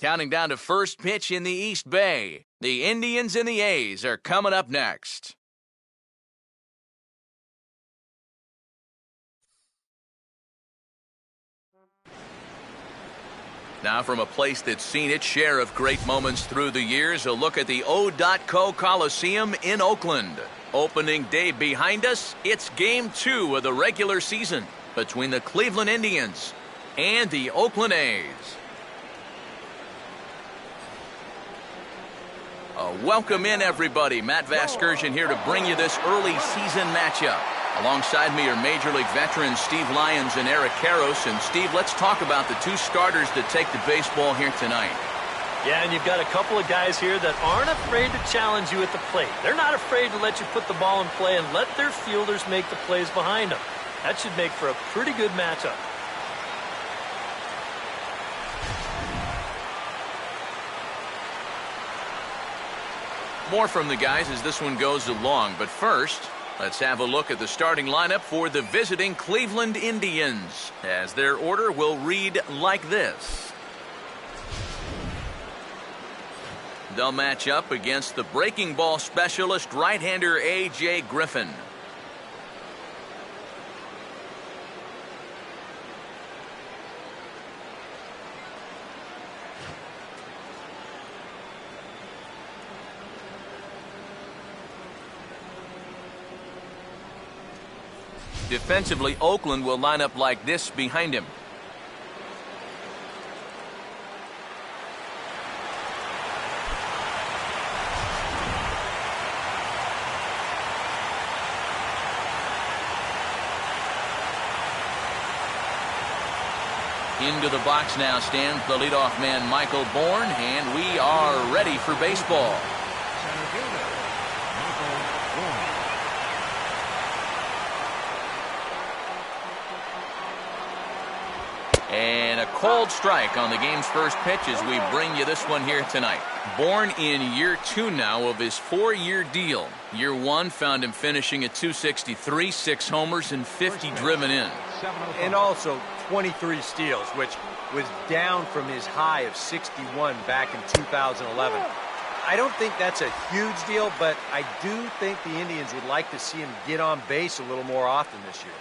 Counting down to first pitch in the East Bay. The Indians and the A's are coming up next. Now from a place that's seen its share of great moments through the years, a look at the O.Co Coliseum in Oakland. Opening day behind us, it's Game 2 of the regular season between the Cleveland Indians and the Oakland A's. Welcome in, everybody. Matt Vasgersian here to bring you this early season matchup. Alongside me are Major League veterans Steve Lyons and Eric Karros. And Steve, let's talk about the two starters that take the baseball here tonight. Yeah, and you've got a couple of guys here that aren't afraid to challenge you at the plate. They're not afraid to let you put the ball in play and let their fielders make the plays behind them. That should make for a pretty good matchup. More from the guys as this one goes along, but first, let's have a look at the starting lineup for the visiting Cleveland Indians, as their order will read like this. They'll match up against the breaking ball specialist right-hander A.J. Griffin. Defensively, Oakland will line up like this behind him. Into the box now stands the leadoff man, Michael Bourne, and we are ready for baseball. And a cold strike on the game's first pitch as we bring you this one here tonight. Bourne in year 2 now of his 4-year deal. Year 1 found him finishing at 263, 6 homers, and 50 driven in. And also 23 steals, which was down from his high of 61 back in 2011. I don't think that's a huge deal, but I do think the Indians would like to see him get on base a little more often this year.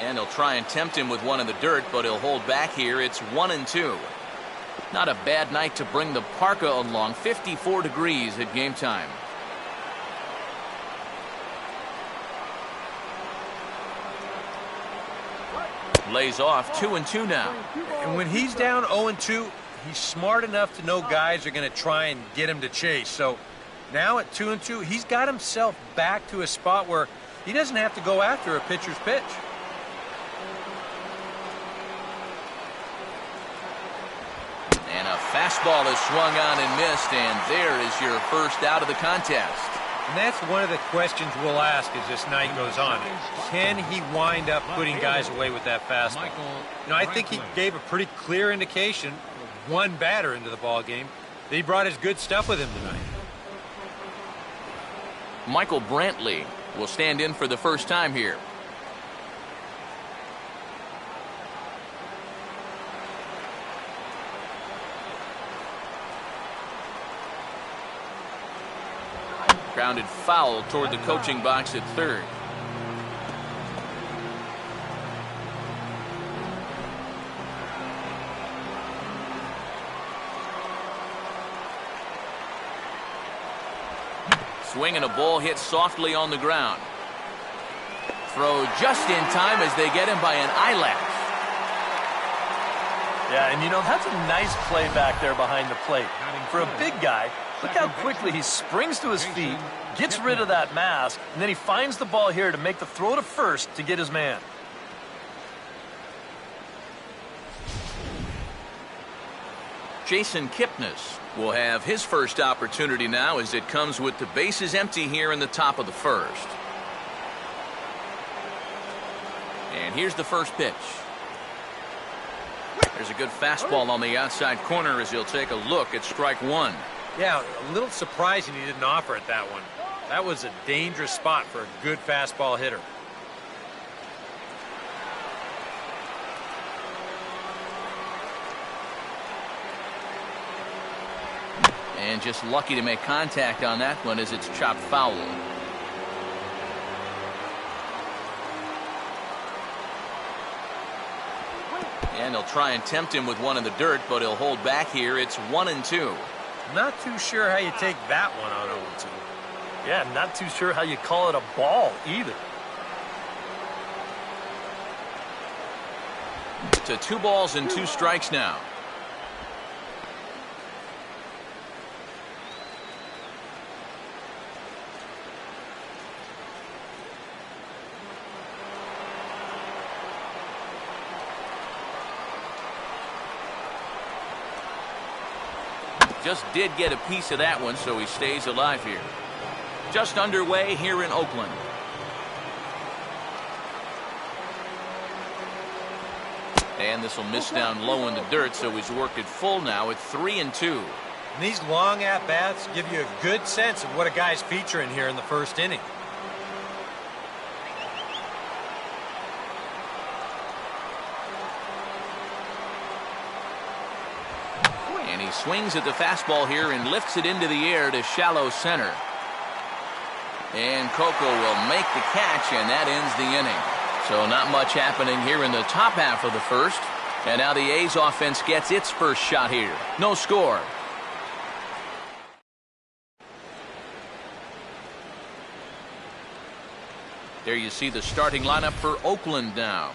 And he'll try and tempt him with one in the dirt, but he'll hold back here. It's 1-2. Not a bad night to bring the parka along. 54 degrees at game time. Lays off 2-2 now. And when he's down 0-2, he's smart enough to know guys are going to try and get him to chase. So now at 2-2, he's got himself back to a spot where he doesn't have to go after a pitcher's pitch. And a fastball is swung on and missed, and there is your first out of the contest. And that's one of the questions we'll ask as this night goes on. Can he wind up putting guys away with that fastball? I think he gave a pretty clear indication, one batter into the ball game, that he brought his good stuff with him tonight. Michael Brantley will stand in for the first time here. Grounded foul toward the coaching box at third. Swing and a ball hit softly on the ground. Throw just in time as they get him by an eyelash. Yeah, and that's a nice play back there behind the plate. For a big guy, look how quickly he springs to his feet, gets rid of that mask, and then he finds the ball here to make the throw to first to get his man. Jason Kipnis will have his first opportunity now as it comes with the bases empty here in the top of the first. And here's the first pitch. There's a good fastball on the outside corner as he'll take a look at strike one. Yeah, a little surprising he didn't offer it that one. That was a dangerous spot for a good fastball hitter. And just lucky to make contact on that one as it's chopped foul. And they'll try and tempt him with one in the dirt, but he'll hold back here. It's 1-2. Not too sure how you take that one on 0-2. Yeah, not too sure how you call it a ball either. To 2 balls and 2 strikes now. Just did get a piece of that one, so he stays alive here. Just underway here in Oakland. And this will miss down low in the dirt, so he's worked it full now at 3-2. And these long at-bats give you a good sense of what a guy's featuring here in the first inning. And he swings at the fastball here and lifts it into the air to shallow center. And Coco will make the catch, and that ends the inning. So not much happening here in the top half of the first. And now the A's offense gets its first shot here. No score. There you see the starting lineup for Oakland now.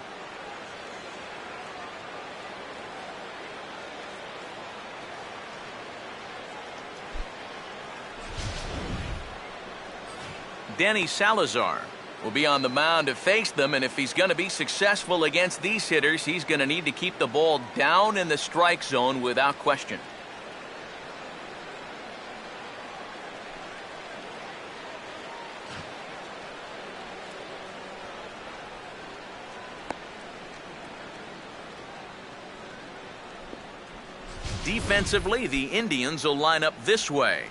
Danny Salazar will be on the mound to face them, and if he's going to be successful against these hitters, he's going to need to keep the ball down in the strike zone without question. Defensively, the Indians will line up this way.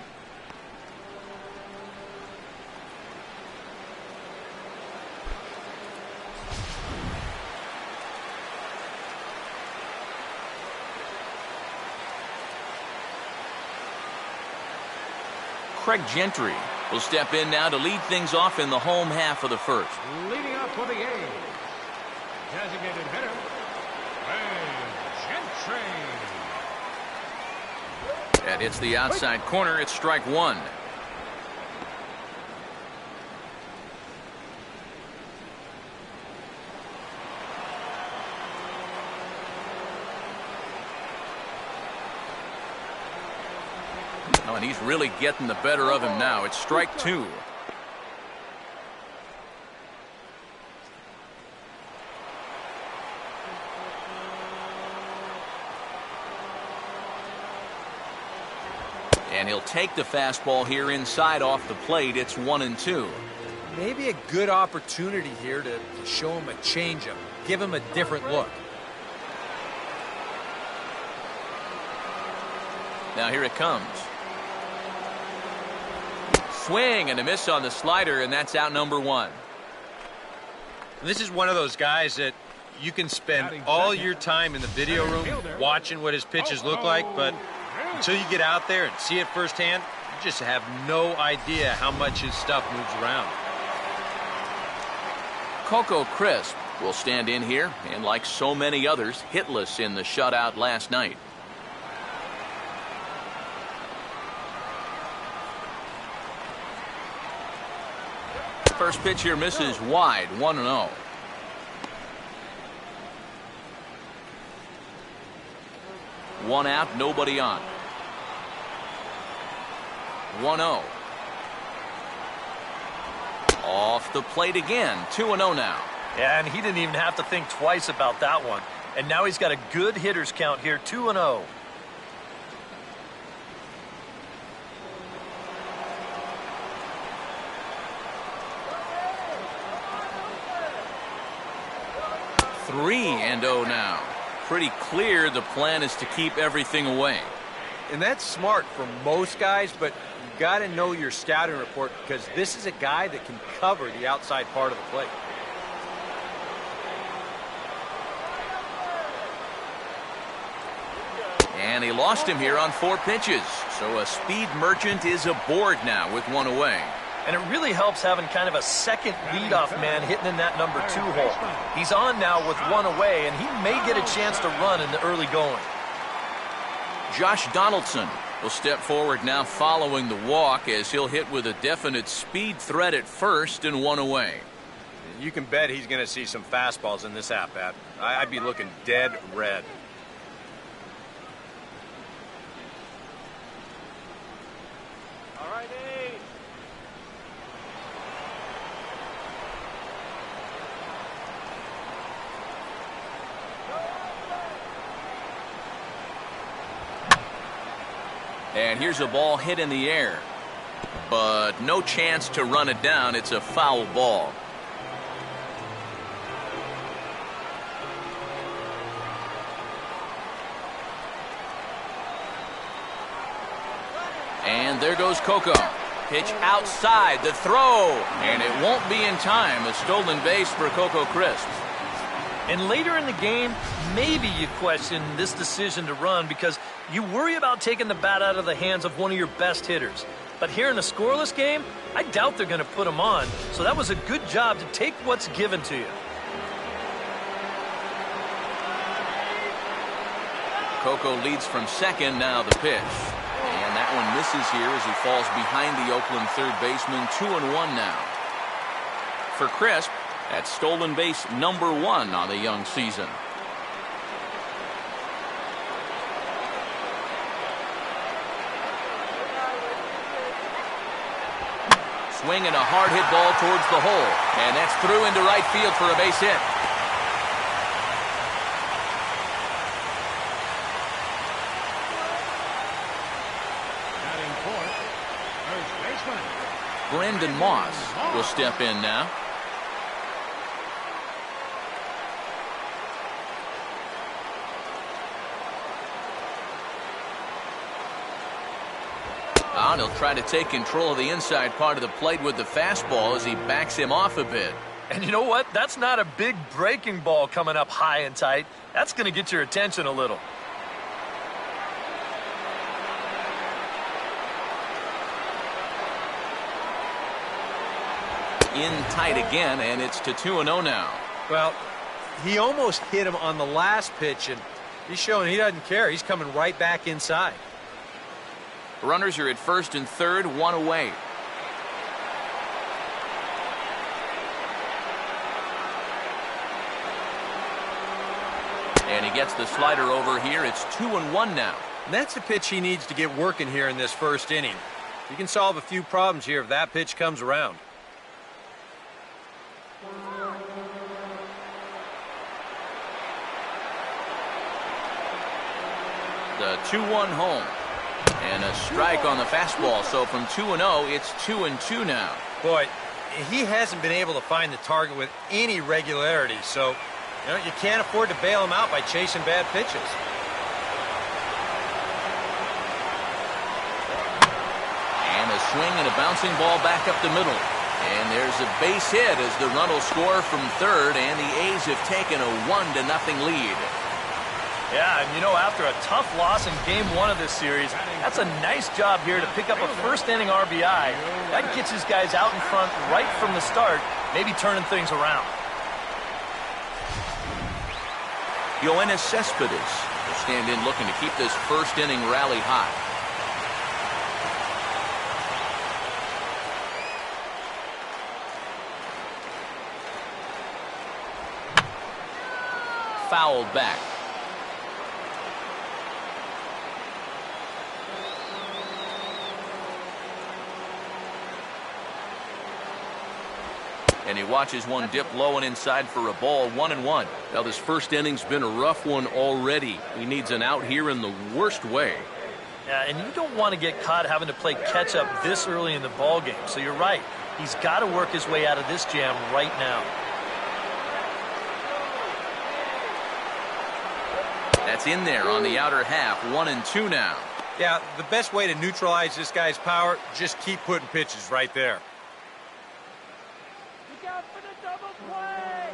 Craig Gentry will step in now to lead things off in the home half of the first. Leading off for the A's, designated hitter, Craig Gentry. That hits the outside corner. It's strike one. Oh, and he's really getting the better of him now. It's strike two. And he'll take the fastball here inside off the plate. It's 1-2. Maybe a good opportunity here to show him a changeup, give him a different look. Now here it comes. Swing and a miss on the slider, and that's out number one. This is one of those guys that you can spend all your time in the video room watching what his pitches look like, but until you get out there and see it firsthand, you just have no idea how much his stuff moves around. Coco Crisp will stand in here, and like so many others, hitless in the shutout last night. First pitch here misses wide, 1-0. One out, nobody on. 1-0. Off the plate again, 2-0 now. Yeah, and he didn't even have to think twice about that one. And now he's got a good hitters count here, 2-0. Three and 0 now. Pretty clear the plan is to keep everything away. And that's smart for most guys, but you got to know your scouting report because this is a guy that can cover the outside part of the plate. And he lost him here on 4 pitches. So a speed merchant is aboard now with 1 away. And it really helps having kind of a second leadoff man hitting in that number 2 hole. He's on now with 1 away, and he may get a chance to run in the early going. Josh Donaldson will step forward now following the walk as he'll hit with a definite speed threat at first and 1 away. You can bet he's going to see some fastballs in this at-bat. I'd be looking dead red. And here's a ball hit in the air, but no chance to run it down. It's a foul ball. And there goes Coco. Pitch outside, the throw, and it won't be in time. A stolen base for Coco Crisp. And later in the game, maybe you question this decision to run because you worry about taking the bat out of the hands of one of your best hitters. But here in a scoreless game, I doubt they're going to put him on. So that was a good job to take what's given to you. Coco leads from second, now the pitch. And that one misses here as he falls behind the Oakland third baseman. 2-1 now. For Crisp, that's stolen base number 1 on the young season. Swinging a hard hit ball towards the hole. And that's through into right field for a base hit. Batting fourth, first baseman. Brendan Moss will step in now. And he'll try to take control of the inside part of the plate with the fastball as he backs him off a bit. And you know what? That's not a big breaking ball coming up high and tight. That's going to get your attention a little. In tight again, and it's to 2-0 now. Well, he almost hit him on the last pitch, and he's showing he doesn't care. He's coming right back inside. Runners are at first and third, 1 away. And he gets the slider over here. It's 2-1 now. And that's a pitch he needs to get working here in this first inning. He can solve a few problems here if that pitch comes around. The 2-1 home. And a strike on the fastball. So from 2-0, it's 2-2 now. Boy, he hasn't been able to find the target with any regularity. So, you can't afford to bail him out by chasing bad pitches. And a swing and a bouncing ball back up the middle. And there's a base hit as the run will score from third. And the A's have taken a 1-0 lead. Yeah, and after a tough loss in Game 1 of this series, that's a nice job here to pick up a first-inning RBI. That gets his guys out in front right from the start, maybe turning things around. Yoenis Cespedes will stand in looking to keep this first-inning rally hot. Fouled back. And he watches one dip low and inside for a ball. 1-1. Now this first inning's been a rough one already. He needs an out here in the worst way. Yeah, and you don't want to get caught having to play catch up this early in the ball game. So you're right. He's got to work his way out of this jam right now. That's in there on the outer half. 1-2 now. Yeah, the best way to neutralize this guy's power, just keep putting pitches right there. Look out for the double play.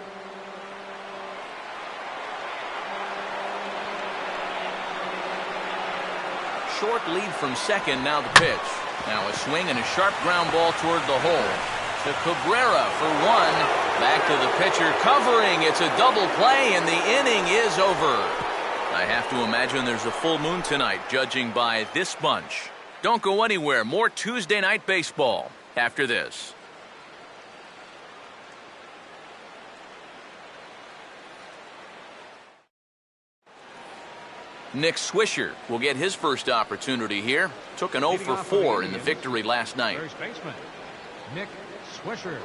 Short lead from second, now the pitch. Now a swing and a sharp ground ball toward the hole. To Cabrera for one. Back to the pitcher covering. It's a double play and the inning is over. I have to imagine there's a full moon tonight, judging by this bunch. Don't go anywhere. More Tuesday Night Baseball after this. Nick Swisher will get his first opportunity here. Took an 0 for 4 in the victory last night. First baseman, Nick Swisher.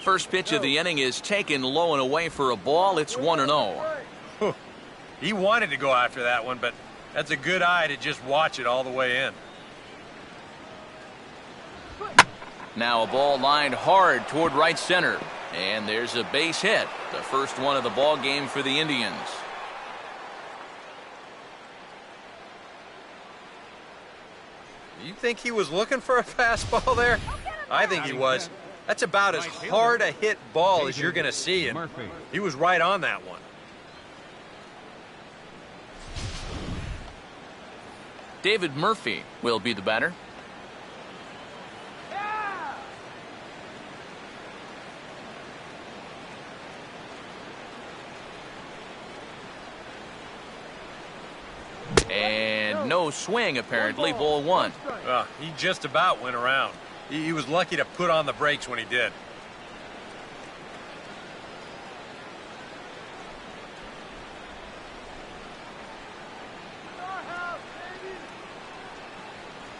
First pitch of the inning is taken low and away for a ball. It's 1-0. He wanted to go after that one, but that's a good eye to just watch it all the way in. Now a ball lined hard toward right center. And there's a base hit. The first one of the ball game for the Indians. You think he was looking for a fastball there? I think he was. That's about as hard a hit ball as you're going to see, and he was right on that one. David Murphy will be the batter. And no swing, apparently. Ball one. He just about went around. He was lucky to put on the brakes when he did.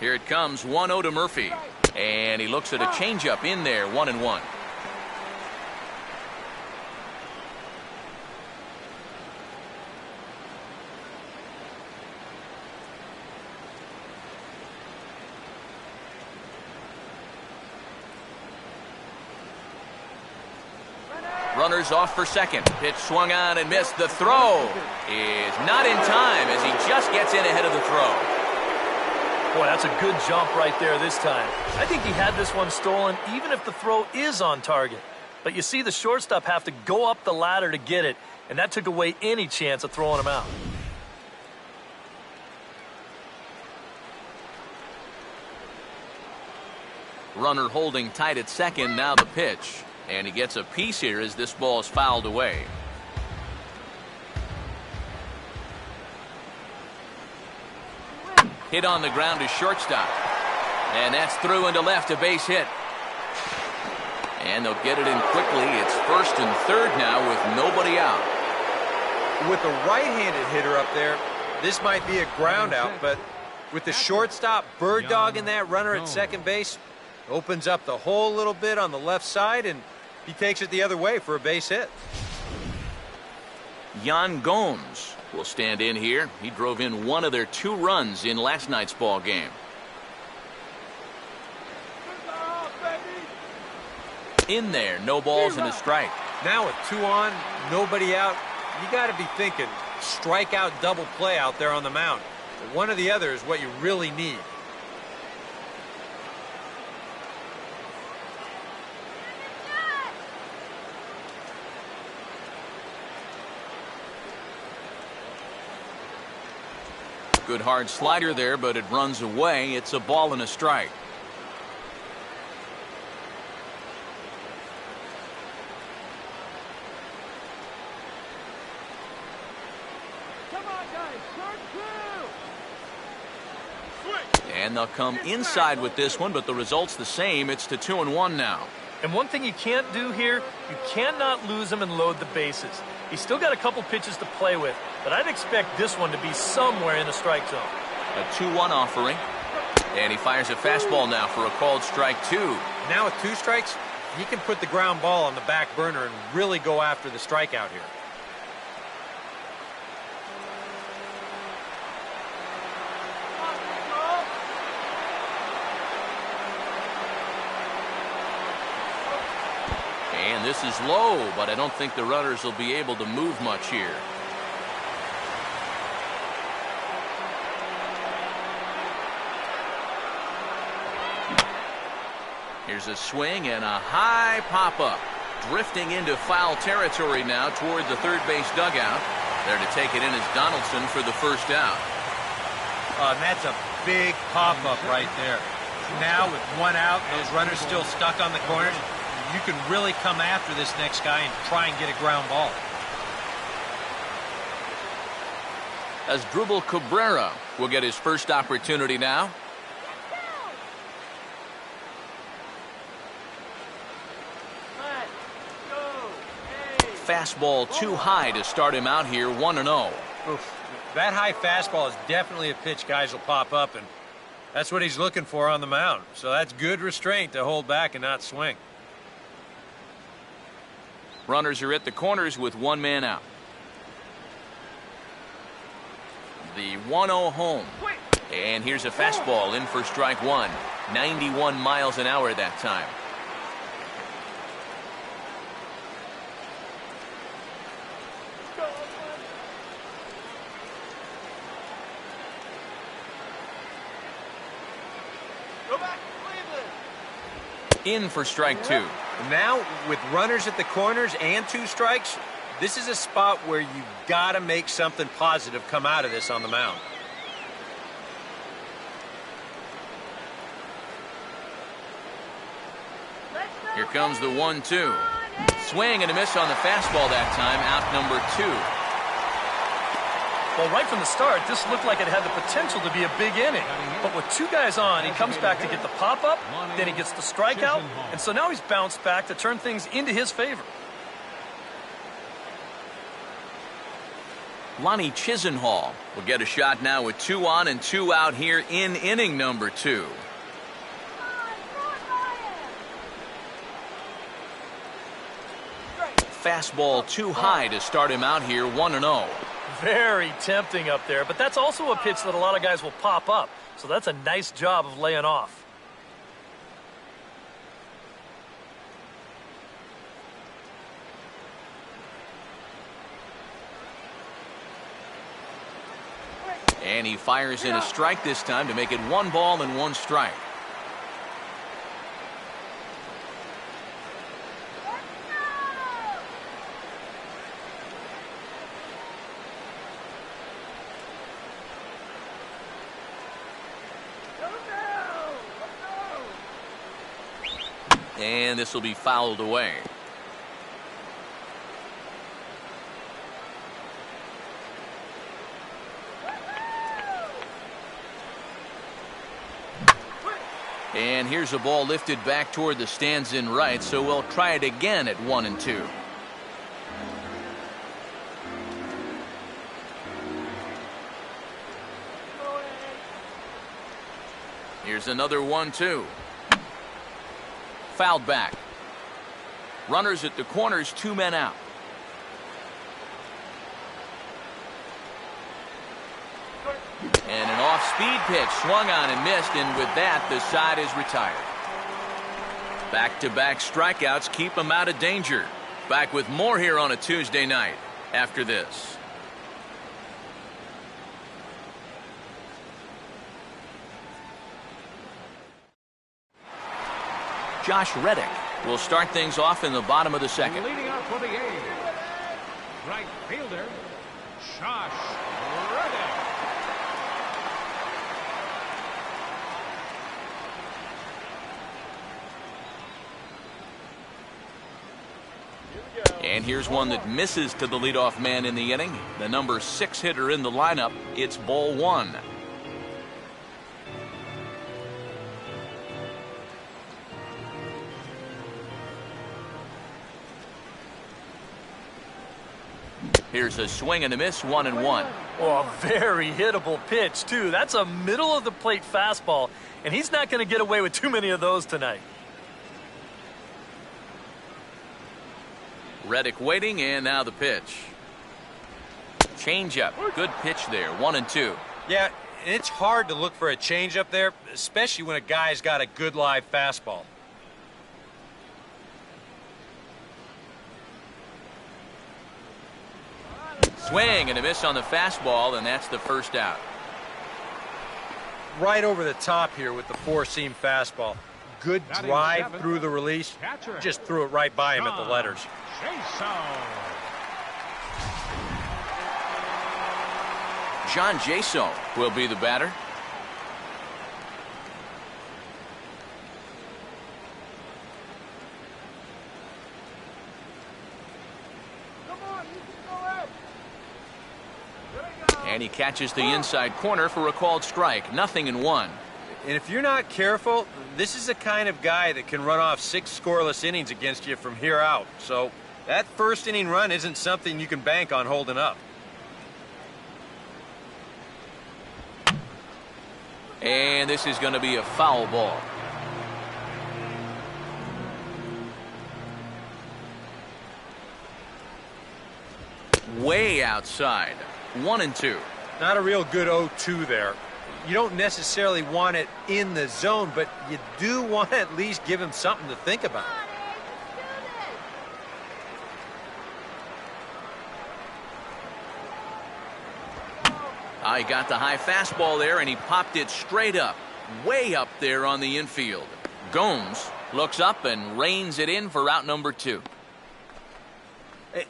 Here it comes, 1-0 to Murphy. And he looks at a changeup in there, 1-1. Runners off for second. Pitch swung on and missed. The throw is not in time as he just gets in ahead of the throw. Boy, that's a good jump right there this time. I think he had this one stolen even if the throw is on target. But you see the shortstop have to go up the ladder to get it, and that took away any chance of throwing him out. Runner holding tight at second. Now the pitch. And he gets a piece here as this ball is fouled away. Hit on the ground to shortstop. And that's through into left, a base hit. And they'll get it in quickly. It's first and third now with nobody out. With a right-handed hitter up there, this might be a ground out, but with the shortstop bird dogging that runner at second base, opens up the hole a little bit on the left side, and he takes it the other way for a base hit. Yan Gomes will stand in here. He drove in one of their 2 runs in last night's ball game. In there, no balls and a strike. Now with 2 on, nobody out, you got to be thinking strikeout double play out there on the mound. One or the other is what you really need. Good hard slider there, but it runs away. It's a ball and a strike. Come on, guys. Short two. And they'll come inside with this one, but the result's the same. It's to 2-1 now. And one thing you can't do here, you cannot lose him and load the bases. He's still got a couple pitches to play with, but I'd expect this one to be somewhere in the strike zone. A 2-1 offering. And he fires a fastball now for a called strike 2. Now with 2 strikes, he can put the ground ball on the back burner and really go after the strikeout here. This is low, but I don't think the runners will be able to move much here. Here's a swing and a high pop-up. Drifting into foul territory now toward the third base dugout. There to take it in is Donaldson for the first out. And that's a big pop-up right there. Now with one out, those runners still stuck on the corners, you can really come after this next guy and try and get a ground ball. As Drupal Cabrera will get his first opportunity now. Fastball too high to start him out here, 1-0. That high fastball is definitely a pitch guys will pop up, and that's what he's looking for on the mound. So that's good restraint to hold back and not swing. Runners are at the corners with one man out. The 1-0 home. And here's a fastball in for strike one. 91 miles an hour that time. In for strike two. Now, with runners at the corners and 2 strikes, this is a spot where you got to make something positive come out of this on the mound. Here comes the 1-2. Swing and a miss on the fastball that time. Out number 2. Well, right from the start, this looked like it had the potential to be a big inning. But with 2 guys on, he comes back to get the pop-up, then he gets the strikeout, and so now he's bounced back to turn things into his favor. Lonnie Chisenhall will get a shot now with 2 on and 2 out here in inning number 2. Fastball too high to start him out here, 1-0. Very tempting up there, but that's also a pitch that a lot of guys will pop up. So that's a nice job of laying off. And he fires in a strike this time to make it 1 ball and 1 strike. And this will be fouled away. And here's a ball lifted back toward the stands in right, so we'll try it again at 1-2. Here's another 1-2. Fouled back. Runners at the corners, 2 men out. And an off-speed pitch swung on and missed, and with that, the side is retired. Back-to-back strikeouts keep them out of danger. Back with more here on a Tuesday night after this. Josh Reddick will start things off in the bottom of the second. Leading off for the A's, right fielder, Josh Reddick. And here's one that misses to the leadoff man in the inning. The number 6 hitter in the lineup. It's ball 1. Here's a swing and a miss, 1-1. Oh, a very hittable pitch, too. That's a middle-of-the-plate fastball, and he's not going to get away with too many of those tonight. Reddick waiting, and now the pitch. Changeup. Good pitch there, 1-2. Yeah, it's hard to look for a changeup there, especially when a guy's got a good live fastball. Swing and a miss on the fastball, and that's the first out. Right over the top here with the four-seam fastball. Good drive through the release. Just threw it right by him at the letters. John Jaso will be the batter. And he catches the inside corner for a called strike. 0-1. And if you're not careful, this is the kind of guy that can run off 6 scoreless innings against you from here out. So that first inning run isn't something you can bank on holding up. And this is going to be a foul ball. Way outside. 1-2. Not a real good 0-2 there. You don't necessarily want it in the zone, but you do want to at least give him something to think about. He got the high fastball there, and he popped it straight up, way up there on the infield. Gomes looks up and reins it in for out number 2.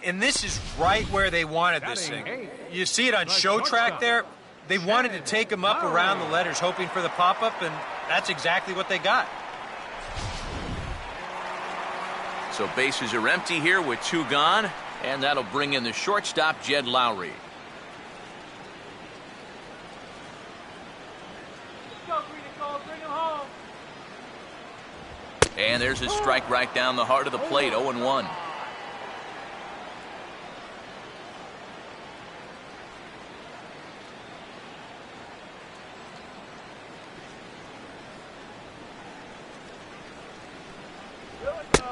And this is right where they wanted this thing. You see it on show track there? They wanted to take him up around the letters, hoping for the pop-up, and that's exactly what they got. So bases are empty here with 2 gone, and that'll bring in the shortstop, Jed Lowry. And there's a strike right down the heart of the plate, 0-1.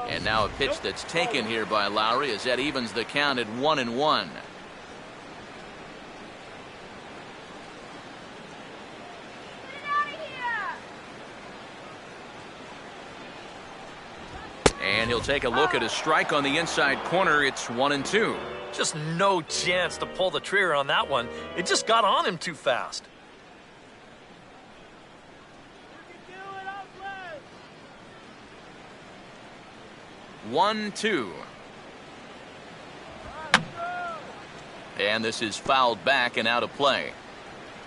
And now a pitch that's taken here by Lowry as that evens the count at 1-1. And he'll take a look at a strike on the inside corner. It's 1-2. Just no chance to pull the trigger on that one. It just got on him too fast. 1-2. And this is fouled back and out of play.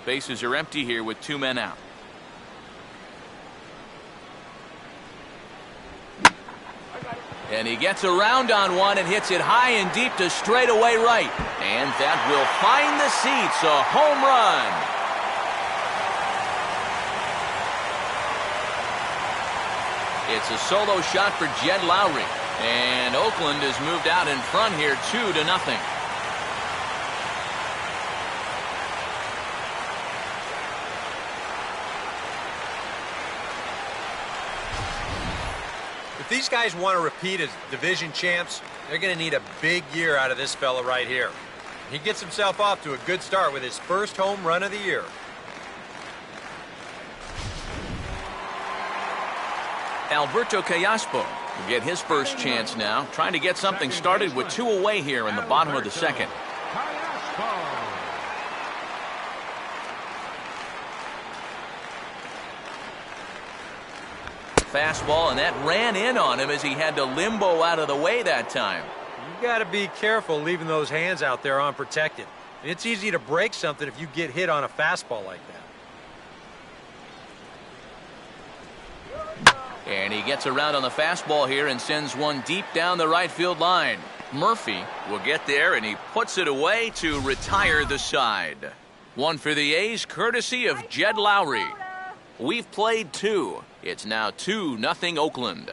Bases are empty here with 2 men out. And he gets around on one and hits it high and deep to straightaway right. And that will find the seats. A home run. It's a solo shot for Jed Lowry. And Oakland has moved out in front here 2-0. If these guys want to repeat as division champs, they're going to need a big year out of this fella right here. He gets himself off to a good start with his first home run of the year. Alberto Callaspo will get his first chance now, trying to get something started with 2 away here in the bottom of the second. Fastball, and that ran in on him as he had to limbo out of the way that time. You got to be careful leaving those hands out there unprotected. It's easy to break something if you get hit on a fastball like that. And he gets around on the fastball here and sends one deep down the right field line. Murphy will get there, and he puts it away to retire the side. One for the A's, courtesy of Jed Lowry. We've played 2. It's now 2-0 Oakland.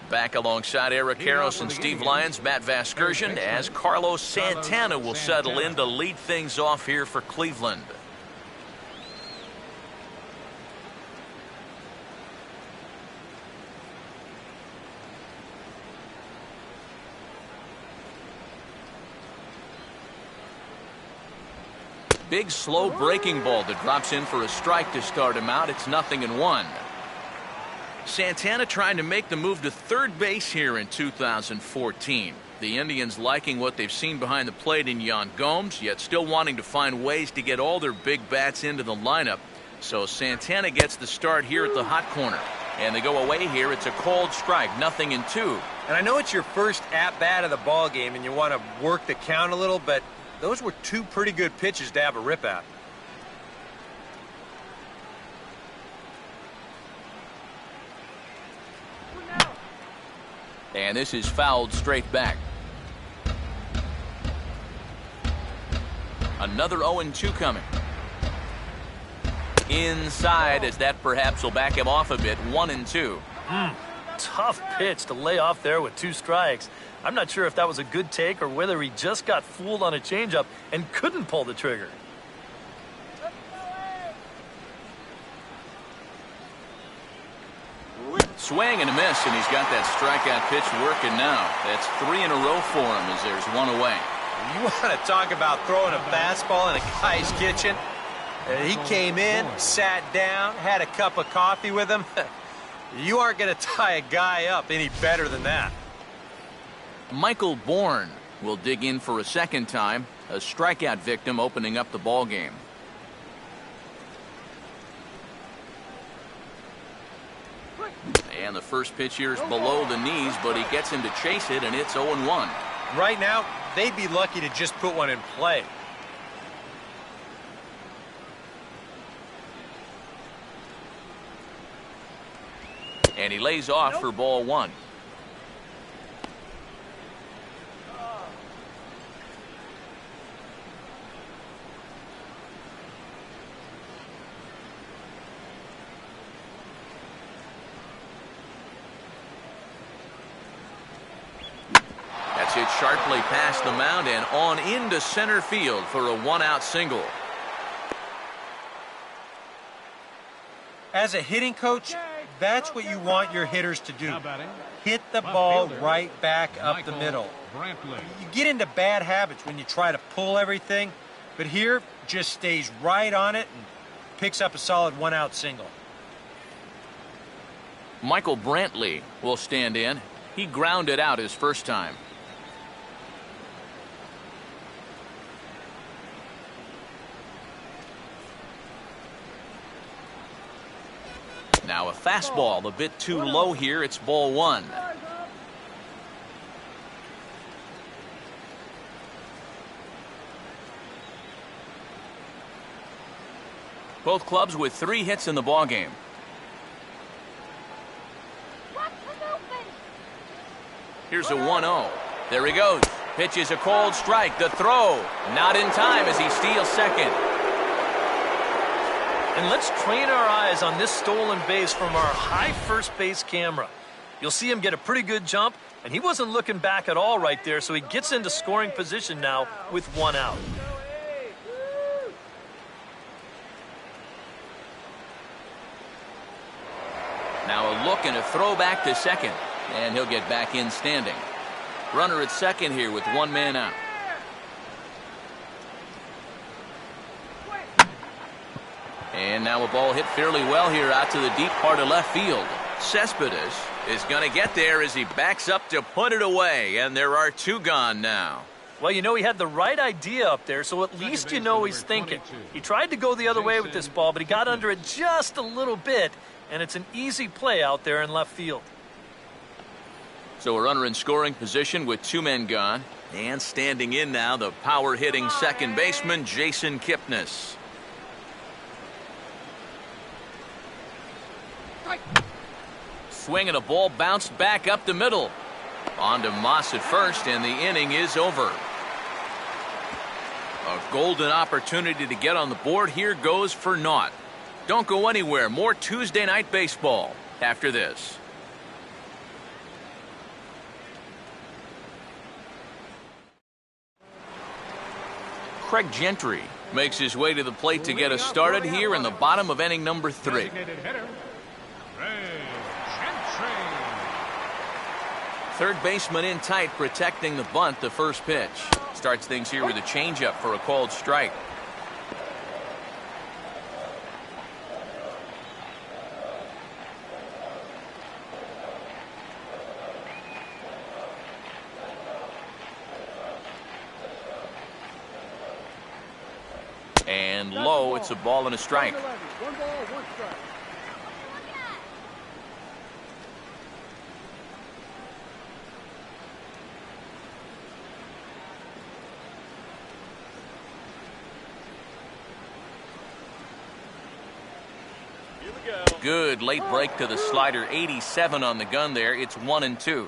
Back alongside Eric Karros and Steve Lyons, Matt Vasgersian, as Carlos Santana will settle in to lead things off here for Cleveland. Big slow breaking ball that drops in for a strike to start him out. It's 0-1. Santana trying to make the move to third base here in 2014. The Indians liking what they've seen behind the plate in Yan Gomes, yet still wanting to find ways to get all their big bats into the lineup. So Santana gets the start here at the hot corner. And they go away here. It's a called strike, 0-2. And I know it's your first at-bat of the ball game and you want to work the count a little, but those were two pretty good pitches to have a rip at. And this is fouled straight back. Another 0-2 coming. Inside, as that perhaps will back him off a bit. 1-2. Tough pitch to lay off there with 2 strikes. I'm not sure if that was a good take or whether he just got fooled on a changeup and couldn't pull the trigger. Swing and a miss, and he's got that strikeout pitch working now. That's 3 in a row for him as there's 1 away. You want to talk about throwing a fastball in a guy's kitchen? He came in, sat down, had a cup of coffee with him. You aren't going to tie a guy up any better than that. Michael Bourne will dig in for a second time. A strikeout victim opening up the ball game. And the first pitch here is below the knees, but he gets him to chase it, and it's 0-1. Right now, they'd be lucky to just put one in play. And he lays off for ball 1. That's hit sharply past the mound and on into center field for a 1-out single. As a hitting coach, that's what you want your hitters to do. Hit the ball right back up the middle. You get into bad habits when you try to pull everything, but here just stays right on it and picks up a solid 1-out single. Michael Brantley will stand in. He grounded out his first time. Now a fastball a bit too low here. It's ball 1. Both clubs with 3 hits in the ball game. Here's a 1-0. There he goes. Pitch is a cold strike. The throw not in time as he steals second. And let's train our eyes on this stolen base from our high first base camera. You'll see him get a pretty good jump, and he wasn't looking back at all right there, so he gets into scoring position now with 1 out. Now a look and a throw back to second, and he'll get back in standing. Runner at second here with 1 man out. And now a ball hit fairly well here out to the deep part of left field. Cespedes is going to get there as he backs up to put it away, and there are 2 gone now. Well, you know, he had the right idea up there, so at least you know he's thinking. He tried to go the other way with this ball, but he got under it just a little bit, and it's an easy play out there in left field. So a runner in scoring position with 2 men gone. And standing in now, the power-hitting second baseman, Jason Kipnis. Swing and a ball bounced back up the middle. On to Moss at first, and the inning is over. A golden opportunity to get on the board here goes for naught. Don't go anywhere. More Tuesday Night Baseball after this. Craig Gentry makes his way to the plate to get us started here in the bottom of inning number 3. Third baseman in tight, protecting the bunt, the first pitch. Starts things here with a changeup for a called strike. And low, it's a ball and a strike. One ball, one strike. Good late break to the slider. 87 on the gun there. It's 1-2.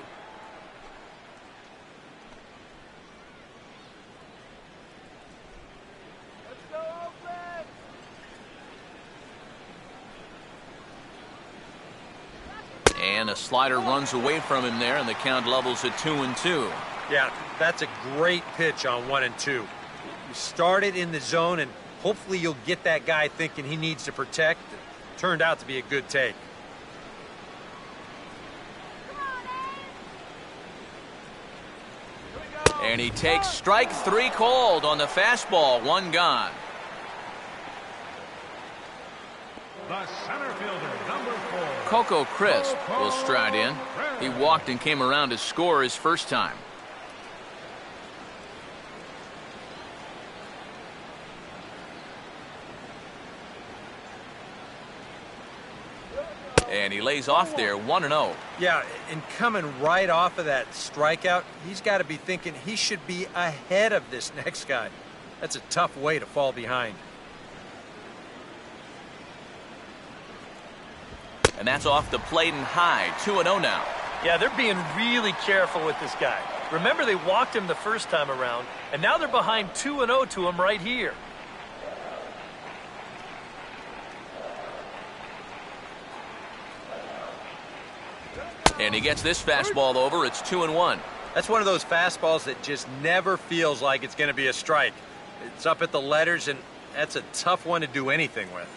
And a slider runs away from him there, and the count levels at 2-2. Yeah, that's a great pitch on 1-2. You start it in the zone, and hopefully you'll get that guy thinking he needs to protect. Turned out to be a good take. And he takes strike 3 called on the fastball. 1 gone. The center fielder, number 4. Coco Crisp will stride in. He walked and came around to score his first time. And he lays off there, 1-0. Yeah, and coming right off of that strikeout, he's got to be thinking he should be ahead of this next guy. That's a tough way to fall behind. And that's off the plate and high, 2-0 now. Yeah, they're being really careful with this guy. Remember, they walked him the first time around, and now they're behind 2-0 to him right here. And he gets this fastball over. It's 2-1. That's one of those fastballs that just never feels like it's going to be a strike. It's up at the letters, and that's a tough one to do anything with.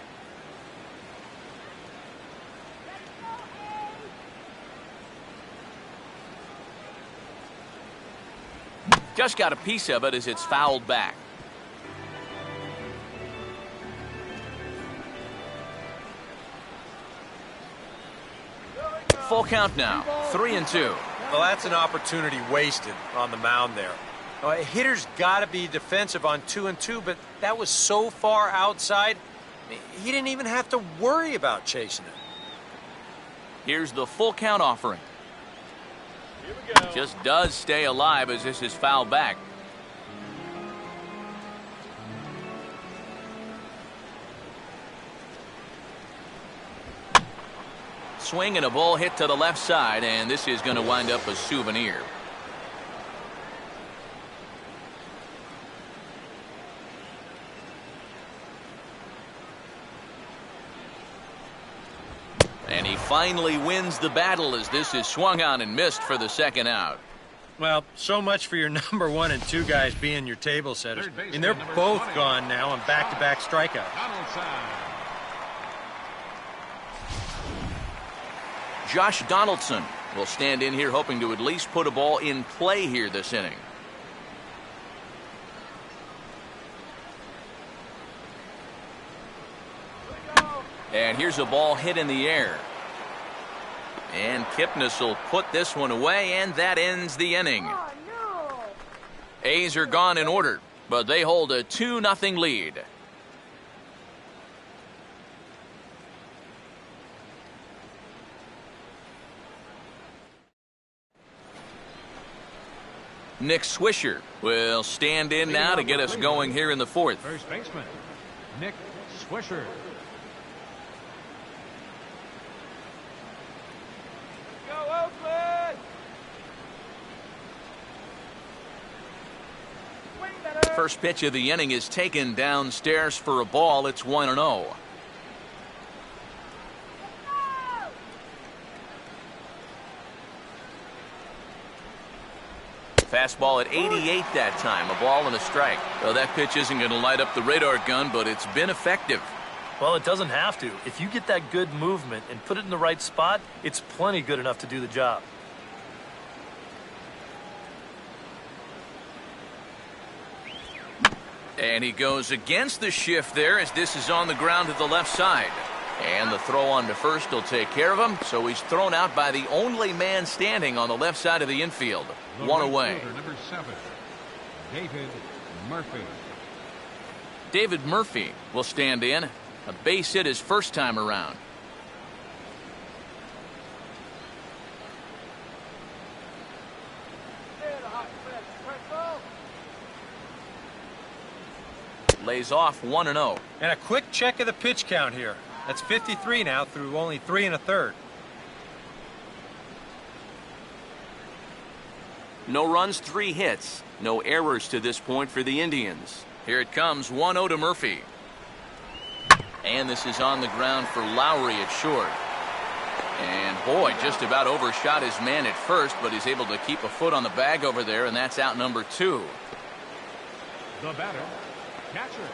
Just got a piece of it as it's fouled back. Full count now, 3-2. Well, that's an opportunity wasted on the mound there. A hitter's got to be defensive on 2-2, but that was so far outside, he didn't even have to worry about chasing it. Here's the full count offering. Just does stay alive as this is fouled back. Swing and a ball hit to the left side, and this is going to wind up a souvenir. And he finally wins the battle as this is swung on and missed for the second out. Well, so much for your number 1 and 2 guys being your table setters. And they're both gone now on back-to-back strikeouts. Josh Donaldson will stand in here hoping to at least put a ball in play here this inning. And here's a ball hit in the air. And Kipnis will put this one away, and that ends the inning. A's are gone in order, but they hold a 2-0 lead. Nick Swisher will stand in now to get us going here in the fourth. First baseman, Nick Swisher. First pitch of the inning is taken downstairs for a ball. It's 1-0. Fastball at 88 that time, a ball and a strike. Well, that pitch isn't going to light up the radar gun, but it's been effective. Well, it doesn't have to. If you get that good movement and put it in the right spot, it's plenty good enough to do the job. And he goes against the shift there as this is on the ground to the left side. And the throw on to first will take care of him, so he's thrown out by the only man standing on the left side of the infield. One away. Number 7, David Murphy. David Murphy will stand in. A base hit his first time around. Lays off 1-0. And a quick check of the pitch count here. That's 53 now through only 3 1/3. No runs, 3 hits. No errors to this point for the Indians. Here it comes, 1-0 to Murphy. And this is on the ground for Lowry at short. And boy, just about overshot his man at first, but he's able to keep a foot on the bag over there, and that's out number 2. The batter, catcher,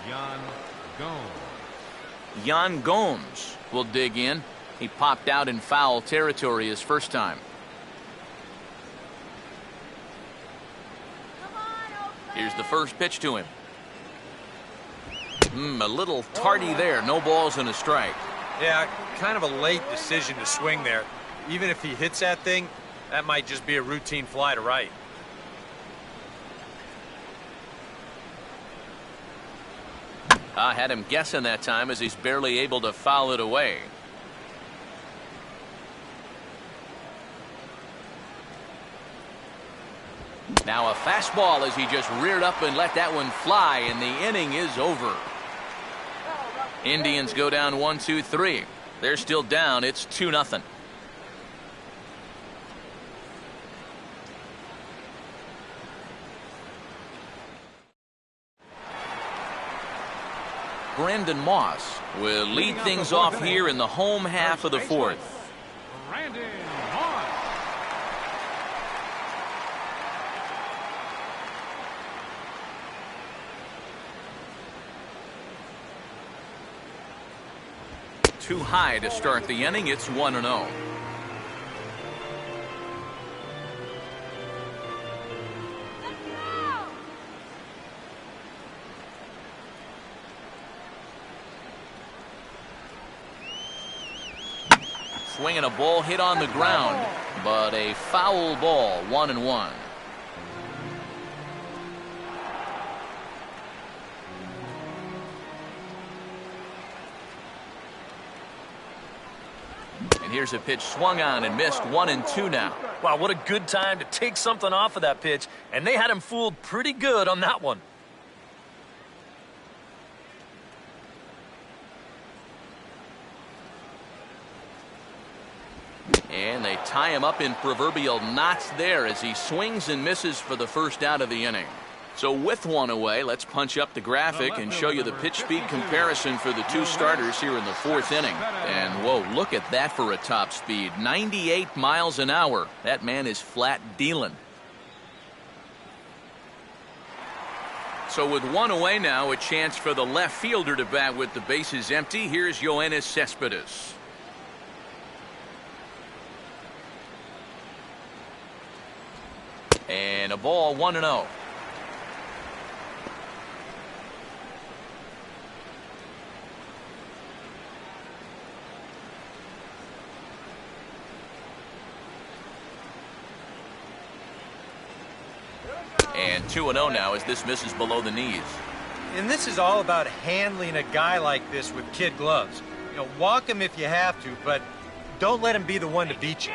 Yan Gomes. Yan Gomes will dig in. He popped out in foul territory his first time. Here's the first pitch to him. A little tardy there. No balls and a strike. Yeah, kind of a late decision to swing there. Even if he hits that thing, that might just be a routine fly to right. I had him guessing that time as he's barely able to foul it away. Now a fastball as he just reared up and let that one fly, and the inning is over. Indians go down 1-2-3. They're still down. It's 2-0. Brandon Moss will lead things off here in the home half of the fourth. Brandon Moss. Too high to start the inning. It's 1-0. Swinging a ball hit on the ground, but a foul ball, 1-1. And here's a pitch swung on and missed, 1-2 now. Wow, what a good time to take something off of that pitch, and they had him fooled pretty good on that one. And they tie him up in proverbial knots there as he swings and misses for the first out of the inning. So with one away, let's punch up the graphic and show you the pitch speed comparison for the two starters here in the fourth inning. And whoa, look at that for a top speed. 98 miles an hour. That man is flat dealing. So with one away now, a chance for the left fielder to bat with the bases empty. Here's Yoenis Cespedes. And a ball, 1-0. And 2-0 now as this misses below the knees. And this is all about handling a guy like this with kid gloves. You know, walk him if you have to, but don't let him be the one to beat you.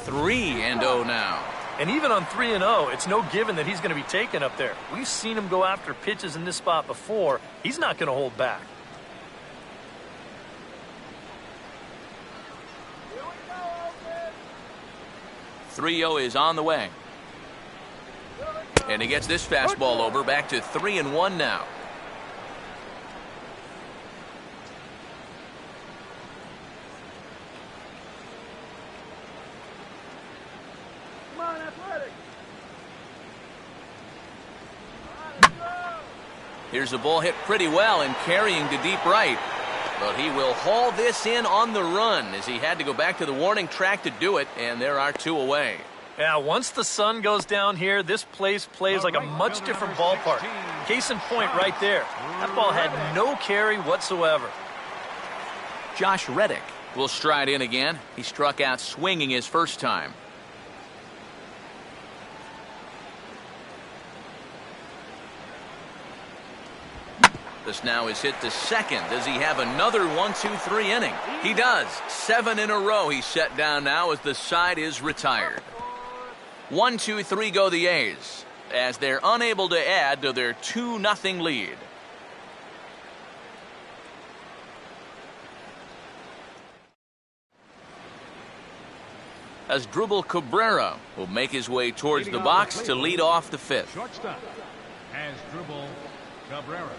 3-0 now. And even on 3-0, it's no given that he's going to be taken up there. We've seen him go after pitches in this spot before. He's not going to hold back. Three 0 is on the way. And he gets this fastball over, back to 3-1 now. Here's a ball hit pretty well and carrying to deep right. But he will haul this in on the run as he had to go back to the warning track to do it, and there are two away. Yeah, once the sun goes down here, this place plays like a much different ballpark. Case in point right there. That ball had no carry whatsoever. Josh Reddick will stride in again. He struck out swinging his first time. This now is hit to second. Does he have another 1-2-3 inning? He does. 7 in a row he's set down now as the side is retired. 1-2-3 go the A's as they're unable to add to their 2-0 lead. As Drupal Cabrera will make his way towards the box to lead off the fifth. Shortstop as Drupal Cabrera.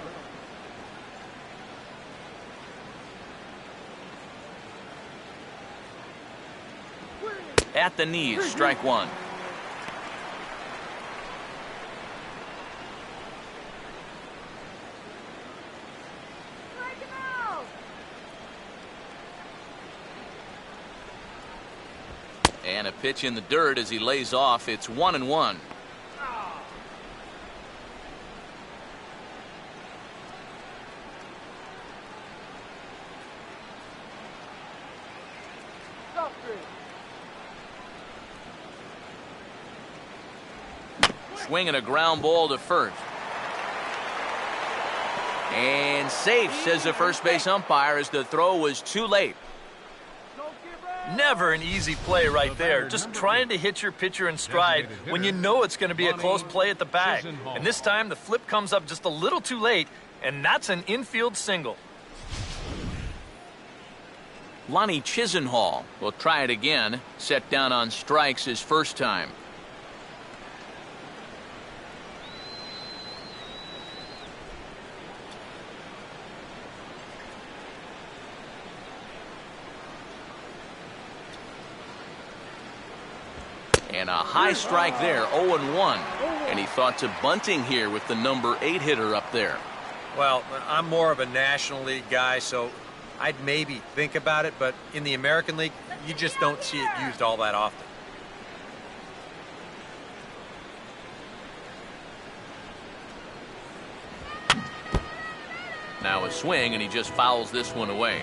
At the knees, strike one. And a pitch in the dirt as he lays off. It's 1-1. Swinging a ground ball to first. And safe, says the first base umpire, as the throw was too late. Never an easy play right there. Just trying to hit your pitcher in stride when you know it's going to be a close play at the bag. And this time the flip comes up just a little too late, and that's an infield single. Lonnie Chisenhall will try it again. Set down on strikes his first time. And a high strike there, 0-1. And he thought to bunting here with the number 8 hitter up there. Well, I'm more of a National League guy, so I'd maybe think about it, but in the American League, you just don't see it used all that often. Now a swing, and he just fouls this one away.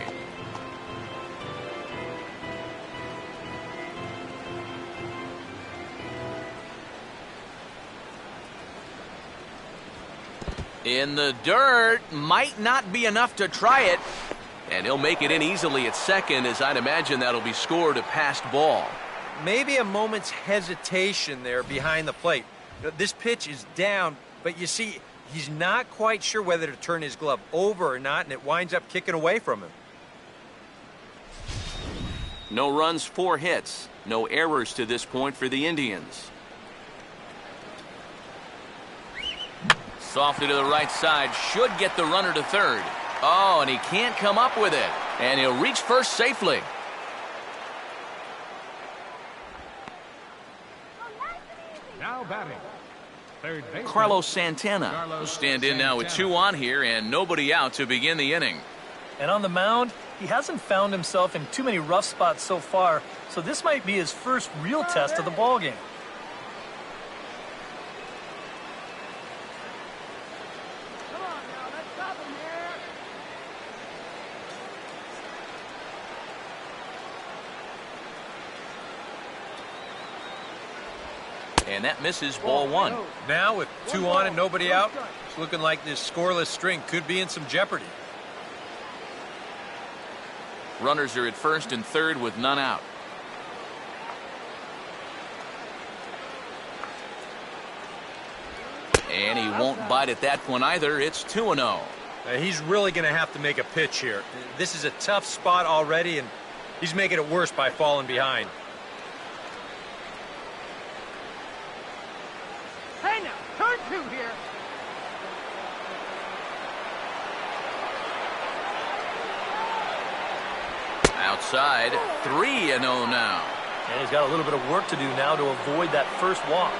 In the dirt, might not be enough to try it. And he'll make it in easily at second, as I'd imagine that'll be scored a passed ball. Maybe a moment's hesitation there behind the plate. This pitch is down, but you see, he's not quite sure whether to turn his glove over or not, and it winds up kicking away from him. No runs, 4 hits. No errors to this point for the Indians. Softly to the right side, should get the runner to third. Oh, and he can't come up with it. And he'll reach first safely. Now batting, third baseman Carlos Santana will stand in now with 2 on here and nobody out to begin the inning. And on the mound, he hasn't found himself in too many rough spots so far, so this might be his first real test of the ballgame. And that misses, ball 1. Now with 2 on and nobody out, it's looking like this scoreless string could be in some jeopardy. Runners are at first and third with none out. And he won't bite at that one either. It's 2-0. He's really going to have to make a pitch here. This is a tough spot already, and he's making it worse by falling behind. Hey now, turn 2 here. Outside, 3-0 now. And he's got a little bit of work to do now to avoid that first walk.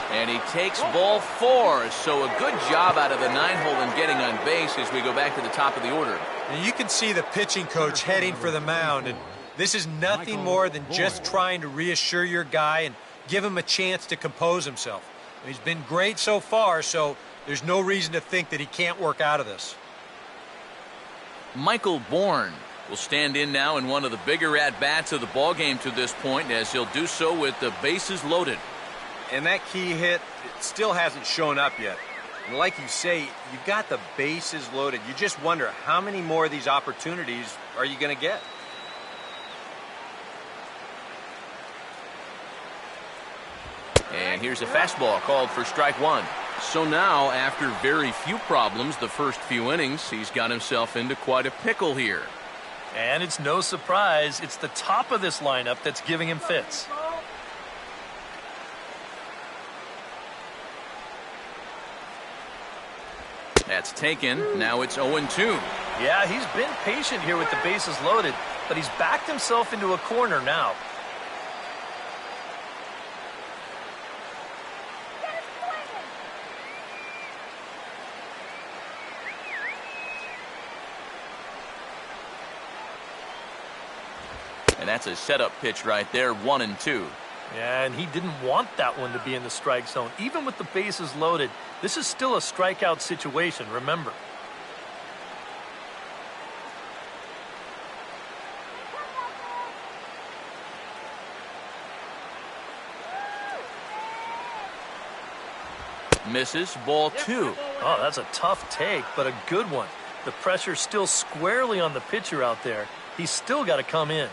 And he takes ball 4, so a good job out of the 9-hole in getting on base as we go back to the top of the order. And you can see the pitching coach heading for the mound, and this is nothing more than just trying to reassure your guy and give him a chance to compose himself. He's been great so far, so There's no reason to think that he can't work out of this. Michael Bourne will stand in now in one of the bigger at-bats of the ballgame to this point, as he'll do so with the bases loaded. And that key hit, it still hasn't shown up yet. And like you say, you've got the bases loaded. You just wonder how many more of these opportunities are you going to get? And here's a fastball called for strike one. So now, after very few problems the first few innings, he's got himself into quite a pickle here. And it's no surprise, it's the top of this lineup that's giving him fits. That's taken. Now it's 0-2. Yeah, he's been patient here with the bases loaded, but he's backed himself into a corner now. And that's a setup pitch right there, 1-2. Yeah, and he didn't want that one to be in the strike zone. Even with the bases loaded, this is still a strikeout situation, remember. Misses, ball two. Oh, that's a tough take, but a good one. The pressure's still squarely on the pitcher out there. He's still got to come in.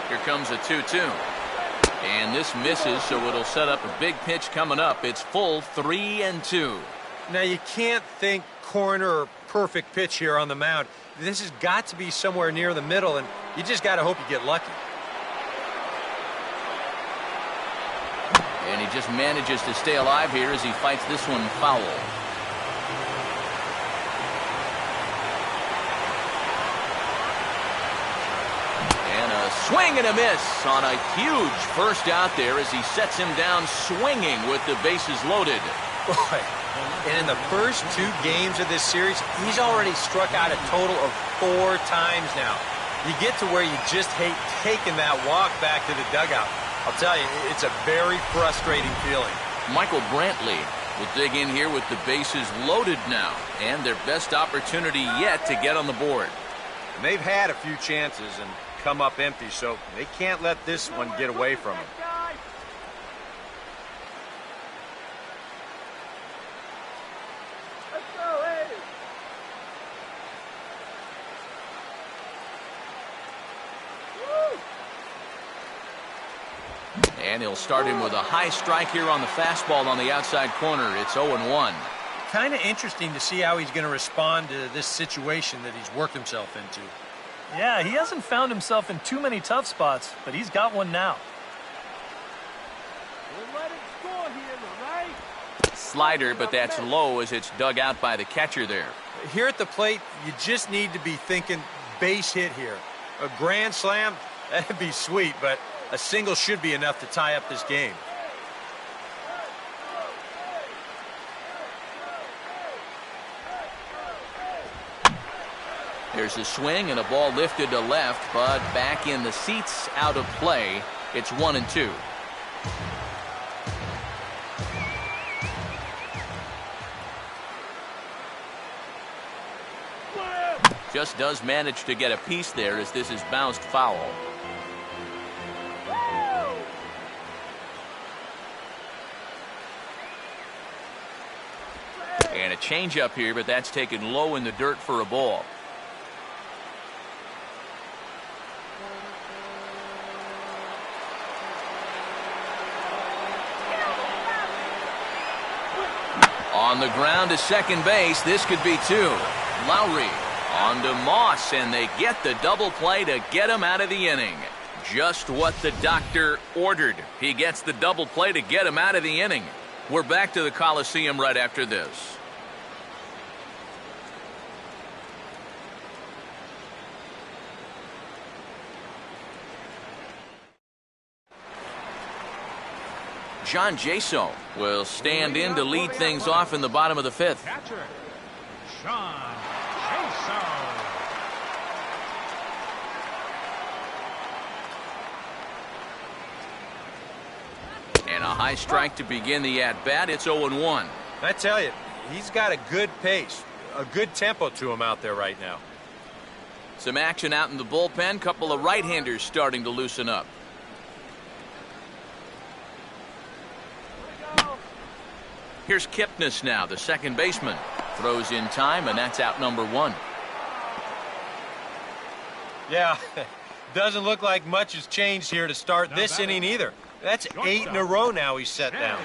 Here comes a 2-2. And this misses, so it'll set up a big pitch coming up. It's full 3-2. Now, you can't think corner or perfect pitch here on the mound. This has got to be somewhere near the middle, and you just got to hope you get lucky. And he just manages to stay alive here as he fights this one foul. And a swing and a miss on a huge first out there as he sets him down swinging with the bases loaded. Boy, and in the first 2 games of this series, he's already struck out a total of 4 times now. You get to where you just hate taking that walk back to the dugout. I'll tell you, it's a very frustrating feeling. Michael Brantley will dig in here with the bases loaded now, and their best opportunity yet to get on the board. And they've had a few chances and come up empty, so they can't let this one get away from them. And he'll start him with a high strike here on the fastball on the outside corner. It's 0-1. Kind of interesting to see how he's going to respond to this situation that he's worked himself into. Yeah, he hasn't found himself in too many tough spots, but he's got one now. We'll let it score here, right? Slider, but that's low as it's dug out by the catcher there. Here at the plate, you just need to be thinking base hit here. A grand slam, that'd be sweet, but a single should be enough to tie up this game. There's a swing and a ball lifted to left, but back in the seats, out of play. It's 1-2. Just does manage to get a piece there as this is bounced foul. And a changeup here, but that's taken low in the dirt for a ball. On the ground to second base, this could be 2. Lowry on to Moss, and they get the double play to get him out of the inning. Just what the doctor ordered. He gets the double play to get him out of the inning. We're back to the Coliseum right after this. John Jaso will stand in to lead things off in the bottom of the 5th. Catcher, Sean Jaso. high strike to begin the at-bat. It's 0-1. I tell you, he's got a good pace, a good tempo to him out there right now. Some action out in the bullpen. Couple of right-handers starting to loosen up. Here's Kipnis now, the second baseman. Throws in time, and that's out number 1. Yeah, doesn't look like much has changed here to start this inning either. That's 8 in a row now he's set down.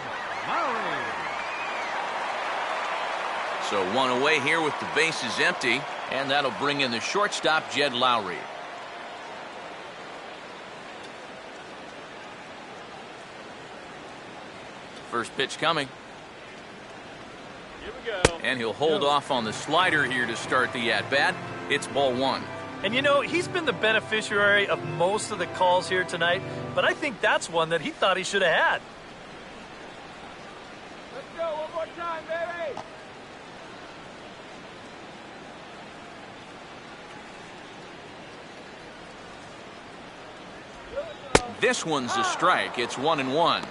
So 1 away here with the bases empty, and that'll bring in the shortstop, Jed Lowry. First pitch coming. Here we go. And he'll hold off on the slider here to start the at-bat. It's ball 1. And you know, he's been the beneficiary of most of the calls here tonight, but I think that's one that he thought he should have had. Let's go one more time, baby. This one's a strike. It's 1-1.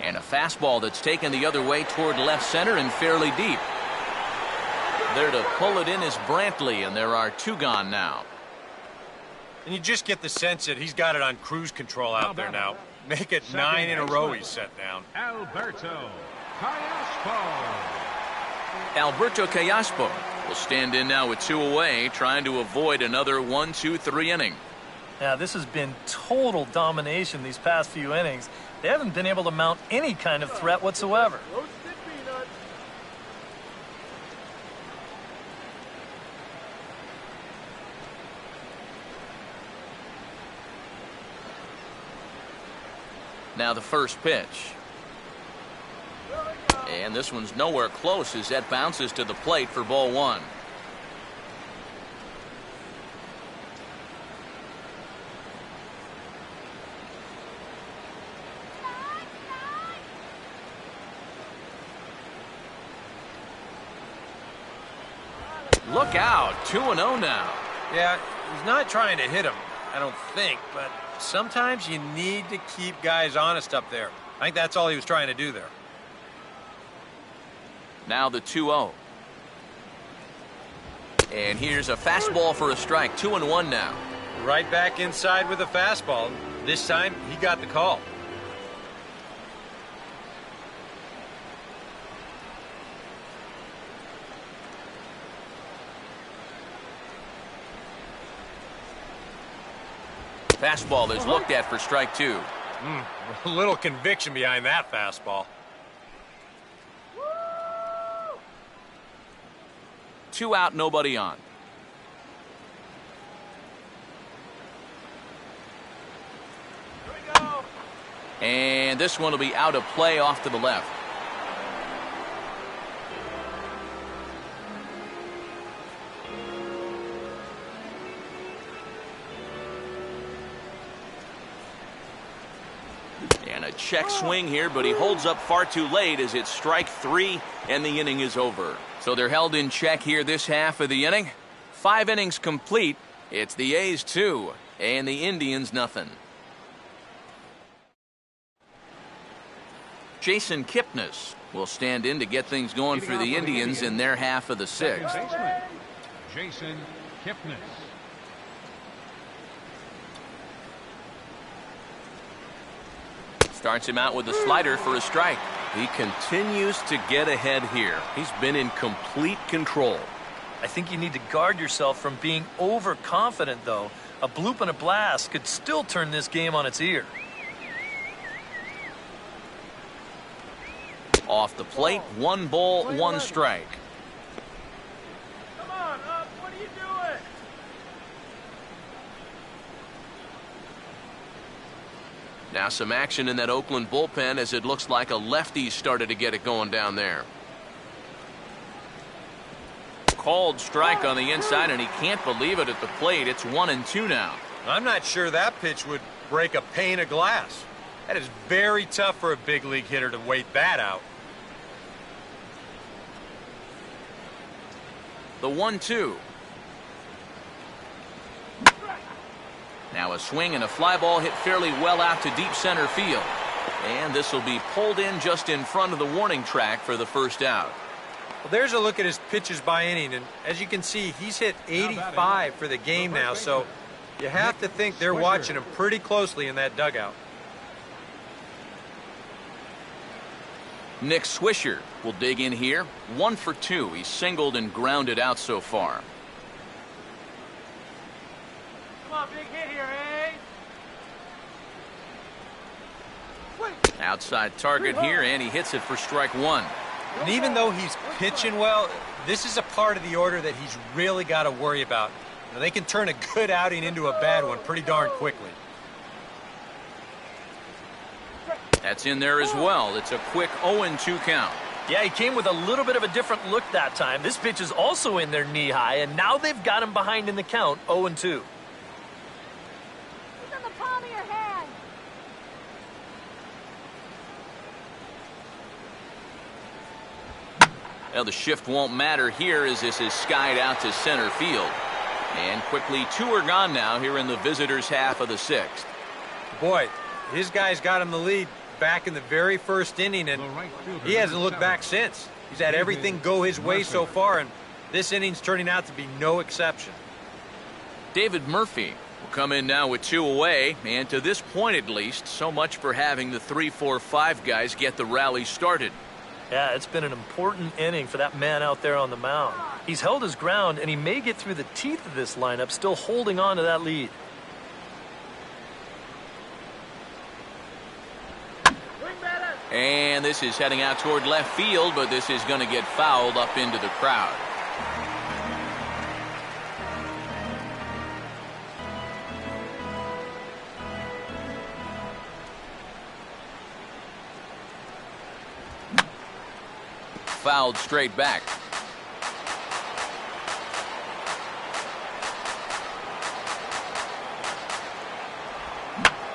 And a fastball that's taken the other way toward left center and fairly deep. There to pull it in is Brantley, and there are 2 gone now. And you just get the sense that he's got it on cruise control out there now. Make it 9 in a row he's set down. Alberto Callaspo. Alberto Callaspo will stand in now with 2 away, trying to avoid another 1-2-3 inning. Now, this has been total domination these past few innings. They haven't been able to mount any kind of threat whatsoever. Roasted peanuts. Now the first pitch. And this one's nowhere close as that bounces to the plate for ball 1. Look out, 2-0 now. Yeah, he's not trying to hit him, I don't think, but sometimes you need to keep guys honest up there. I think that's all he was trying to do there. Now the 2-0. And here's a fastball for a strike. 2-1 now. Right back inside with a fastball. This time, he got the call. Fastball is looked at for strike 2. A little conviction behind that fastball. 2 out, nobody on. Here we go. And this one will be out of play off to the left. And a check swing here, but he holds up far too late as it's strike 3 and the inning is over. So they're held in check here this half of the inning. 5 innings complete. It's the A's 2 and the Indians nothing. Jason Kipnis will stand in to get things going for the Indians in their half of the 6th. Baseman, Jason Kipnis. Starts him out with a slider for a strike. He continues to get ahead here. He's been in complete control. I think you need to guard yourself from being overconfident, though. A bloop and a blast could still turn this game on its ear. Off the plate, 1 ball, 1 strike. Come on, what are you doing? Now some action in that Oakland bullpen as it looks like a lefty started to get it going down there. Called strike on the inside, and he can't believe it at the plate. It's 1-2 now. I'm not sure that pitch would break a pane of glass. That is very tough for a big league hitter to wait that out. The 1-2. Now a swing and a fly ball hit fairly well out to deep center field. And this will be pulled in just in front of the warning track for the first out. Well, there's a look at his pitches by inning, and as you can see, he's hit 85 for the game now, so you have to think they're watching him pretty closely in that dugout. Nick Swisher will dig in here. 1 for 2. He's singled and grounded out so far. Come on, big hit here, eh? Outside target here, and he hits it for strike 1. And even though he's pitching well, this is a part of the order that he's really got to worry about. Now, they can turn a good outing into a bad one pretty darn quickly. That's in there as well. It's a quick 0-2 count. Yeah, he came with a little bit of a different look that time. This pitch is also in there knee-high, and now they've got him behind in the count, 0-2. It's in the palm of your hand. Well, the shift won't matter here as this is skied out to center field. And quickly 2 are gone now here in the visitors' half of the 6th. Boy, his guys got him the lead back in the very first inning, and he hasn't looked back since. He's had everything go his way so far, and this inning's turning out to be no exception. David Murphy will come in now with 2 away, and to this point at least, so much for having the 3-4-5 guys get the rally started. Yeah, it's been an important inning for that man out there on the mound. He's held his ground, and he may get through the teeth of this lineup, still holding on to that lead. And this is heading out toward left field, but this is going to get fouled up into the crowd. Fouled straight back.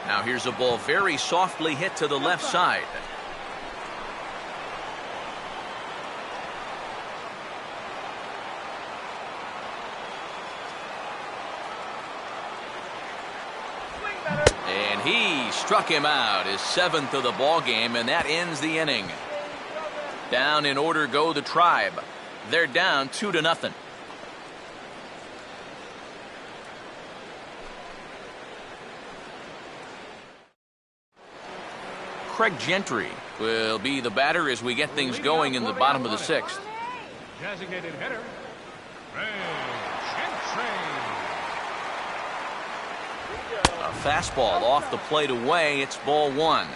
Now here's a ball very softly hit to the left side. And he struck him out, his 7th of the ball game, and that ends the inning. Down in order go the Tribe. They're down 2-0. Craig Gentry will be the batter as we get things going in the bottom of the 6th. Designated hitter, Craig Gentry. A fastball off the plate away. It's ball 1.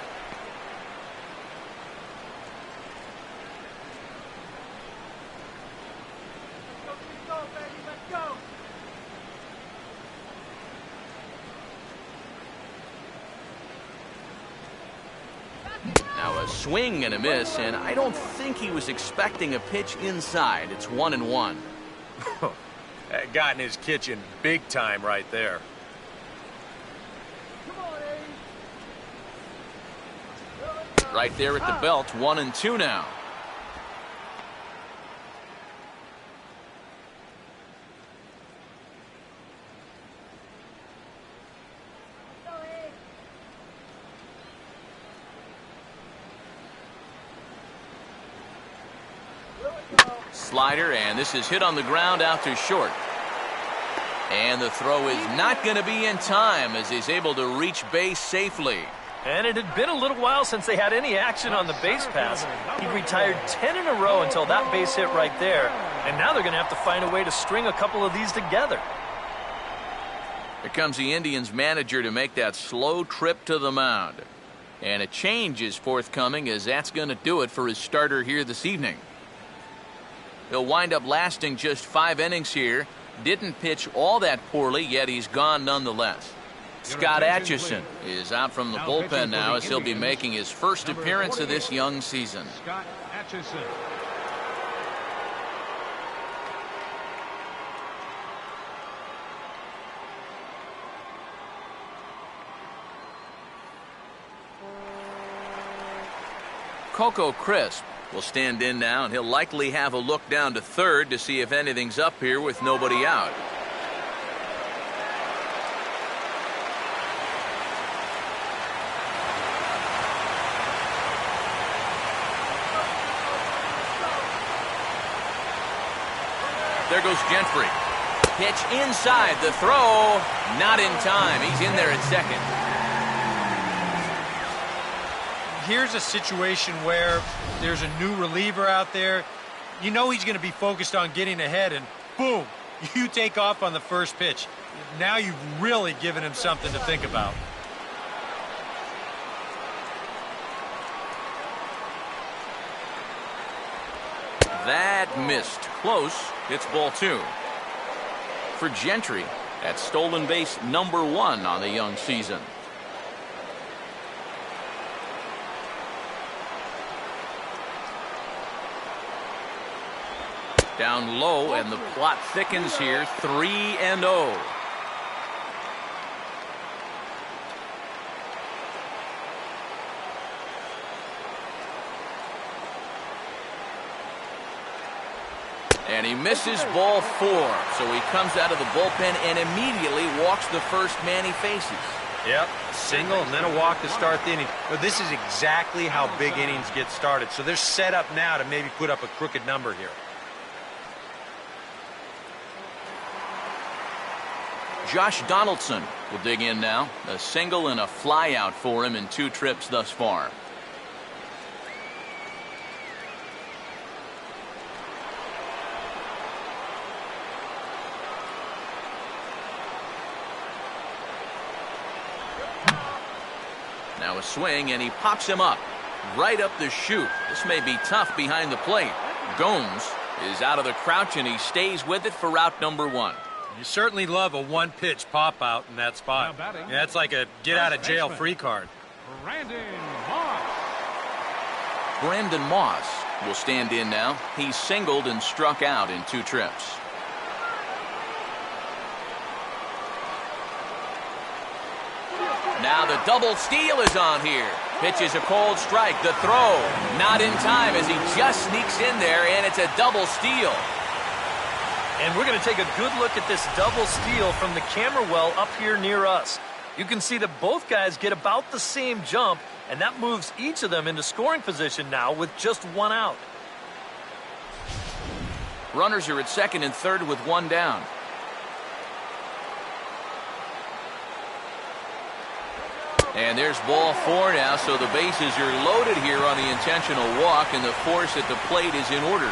Now a swing and a miss, and I don't think he was expecting a pitch inside. It's 1-1. That got in his kitchen big time right there. Right there at the belt, 1-2 now. Slider, and this is hit on the ground out to short. And the throw is not going to be in time as he's able to reach base safely. And it had been a little while since they had any action on the base pass. He retired 10 in a row until that base hit right there. And now they're going to have to find a way to string a couple of these together. Here comes the Indians manager to make that slow trip to the mound. And a change is forthcoming as that's going to do it for his starter here this evening. He'll wind up lasting just 5 innings here. Didn't pitch all that poorly, yet he's gone nonetheless. Scott Atchison is out from the bullpen now as he'll be making his first appearance of this young season. Scott Atchison. Coco Crisp will stand in now, and he'll likely have a look down to third to see if anything's up here with nobody out. There goes Gentry. Pitch inside. The throw, not in time. He's in there at second. Here's a situation where there's a new reliever out there. You know he's going to be focused on getting ahead, and boom, you take off on the first pitch. Now you've really given him something to think about. That missed. Close. It's ball 2. For Gentry, that's stolen base number 1 on the young season. Down low, and the plot thickens here. 3-0. And he misses ball 4. So he comes out of the bullpen and immediately walks the first man he faces. Yep, single and then a walk to start the inning. But this is exactly how big innings get started. So they're set up now to maybe put up a crooked number here. Josh Donaldson will dig in now. A single and a fly out for him in 2 trips thus far. Now a swing, and he pops him up. Right up the chute. This may be tough behind the plate. Gomes is out of the crouch, and he stays with it for route number 1. You certainly love a one-pitch pop-out in that spot. Yeah, that's like a get-out-of-jail-free card. Brandon Moss. Brandon Moss will stand in now. He's singled and struck out in 2 trips. Now the double steal is on here. Pitches a cold strike. The throw not in time as he just sneaks in there, and it's a double steal. And we're going to take a good look at this double steal from the camera well up here near us. You can see that both guys get about the same jump, and that moves each of them into scoring position now with just 1 out. Runners are at second and third with 1 down. And there's ball 4 now, so the bases are loaded here on the intentional walk, and the force at the plate is in order.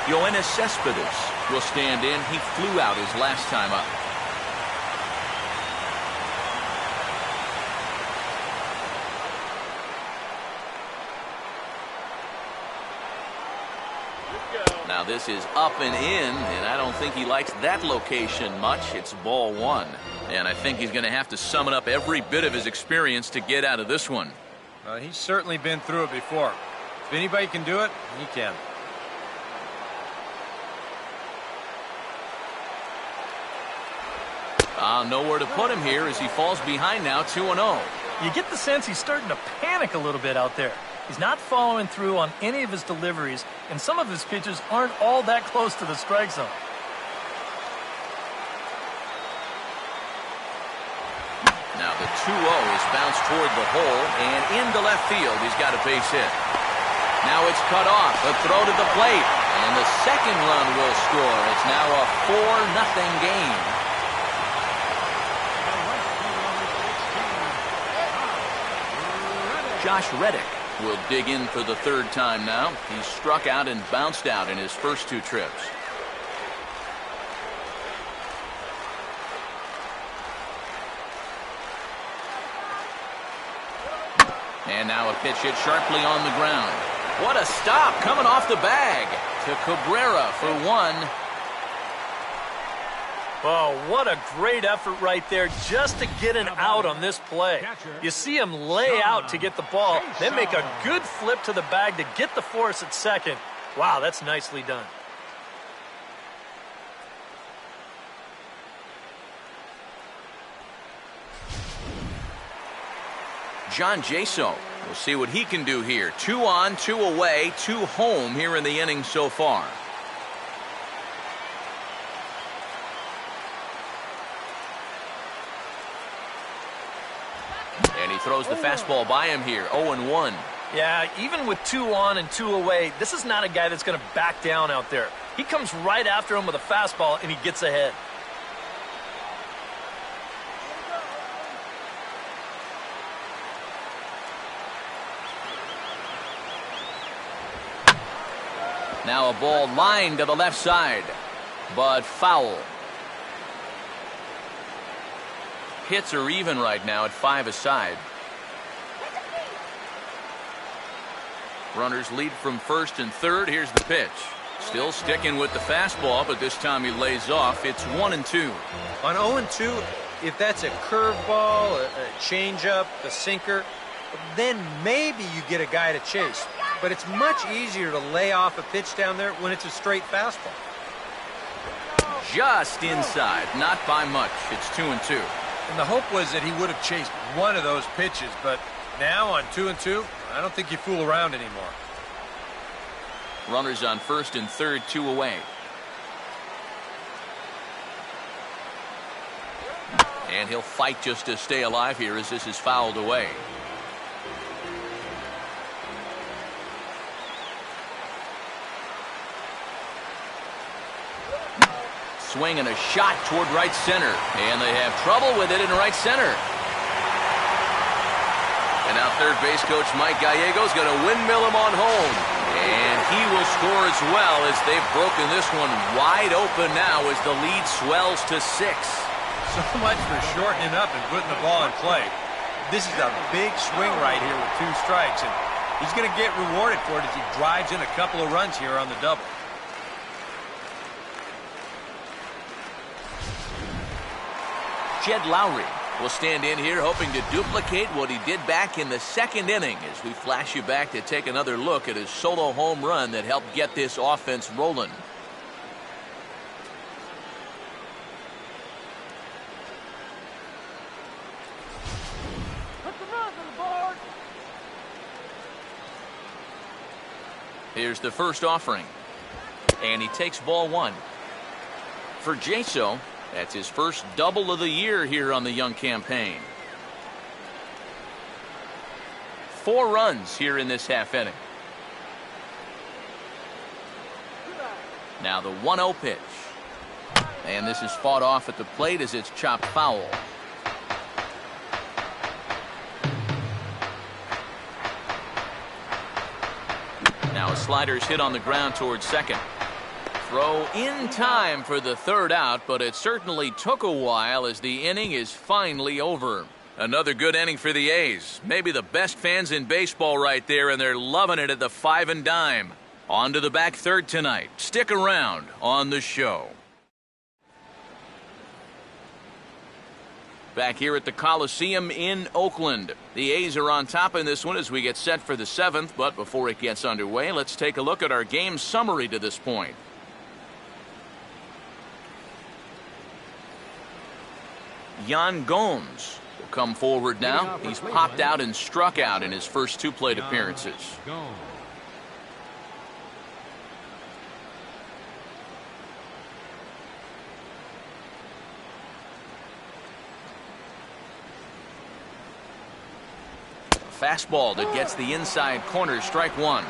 Yoenis Cespedes will stand in. He flew out his last time up. Now this is up and in, and I don't think he likes that location much. It's ball 1. And I think he's going to have to summon up every bit of his experience to get out of this one. He's certainly been through it before. If anybody can do it, he can. Nowhere to put him here as he falls behind now, 2-0. You get the sense he's starting to panic a little bit out there. He's not following through on any of his deliveries, and some of his pitches aren't all that close to the strike zone. Now the 2-0 is bounced toward the hole, and into left field. He's got a base hit. Now it's cut off. A throw to the plate, and the second run will score. It's now a 4-0 game. Josh Reddick will dig in for the 3rd time now. He's struck out and bounced out in his first 2 trips. And now a pitch hit sharply on the ground. What a stop coming off the bag to Cabrera for 1. Oh, what a great effort right there just to get an out on this play. You see him lay out to get the ball, then make a good flip to the bag to get the force at second. Wow, that's nicely done. John Jaso. We'll see what he can do here. 2 on, 2 away, 2 home here in the inning so far. And he throws the fastball by him here. 0-1. Yeah, even with 2 on and 2 away, this is not a guy that's going to back down out there. He comes right after him with a fastball, and he gets ahead. Now a ball lined to the left side, but foul. Hits are even right now at 5 aside. Runners lead from first and third. Here's the pitch. Still sticking with the fastball, but this time he lays off. It's 1-2. On 0-2, if that's a curveball, a changeup, a sinker, then maybe you get a guy to chase. But it's much easier to lay off a pitch down there when it's a straight fastball. Just inside, not by much. It's 2-2. And the hope was that he would have chased one of those pitches, but now on 2-2, I don't think you fool around anymore. Runners on first and third, 2 away. And he'll fight just to stay alive here as this is fouled away. Swing and a shot toward right center. And they have trouble with it in right center. And now third base coach Mike Gallego's going to windmill him on home. And he will score as well as they've broken this one wide open now as the lead swells to 6. So much for shortening up and putting the ball in play. This is a big swing right here with 2 strikes, and he's going to get rewarded for it as he drives in a couple of runs here on the double. Jed Lowry will stand in here hoping to duplicate what he did back in the second inning as we flash you back to take another look at his solo home run that helped get this offense rolling. Put the runs on the board. Here's the first offering. And he takes ball 1. For Jaso, that's his first double of the year here on the young campaign. 4 runs here in this half inning. Now the 1-0 pitch. And this is fought off at the plate as it's chopped foul. Now a slider's hit on the ground towards second. Throw in time for the third out, but it certainly took a while as the inning is finally over. Another good inning for the A's. Maybe the best fans in baseball right there, and they're loving it at the 5 and dime. On to the back third tonight. Stick around on the show. Back here at the Coliseum in Oakland. The A's are on top in this one as we get set for the 7th, but before it gets underway, let's take a look at our game summary to this point. Yan Gomes will come forward now. He's popped out and struck out in his first 2 plate appearances. Fastball that gets the inside corner, strike 1.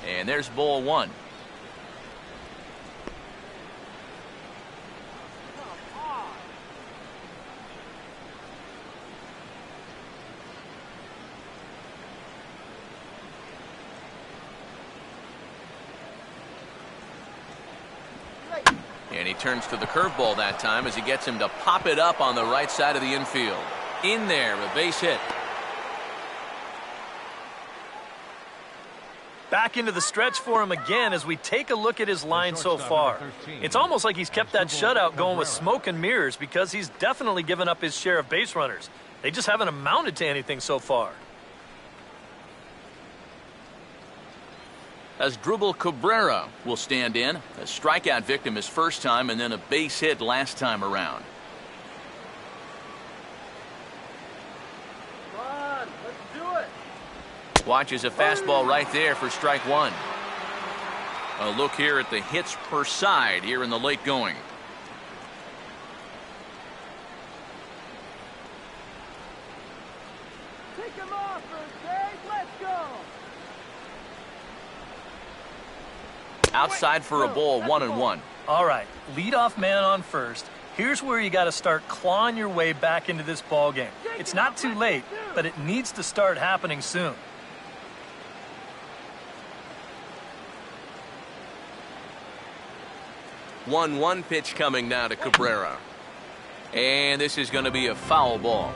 And there's ball 1. And he turns to the curveball that time as he gets him to pop it up on the right side of the infield. In there, a base hit. Back into the stretch for him again as we take a look at his line so far. It's almost like he's kept that shutout going with smoke and mirrors because he's definitely given up his share of base runners. They just haven't amounted to anything so far. Asdrubal Cabrera will stand in. A strikeout victim his first time and then a base hit last time around. Come on, let's do it. Watches a fastball right there for strike one. A look here at the hits per side here in the late going. Take him off, first base. Let's go. Outside for a ball, 1-1. All right, leadoff man on first. Here's where you got to start clawing your way back into this ball game. It's not too late, but it needs to start happening soon. One pitch coming now to Cabrera. And this is going to be a foul ball.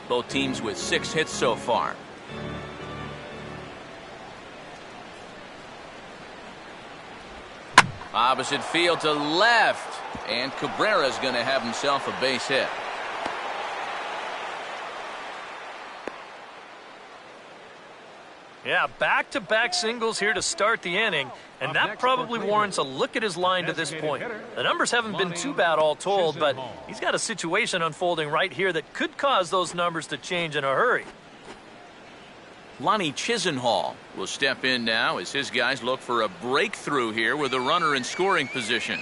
Both teams with 6 hits so far. Opposite field to left. And Cabrera's going to have himself a base hit. Yeah, back-to-back singles here to start the inning, and that probably warrants a look at his line to this point. The numbers haven't been too bad all told, but he's got a situation unfolding right here that could cause those numbers to change in a hurry. Lonnie Chisenhall will step in now as his guys look for a breakthrough here with a runner in scoring position.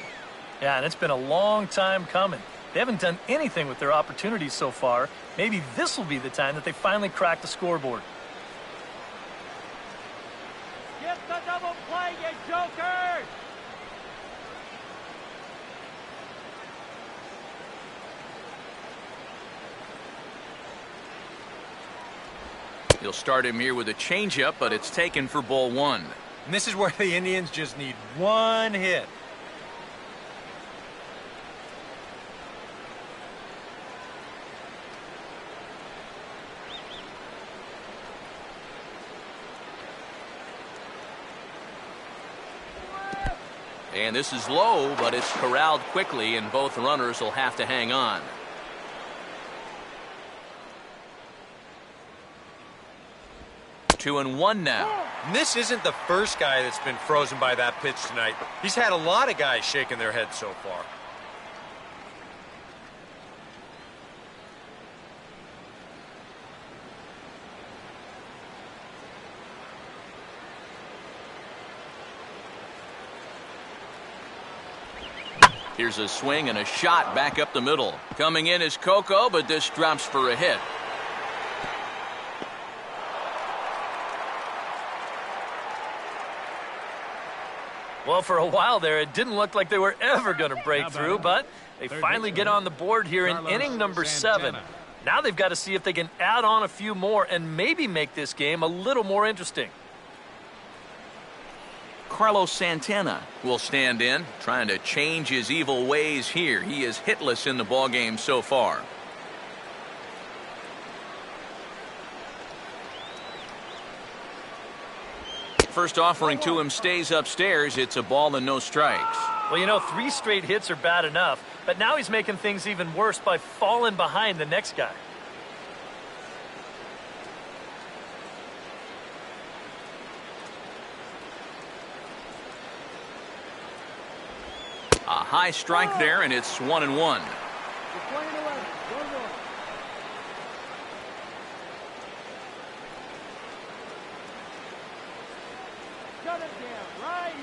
Yeah, and it's been a long time coming. They haven't done anything with their opportunities so far. Maybe this will be the time that they finally crack the scoreboard. Get the double play, you jokers! He'll start him here with a changeup, but it's taken for ball 1. And this is where the Indians just need one hit. And this is low, but it's corralled quickly, and both runners will have to hang on. Two and one now. And this isn't the first guy that's been frozen by that pitch tonight. He's had a lot of guys shaking their heads so far. Here's a swing and a shot back up the middle. Coming in is Coco, but this drops for a hit. Well, for a while there, it didn't look like they were ever going to break through, but they finally get on the board here in inning number 7. Now they've got to see if they can add on a few more and maybe make this game a little more interesting. Carlos Santana will stand in, trying to change his evil ways here. He is hitless in the ballgame so far. First offering to him stays upstairs. It's a ball and no strikes. Well, you know, 3 straight hits are bad enough, but now he's making things even worse by falling behind the next guy. A high strike there, and it's 1-1. We're playing 11. 1-1. Shut it down right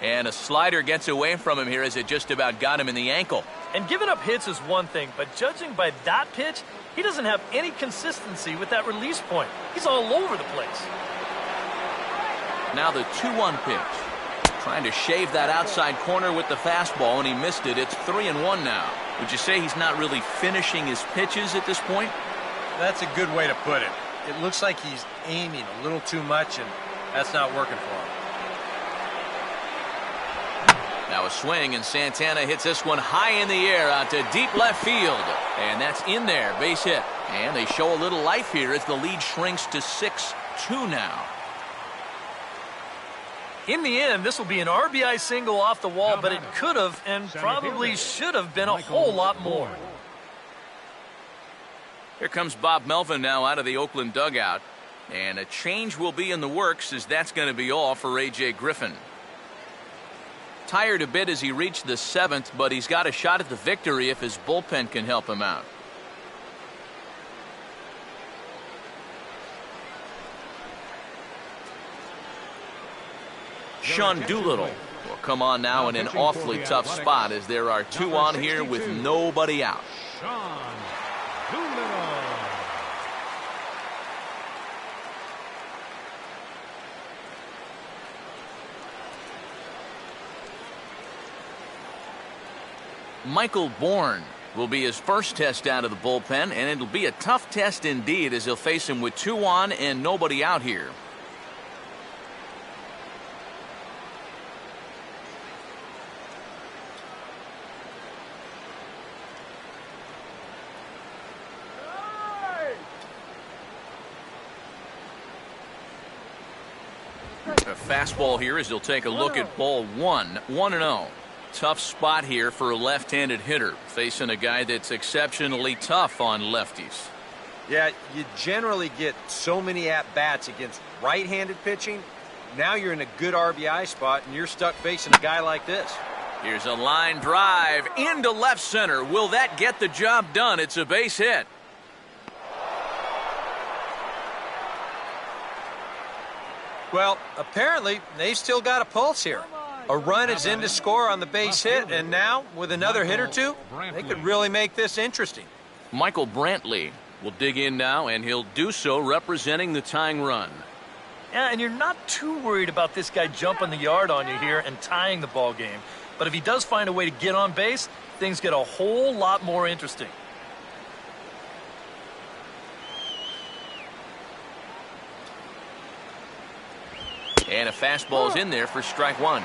here. And a slider gets away from him here as it just about got him in the ankle. And giving up hits is one thing, but judging by that pitch, he doesn't have any consistency with that release point. He's all over the place. Now the 2-1 pitch. Trying to shave that outside corner with the fastball, and he missed it. It's 3-1 now. Would you say he's not really finishing his pitches at this point? That's a good way to put it. It looks like he's aiming a little too much, and that's not working for him. Now a swing, and Santana hits this one high in the air out to deep left field. And that's in there, base hit. And they show a little life here as the lead shrinks to 6-2 now. In the end, this will be an RBI single off the wall, but it could have and probably should have been a whole lot more. Here comes Bob Melvin now out of the Oakland dugout. And a change will be in the works, as that's going to be all for A.J. Griffin. Tired a bit as he reached the 7th, but he's got a shot at the victory if his bullpen can help him out. Sean Doolittle will come on now in an awfully tough spot, as there are 2 on here with nobody out. Sean Doolittle. Michael Bourne will be his first test out of the bullpen, and it'll be a tough test indeed, as he'll face him with 2 on and nobody out here. A fastball here as he'll take a look at ball 1, 1-0. Tough spot here for a left-handed hitter, facing a guy that's exceptionally tough on lefties. Yeah, you generally get so many at-bats against right-handed pitching. Now you're in a good RBI spot, and you're stuck facing a guy like this. Here's a line drive into left center. Will that get the job done? It's a base hit. Well, apparently, they've still got a pulse here. A run is in to score on the base hit, and now, with another hit or two, they could really make this interesting. Michael Brantley will dig in now, and he'll do so representing the tying run. Yeah, and you're not too worried about this guy jumping the yard on you here and tying the ball game. But if he does find a way to get on base, things get a whole lot more interesting. And a fastball's in there for strike 1.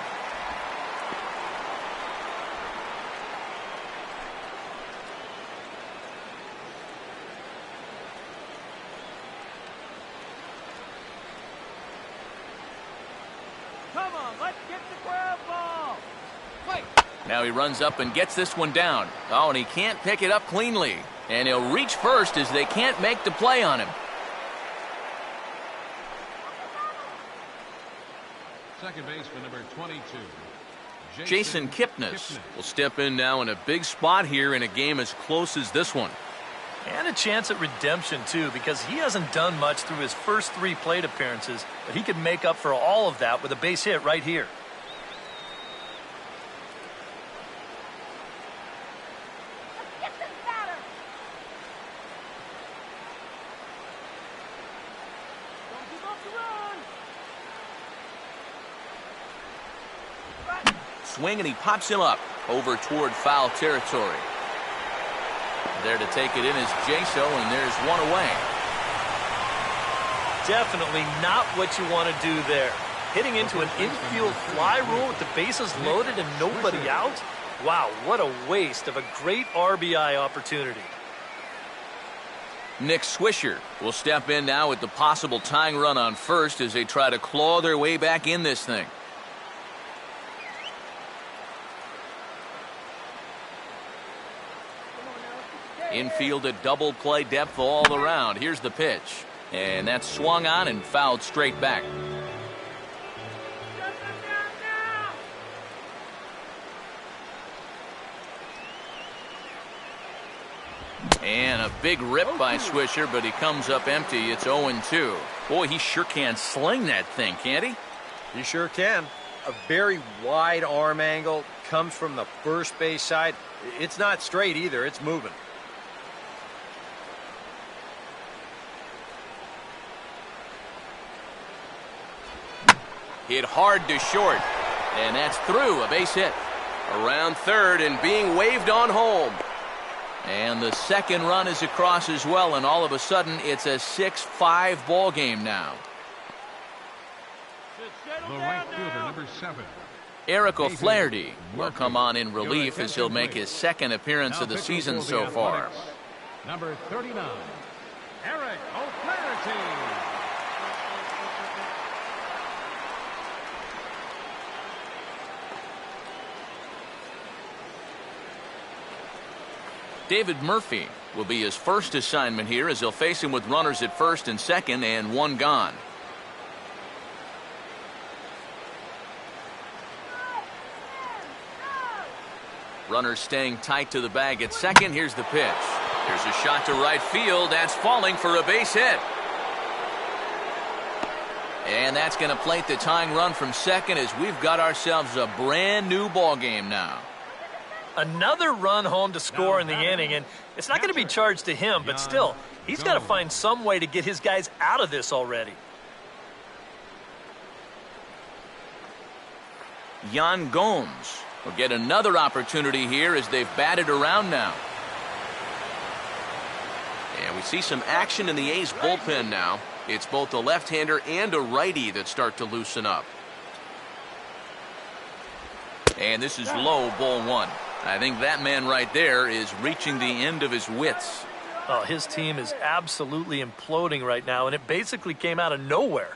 Come on, let's get the ground ball. Wait. Now he runs up and gets this one down. Oh, and he can't pick it up cleanly. And he'll reach first as they can't make the play on him. Second baseman number 22. Jason Kipnis will step in now in a big spot here in a game as close as this one. And a chance at redemption, too, because he hasn't done much through his first 3 plate appearances, but he could make up for all of that with a base hit right here. Get this batter. Don't give up the run. Swing, and he pops him up over toward foul territory. There to take it in is Jaso, and there's 1 away. Definitely not what you want to do there. Hitting into an infield fly rule with the bases loaded and nobody out? Wow, what a waste of a great RBI opportunity. Nick Swisher will step in now with the possible tying run on first as they try to claw their way back in this thing. Infield at double play depth all around. Here's the pitch. And that's swung on and fouled straight back. And a big rip by Swisher, but he comes up empty. It's 0-2. Boy, he sure can sling that thing, can't he? You sure can. A very wide arm angle, comes from the first base side. It's not straight either. It's moving. Hit hard to short, and that's through. A base hit. Around third and being waved on home. And the second run is across as well, and all of a sudden it's a 6-5 ball game now. The right fielder, number 7. Eric O'Flaherty will come on in relief as he'll make his second appearance of the season so far. Number 39, Eric O'Flaherty. David Murphy will be his first assignment here as they'll face him with runners at first and second and one gone. Runners staying tight to the bag at second. Here's the pitch. Here's a shot to right field. That's falling for a base hit. And that's going to plate the tying run from second as we've got ourselves a brand new ball game now. Another run home to score in the inning, and it's not going to be charged to him, but still, he's got to find some way to get his guys out of this already. Yan Gomes will get another opportunity here as they've batted around now. And we see some action in the A's bullpen now. It's both a left-hander and a righty that start to loosen up. And this is low, ball one. I think that man right there is reaching the end of his wits. Oh, his team is absolutely imploding right now, and it basically came out of nowhere.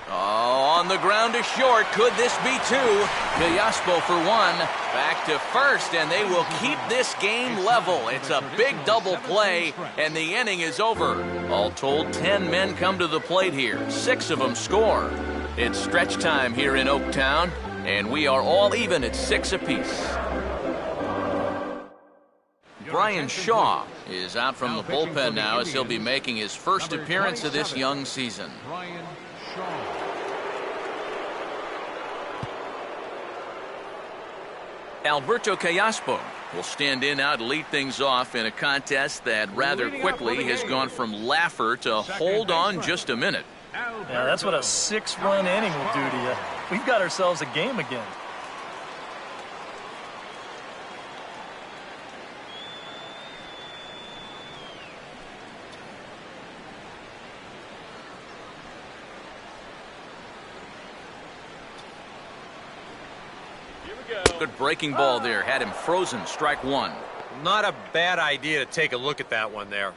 On the ground to short. Could this be two? Gallaspo for one. Back to first, and they will keep this game level. It's a big double play, and the inning is over. All told, 10 men come to the plate here. 6 of them score. It's stretch time here in Oaktown, and we are all even at 6 apiece. Brian Shaw is out from the bullpen now as he'll be making his first appearance of this young season. Brian Shaw. Alberto Callaspo will stand in now to lead things off in a contest that rather quickly has gone from laugher to hold on just a minute. Yeah, that's what a 6-run inning will do to you. We've got ourselves a game again. Good breaking ball there. Had him frozen. Strike one. Not a bad idea to take a look at that one there.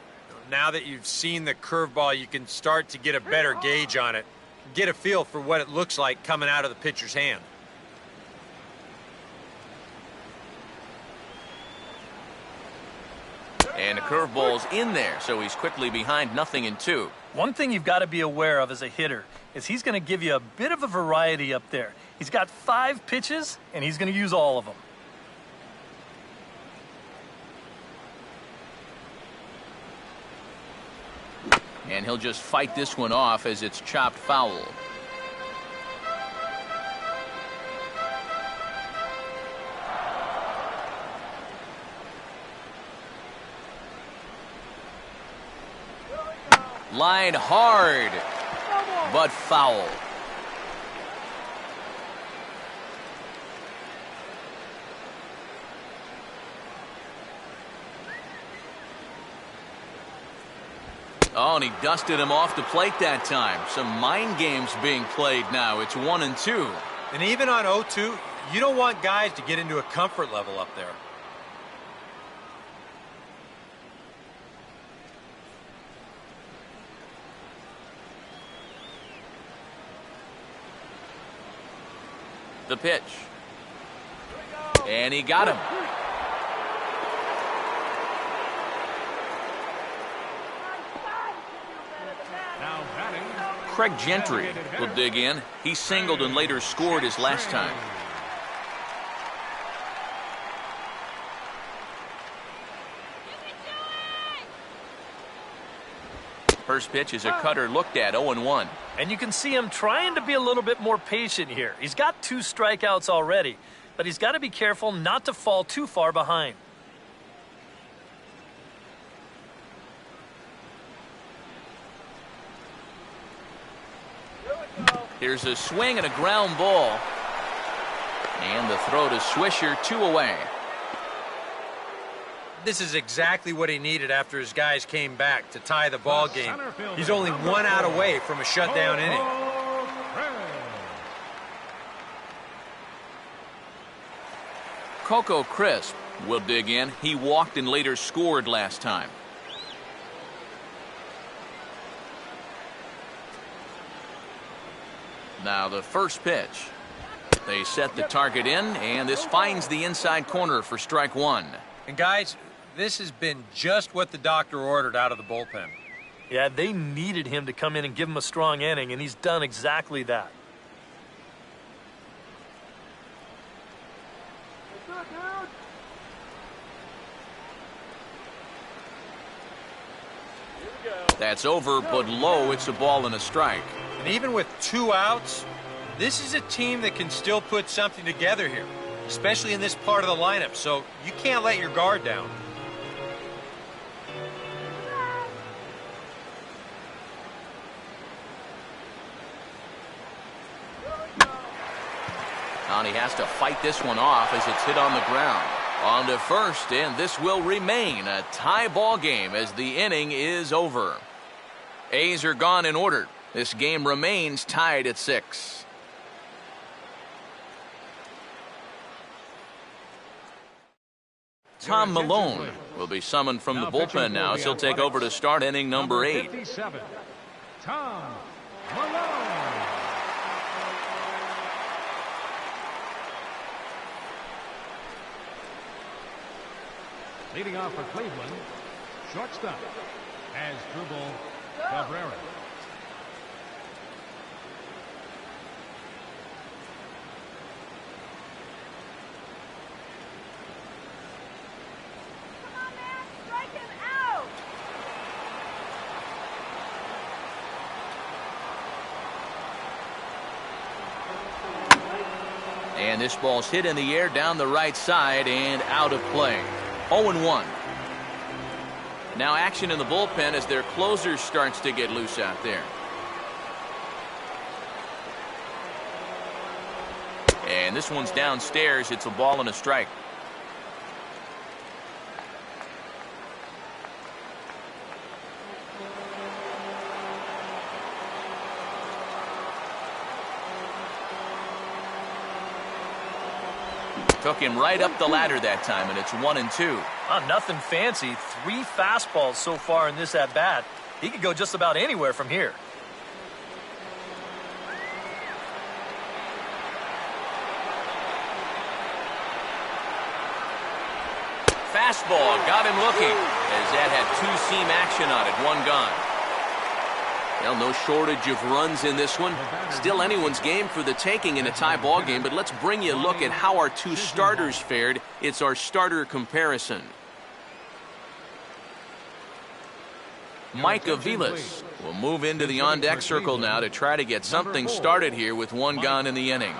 Now that you've seen the curveball, you can start to get a better gauge on it. Get a feel for what it looks like coming out of the pitcher's hand. And the curveball's in there, so he's quickly behind 0-2. One thing you've got to be aware of as a hitter is he's going to give you a bit of a variety up there. He's got 5 pitches, and he's going to use all of them. And he'll just fight this one off as it's chopped foul. Line hard, but foul. Oh, and he dusted him off the plate that time. Some mind games being played now. It's 1-2. And even on 0-2, you don't want guys to get into a comfort level up there. The pitch. And he got him. Now batting. Craig Gentry will dig in. He singled and later scored his last time. First pitch is a cutter looked at, 0-1. And you can see him trying to be a little bit more patient here. He's got 2 strikeouts already, but he's got to be careful not to fall too far behind. Here's a swing and a ground ball. And the throw to Swisher, 2 away. This is exactly what he needed after his guys came back to tie the ball game. He's only 1 out away from a shutdown inning. Coco Crisp will dig in. He walked and later scored last time. Now the first pitch. They set the target in, and this finds the inside corner for strike one. And guys, this has been just what the doctor ordered out of the bullpen. Yeah, they needed him to come in and give him a strong inning, and he's done exactly that. That's over, but low. It's a ball and a strike. And even with 2 outs, this is a team that can still put something together here, especially in this part of the lineup, so you can't let your guard down. And he has to fight this one off as it's hit on the ground. On to first, and this will remain a tie ball game as the inning is over. A's are gone in order. This game remains tied at 6. Tom Malone will be summoned from the bullpen now, as he'll take over to start inning number 8. 57, Tom Malone. Leading off for Cleveland, shortstop, Asdrubal Cabrera. And this ball's hit in the air down the right side and out of play. 0-1. Now action in the bullpen as their closer starts to get loose out there. And this one's downstairs. It's a ball and a strike. Took him right up the ladder that time, and it's 1-2. Nothing fancy. 3 fastballs so far in this at-bat. He could go just about anywhere from here. Fastball got him looking as that had 2-seam action on it. 1 gone. Well, no shortage of runs in this one. Still anyone's game for the taking in a tie ball game, but let's bring you a look at how our 2 starters fared. It's our starter comparison. Mike Aviles will move into the on-deck circle now to try to get something started here with 1 gone in the inning.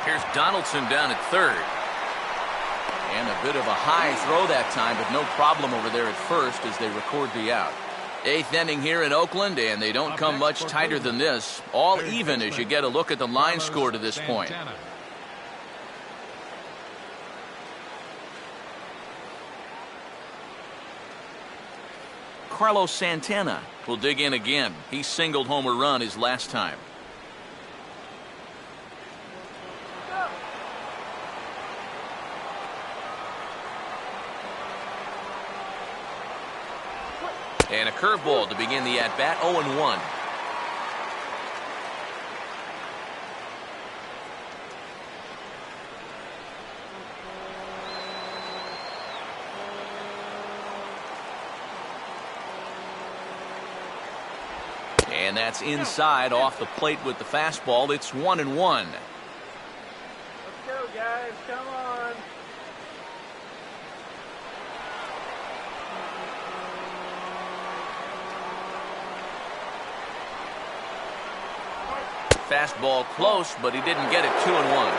Here's Donaldson down at third. And a bit of a high throw that time, but no problem over there at first as they record the out. 8th inning here in Oakland, and they don't come much tighter than this. All even as you get a look at the line score to this point. Carlos Santana will dig in again. He singled home a run his last time. And a curveball to begin the at-bat. 0-1. And that's inside off the plate with the fastball. It's 1-1. Let's go, guys. Come on. Fastball close, but he didn't get it. 2-1.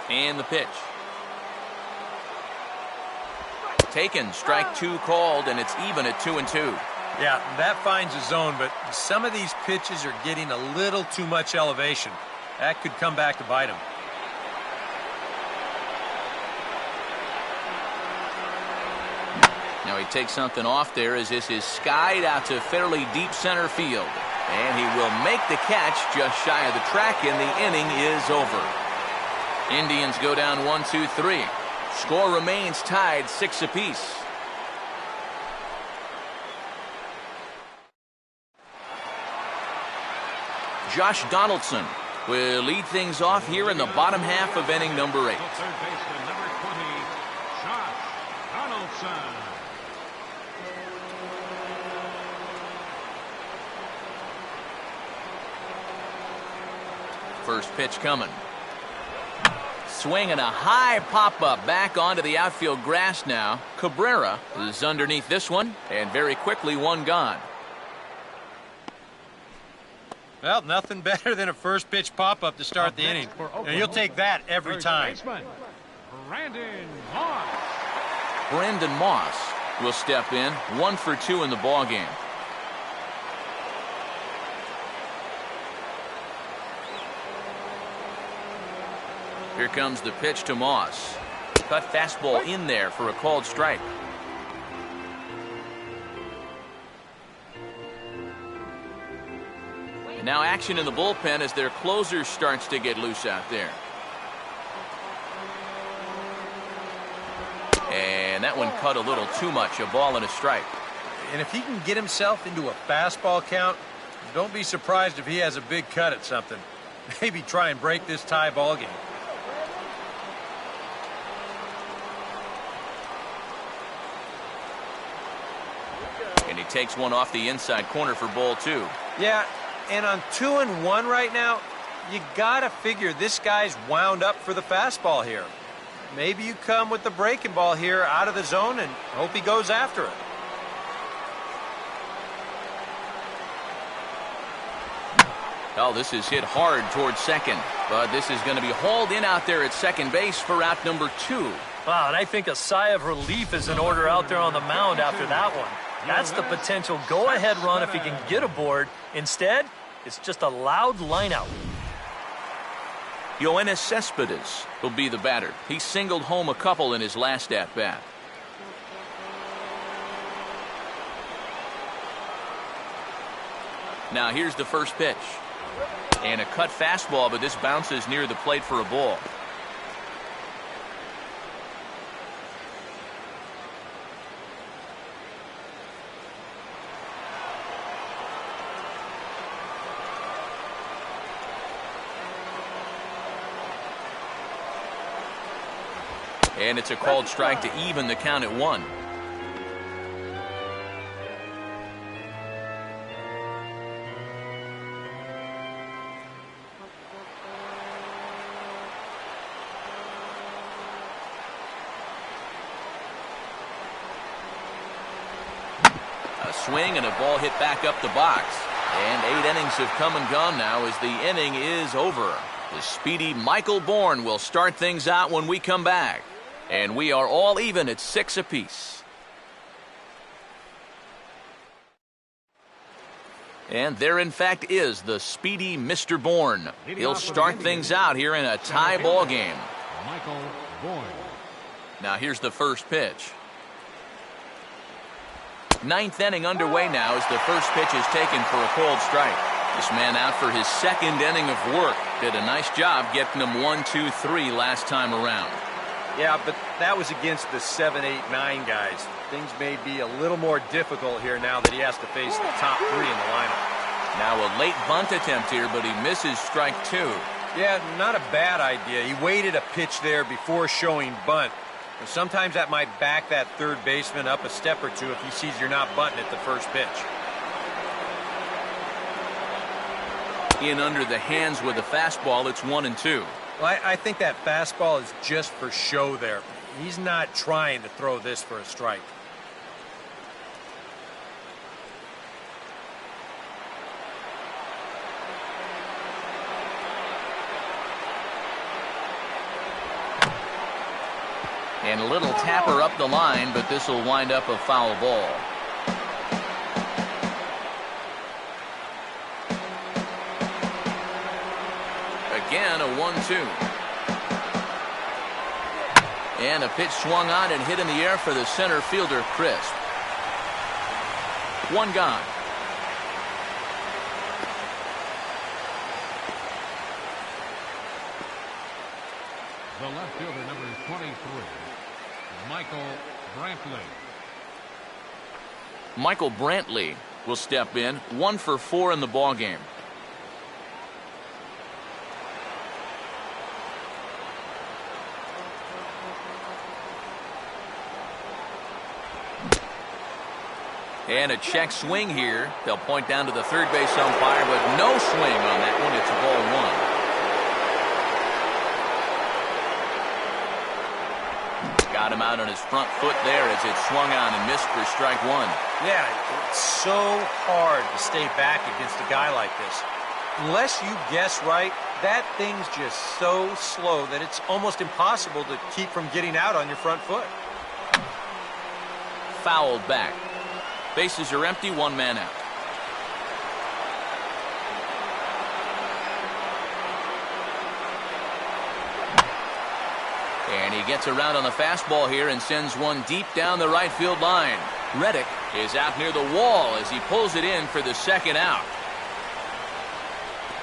And the pitch. Taken, strike 2 called, and it's even at 2-2. Yeah, that finds a zone, but some of these pitches are getting a little too much elevation. That could come back to bite him. Now he takes something off there as this is skied out to fairly deep center field. And he will make the catch just shy of the track, and the inning is over. Indians go down 1-2-3. Score remains tied 6 apiece. Josh Donaldson will lead things off here in the bottom half of inning number 8. Third baseman, number 20, Josh Donaldson. First pitch coming. Swinging a high pop-up back onto the outfield grass now. Cabrera is underneath this one, and very quickly one gone. Well, nothing better than a first pitch pop-up to start the inning. And you'll take that every time. Brandon Moss. Brandon Moss will step in, 1 for 2 in the ballgame. Here comes the pitch to Moss. Cut fastball in there for a called strike. And now action in the bullpen as their closer starts to get loose out there. And that one cut a little too much, a ball and a strike. And if he can get himself into a fastball count, don't be surprised if he has a big cut at something. Maybe try and break this tie ball game. And he takes one off the inside corner for ball 2. Yeah, and on 2-1 right now, you gotta figure this guy's wound up for the fastball here. Maybe you come with the breaking ball here out of the zone and hope he goes after it. Oh, this is hit hard towards second, but this is going to be hauled in out there at second base for out number 2. Wow, and I think a sigh of relief is in order out there on the mound after that one. That's the potential go-ahead run if he can get aboard. Instead, it's just a loud lineout. Yoenis Cespedes will be the batter. He singled home a couple in his last at-bat. Now here's the first pitch. And a cut fastball, but this bounces near the plate for a ball. And it's a called strike to even the count at 1. A swing and a ball hit back up the box. And 8 innings have come and gone now as the inning is over. The speedy Michael Bourne will start things out when we come back. And we are all even at 6 apiece. And there, in fact, is the speedy Mr. Bourne. He'll start things out here in a tie ball game. Michael Bourne. Now here's the first pitch. 9th inning underway now as the first pitch is taken for a called strike. This man out for his 2nd inning of work. Did a nice job getting them 1-2-3 last time around. Yeah, but that was against the 7, 8, 9 guys. Things may be a little more difficult here now that he has to face the top 3 in the lineup. Now a late bunt attempt here, but he misses strike 2. Yeah, not a bad idea. He waited a pitch there before showing bunt. And sometimes that might back that third baseman up a step or two if he sees you're not bunting at the first pitch. In under the hands with a fastball, it's 1-2. Well, I think that fastball is just for show there. He's not trying to throw this for a strike. And a little tapper up the line, but this will wind up a foul ball. 1-2. And a pitch swung on and hit in the air for the center fielder, Crisp. One gone. The left fielder, number 23, Michael Brantley. Michael Brantley will step in, 1 for 4 in the ball game. And a check swing here. They'll point down to the third base umpire, but no swing on that one. It's a ball 1. Got him out on his front foot there as it swung on and missed for strike 1. Yeah, it's so hard to stay back against a guy like this. Unless you guess right, that thing's just so slow that it's almost impossible to keep from getting out on your front foot. Fouled back. Bases are empty, 1 man out. And he gets around on the fastball here and sends one deep down the right field line. Reddick is out near the wall as he pulls it in for the second out.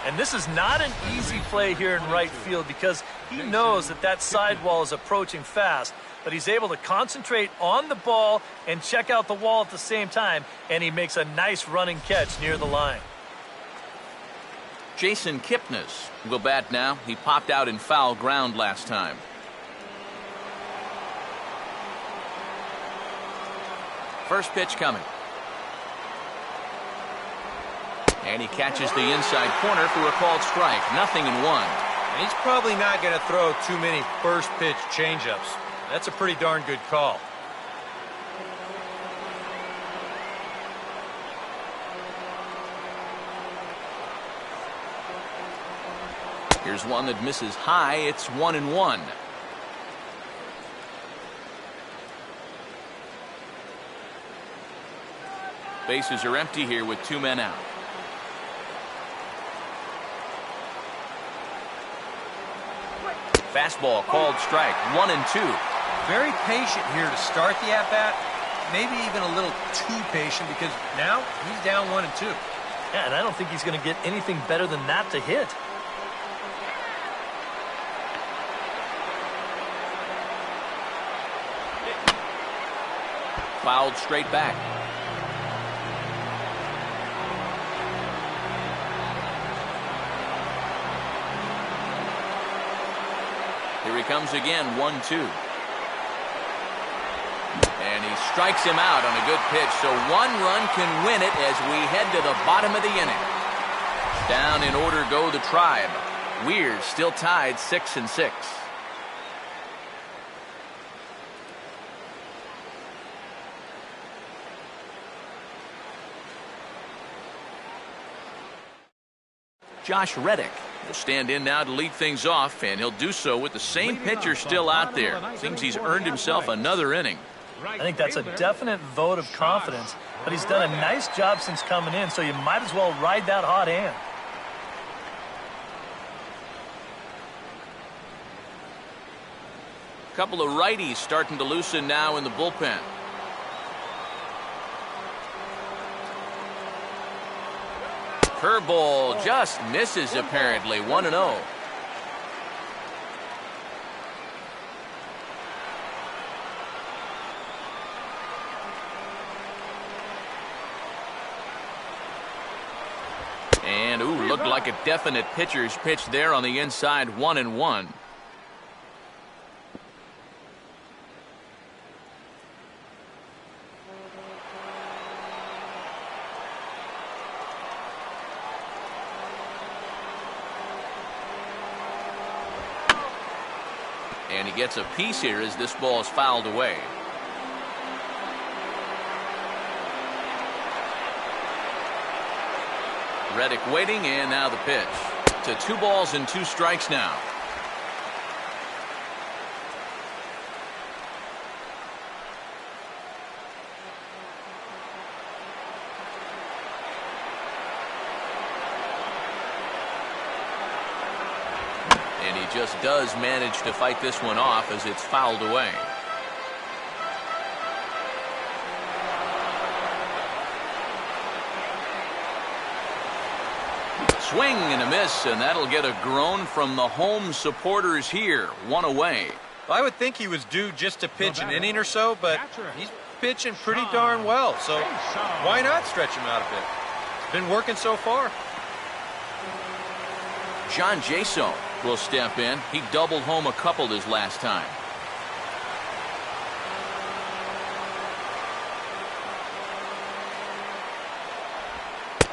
And this is not an easy play here in right field because he knows that that sidewall is approaching fast, but he's able to concentrate on the ball and check out the wall at the same time, and he makes a nice running catch near the line. Jason Kipnis will bat now. He popped out in foul ground last time. First pitch coming. And he catches the inside corner for a called strike. 0-1. And he's probably not going to throw too many first pitch changeups. That's a pretty darn good call. Here's one that misses high. It's 1-1. Bases are empty here with 2 men out. Fastball called strike. 1-2. Very patient here to start the at-bat. Maybe even a little too patient because now he's down 1-2. Yeah, and I don't think he's going to get anything better than that to hit. Fouled straight back. Here he comes again, 1-2. And he strikes him out on a good pitch, so 1 run can win it as we head to the bottom of the inning. Down in order go the Tribe. Weird still tied 6-6. Josh Reddick will stand in now to lead things off, and he'll do so with the same pitcher still out there. Seems he's earned himself another inning. I think that's a definite vote of confidence, but he's done a nice job since coming in, so you might as well ride that hot hand. A couple of righties starting to loosen now in the bullpen. Curveball just misses apparently. 1-0. And looked like a definite pitcher's pitch there on the inside. 1-1. And he gets a piece here as this ball is fouled away. Reddick waiting, and now the pitch. To 2 balls and 2 strikes now. just does manage to fight this one off as it's fouled away. Swing and a miss, and that'll get a groan from the home supporters here. One away. I would think he was due just to pitch an inning or so, but he's pitching pretty darn well, so why not stretch him out a bit? It's been working so far. John Jaso will step in. He doubled home a couple his last time.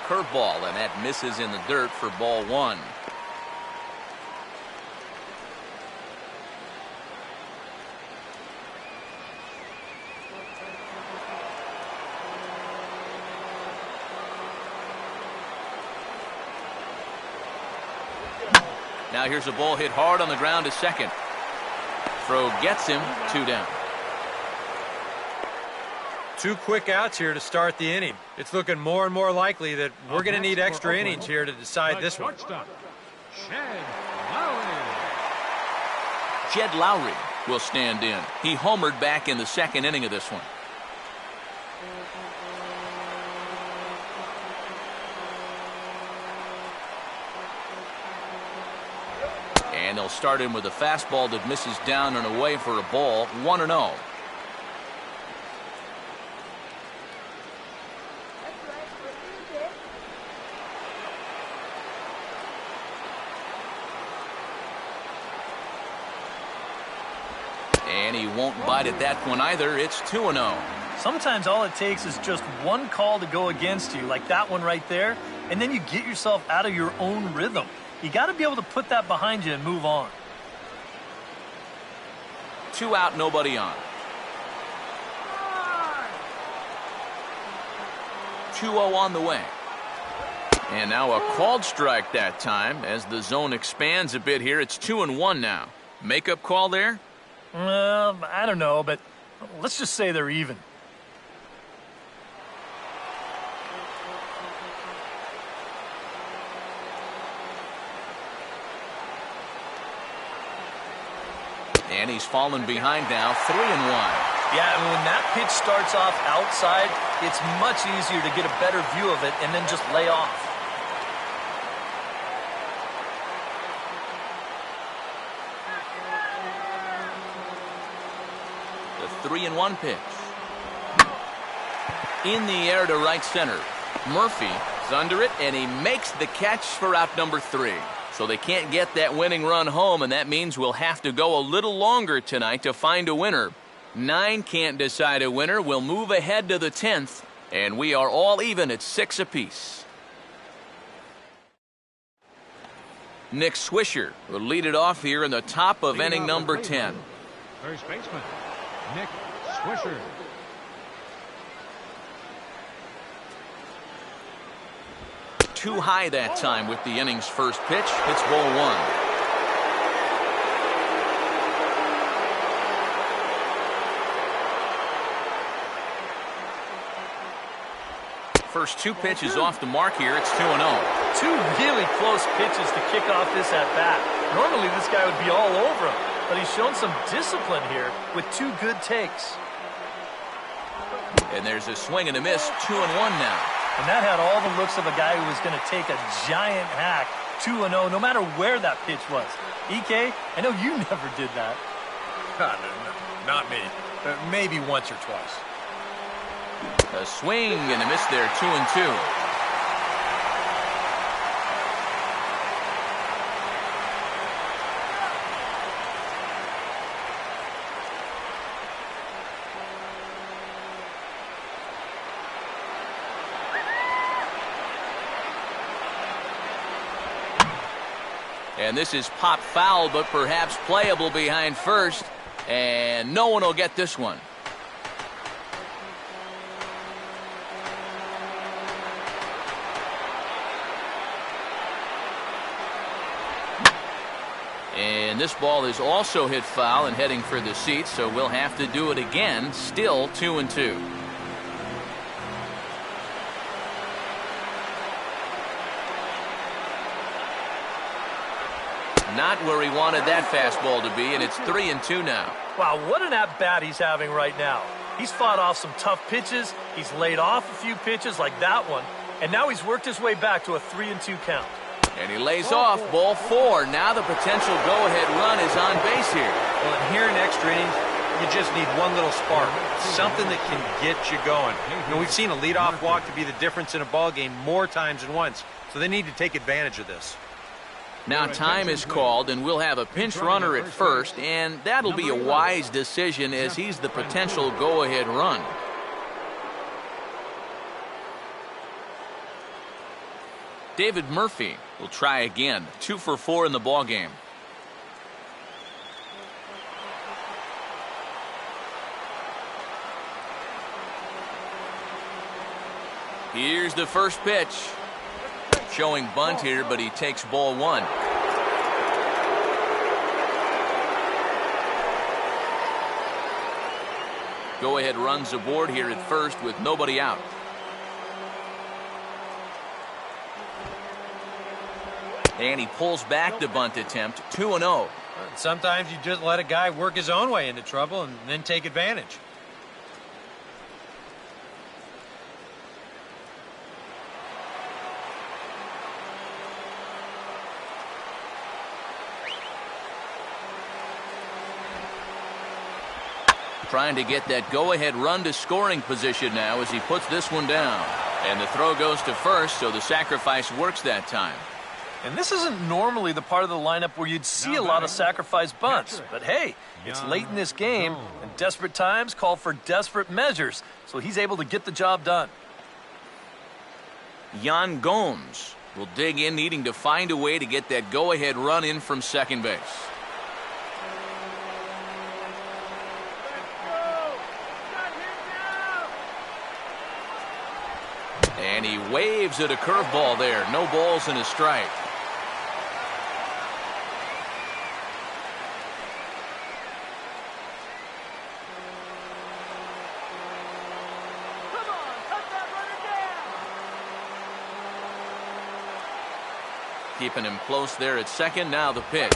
Curveball, and that misses in the dirt for ball one. Now here's a ball hit hard on the ground to second. Throw gets him, 2 down. 2 quick outs here to start the inning. It's looking more and more likely that we're going to need extra innings here to decide this one. Jed Lowry will stand in. He homered back in the second inning of this one. And they'll start him with a fastball that misses down and away for a ball. 1-0. And he won't bite at that one either. It's 2-0. Sometimes all it takes is just one call to go against you, like that one right there, and then you get yourself out of your own rhythm. You got to be able to put that behind you and move on. 2 out, nobody on. 2-0 on the way. And now a called strike that time as the zone expands a bit here. It's 2-1 now. Makeup call there? I don't know, but let's just say they're even. And he's fallen behind now, 3-1. Yeah, and when that pitch starts off outside, it's much easier to get a better view of it and then just lay off. The 3-1 pitch. In the air to right center. Murphy is under it, and he makes the catch for out number 3. So they can't get that winning run home, and that means we'll have to go a little longer tonight to find a winner. 9 can't decide a winner. We'll move ahead to the 10th, and we are all even at 6 apiece. Nick Swisher will lead it off here in the top of inning number 10. First baseman, Nick Swisher. Too high that time with the inning's first pitch. It's ball 1. First 2 pitches off the mark here. It's 2-0. 2 really close pitches to kick off this at-bat. Normally this guy would be all over him, but he's shown some discipline here with 2 good takes. And there's a swing and a miss. 2-1 now. And that had all the looks of a guy who was going to take a giant hack. 2-0, no matter where that pitch was. EK, I know you never did that. No, not me. Maybe once or twice. A swing and a miss there. 2-2. And this is pop foul, but perhaps playable behind first. And no one will get this one. And this ball is also hit foul and heading for the seats, so we'll have to do it again. Still 2-2. Not where he wanted that fastball to be, and it's 3-2 now. Wow, what an at-bat he's having right now. He's fought off some tough pitches. He's laid off a few pitches like that one. And now he's worked his way back to a 3-2 count. And he lays off, ball 4. Now the potential go-ahead run is on base here. Well, and here in extra innings, you just need one little spark, something that can get you going. You know, we've seen a leadoff walk to be the difference in a ball game more times than once, so they need to take advantage of this. Now time is called, and we'll have a pinch runner at first, and that'll be a wise decision as he's the potential go-ahead run. David Murphy will try again. 2 for 4 in the ballgame. Here's the first pitch. Showing bunt here, but he takes ball 1. Go-ahead runs aboard here at first with nobody out. And he pulls back the bunt attempt, 2-0. Sometimes you just let a guy work his own way into trouble and then take advantage. Trying to get that go-ahead run to scoring position now as he puts this one down. And the throw goes to first, so the sacrifice works that time. And this isn't normally the part of the lineup where you'd see a lot of sacrifice bunts. But hey, it's late in this game, and desperate times call for desperate measures. So he's able to get the job done. Yan Gomes will dig in, needing to find a way to get that go-ahead run in from second base. And he waves at a curveball there. No balls and a strike. Keeping him close there at second. Now the pitch.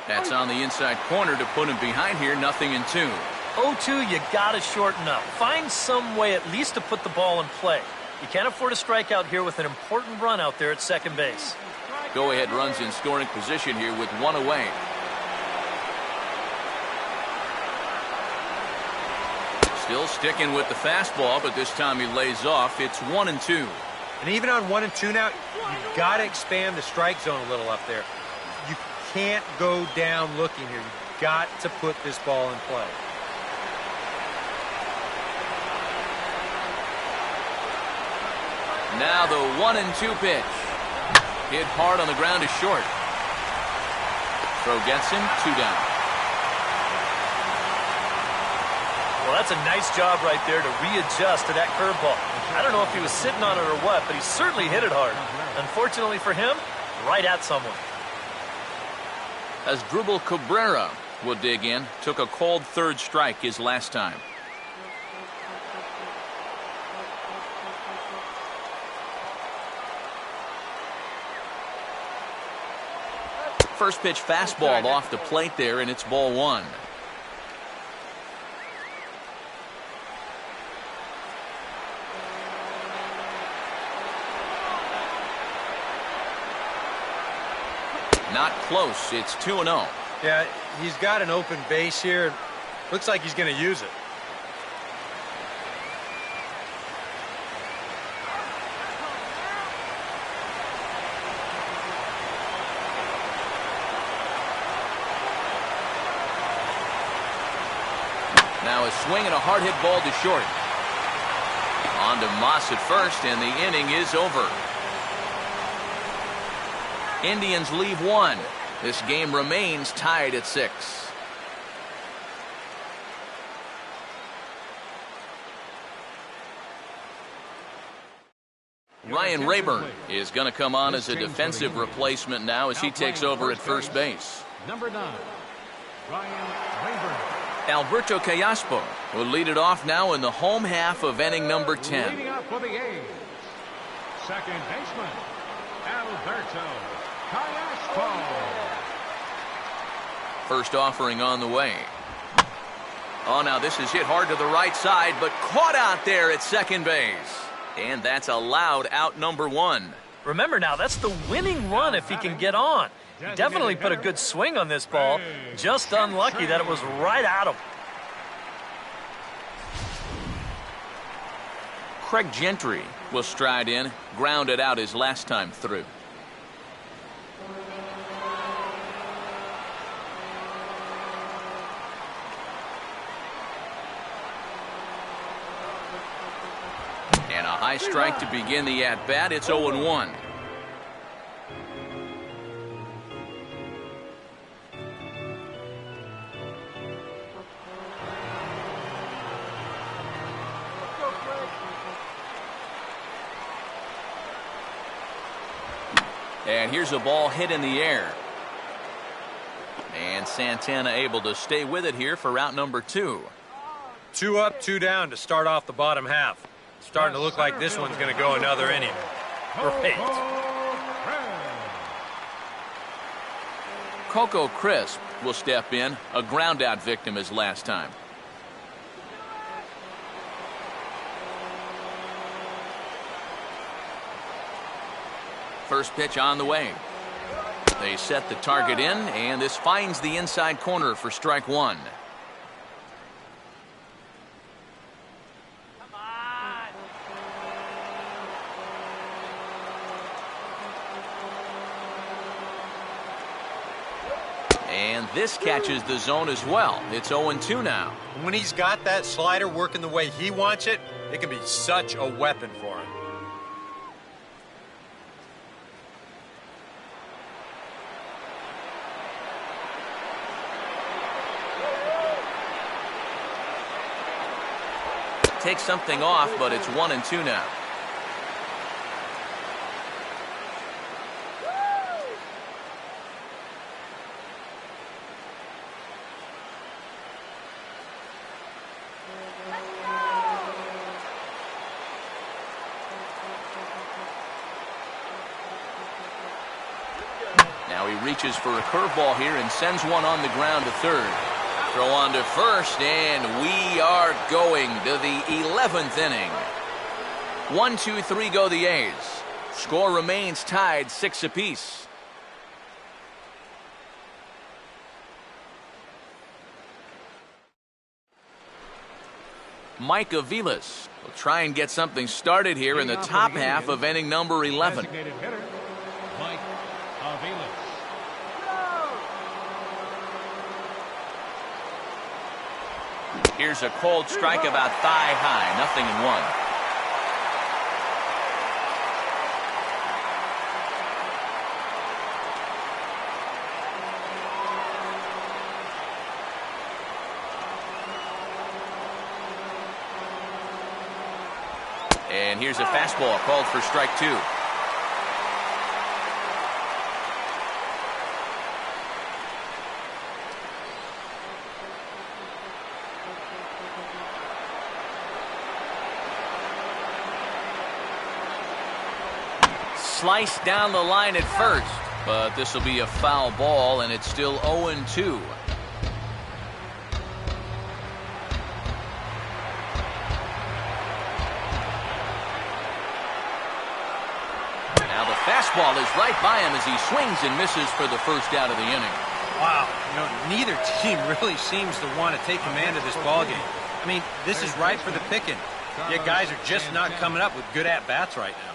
That's on the inside corner to put him behind here. 0-2. 0-2, you got to shorten up. Find some way at least to put the ball in play. You can't afford a strikeout here with an important run out there at second base. Go-ahead runs in scoring position here with 1 away. Still sticking with the fastball, but this time he lays off. It's 1-2. And even on 1-2 now, you've got to expand the strike zone a little up there. You can't go down looking here. You've got to put this ball in play. Now the 1-2 pitch. Hit hard on the ground is short. Throw gets him, 2 down. Well, that's a nice job right there to readjust to that curveball. I don't know if he was sitting on it or what, but he certainly hit it hard. Unfortunately for him, right at someone. As Drupal Cabrera will dig in. Took a cold third strike his last time. First pitch fastball off the plate there, and it's ball 1. Not close. It's 2-0. Yeah, he's got an open base here. Looks like he's going to use it. Now a swing and a hard hit ball to short. On to Moss at first, and the inning is over. Indians leave 1. This game remains tied at 6. Ryan Rayburn is going to come on as a defensive replacement now as he takes over at first base. Number 9, Ryan Rayburn. Alberto Callaspo will lead it off now in the home half of inning number 10. Leading up for the A's, second baseman, Alberto Callaspo. First offering on the way. Oh, now this is hit hard to the right side, but caught out there at second base. And that's allowed out number one. Remember now, that's the winning run if he can get on. He definitely put a good swing on this ball. Just unlucky that it was right at him. Craig Gentry will stride in, grounded out his last time through. And a high strike to begin the at-bat. It's 0-1. And here's a ball hit in the air. And Santana able to stay with it here for route number 2. 2 up, 2 down to start off the bottom half. Starting to look like this one's going to go another inning. Great. Coco Crisp will step in, a ground out victim as last time. First pitch on the way. They set the target in, and this finds the inside corner for strike one. Come on. And this catches the zone as well. It's 0-2 now. When he's got that slider working the way he wants it, it can be such a weapon for him. Takes something off, but it's 1-2 now. Now he reaches for a curveball here and sends one on the ground to third. Throw on to first, and we are going to the 11th inning. 1-2-3 go the A's. Score remains tied 6 apiece. Mike Aviles will try and get something started here in the top half of inning number 11. Designated hitter, Mike Aviles. Here's a cold strike about thigh high, 0-1. And here's a fastball called for strike 2. Sliced down the line at first, but this will be a foul ball, and it's still 0-2. Now the fastball is right by him as he swings and misses for the first out of the inning. Wow, neither team really seems to want to take command of this ballgame. I mean, this is right for the picking. Yet guys are just not coming up with good at-bats right now.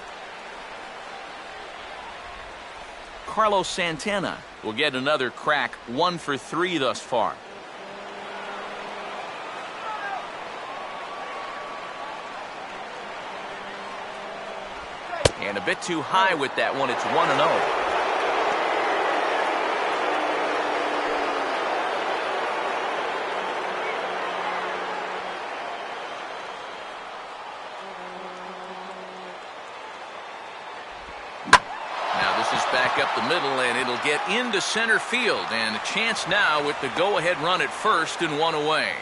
Carlos Santana will get another crack, 1 for 3 thus far. And a bit too high with that one. It's 1-0. Back up the middle, and it'll get into center field, and a chance now with the go-ahead run at first and 1 away.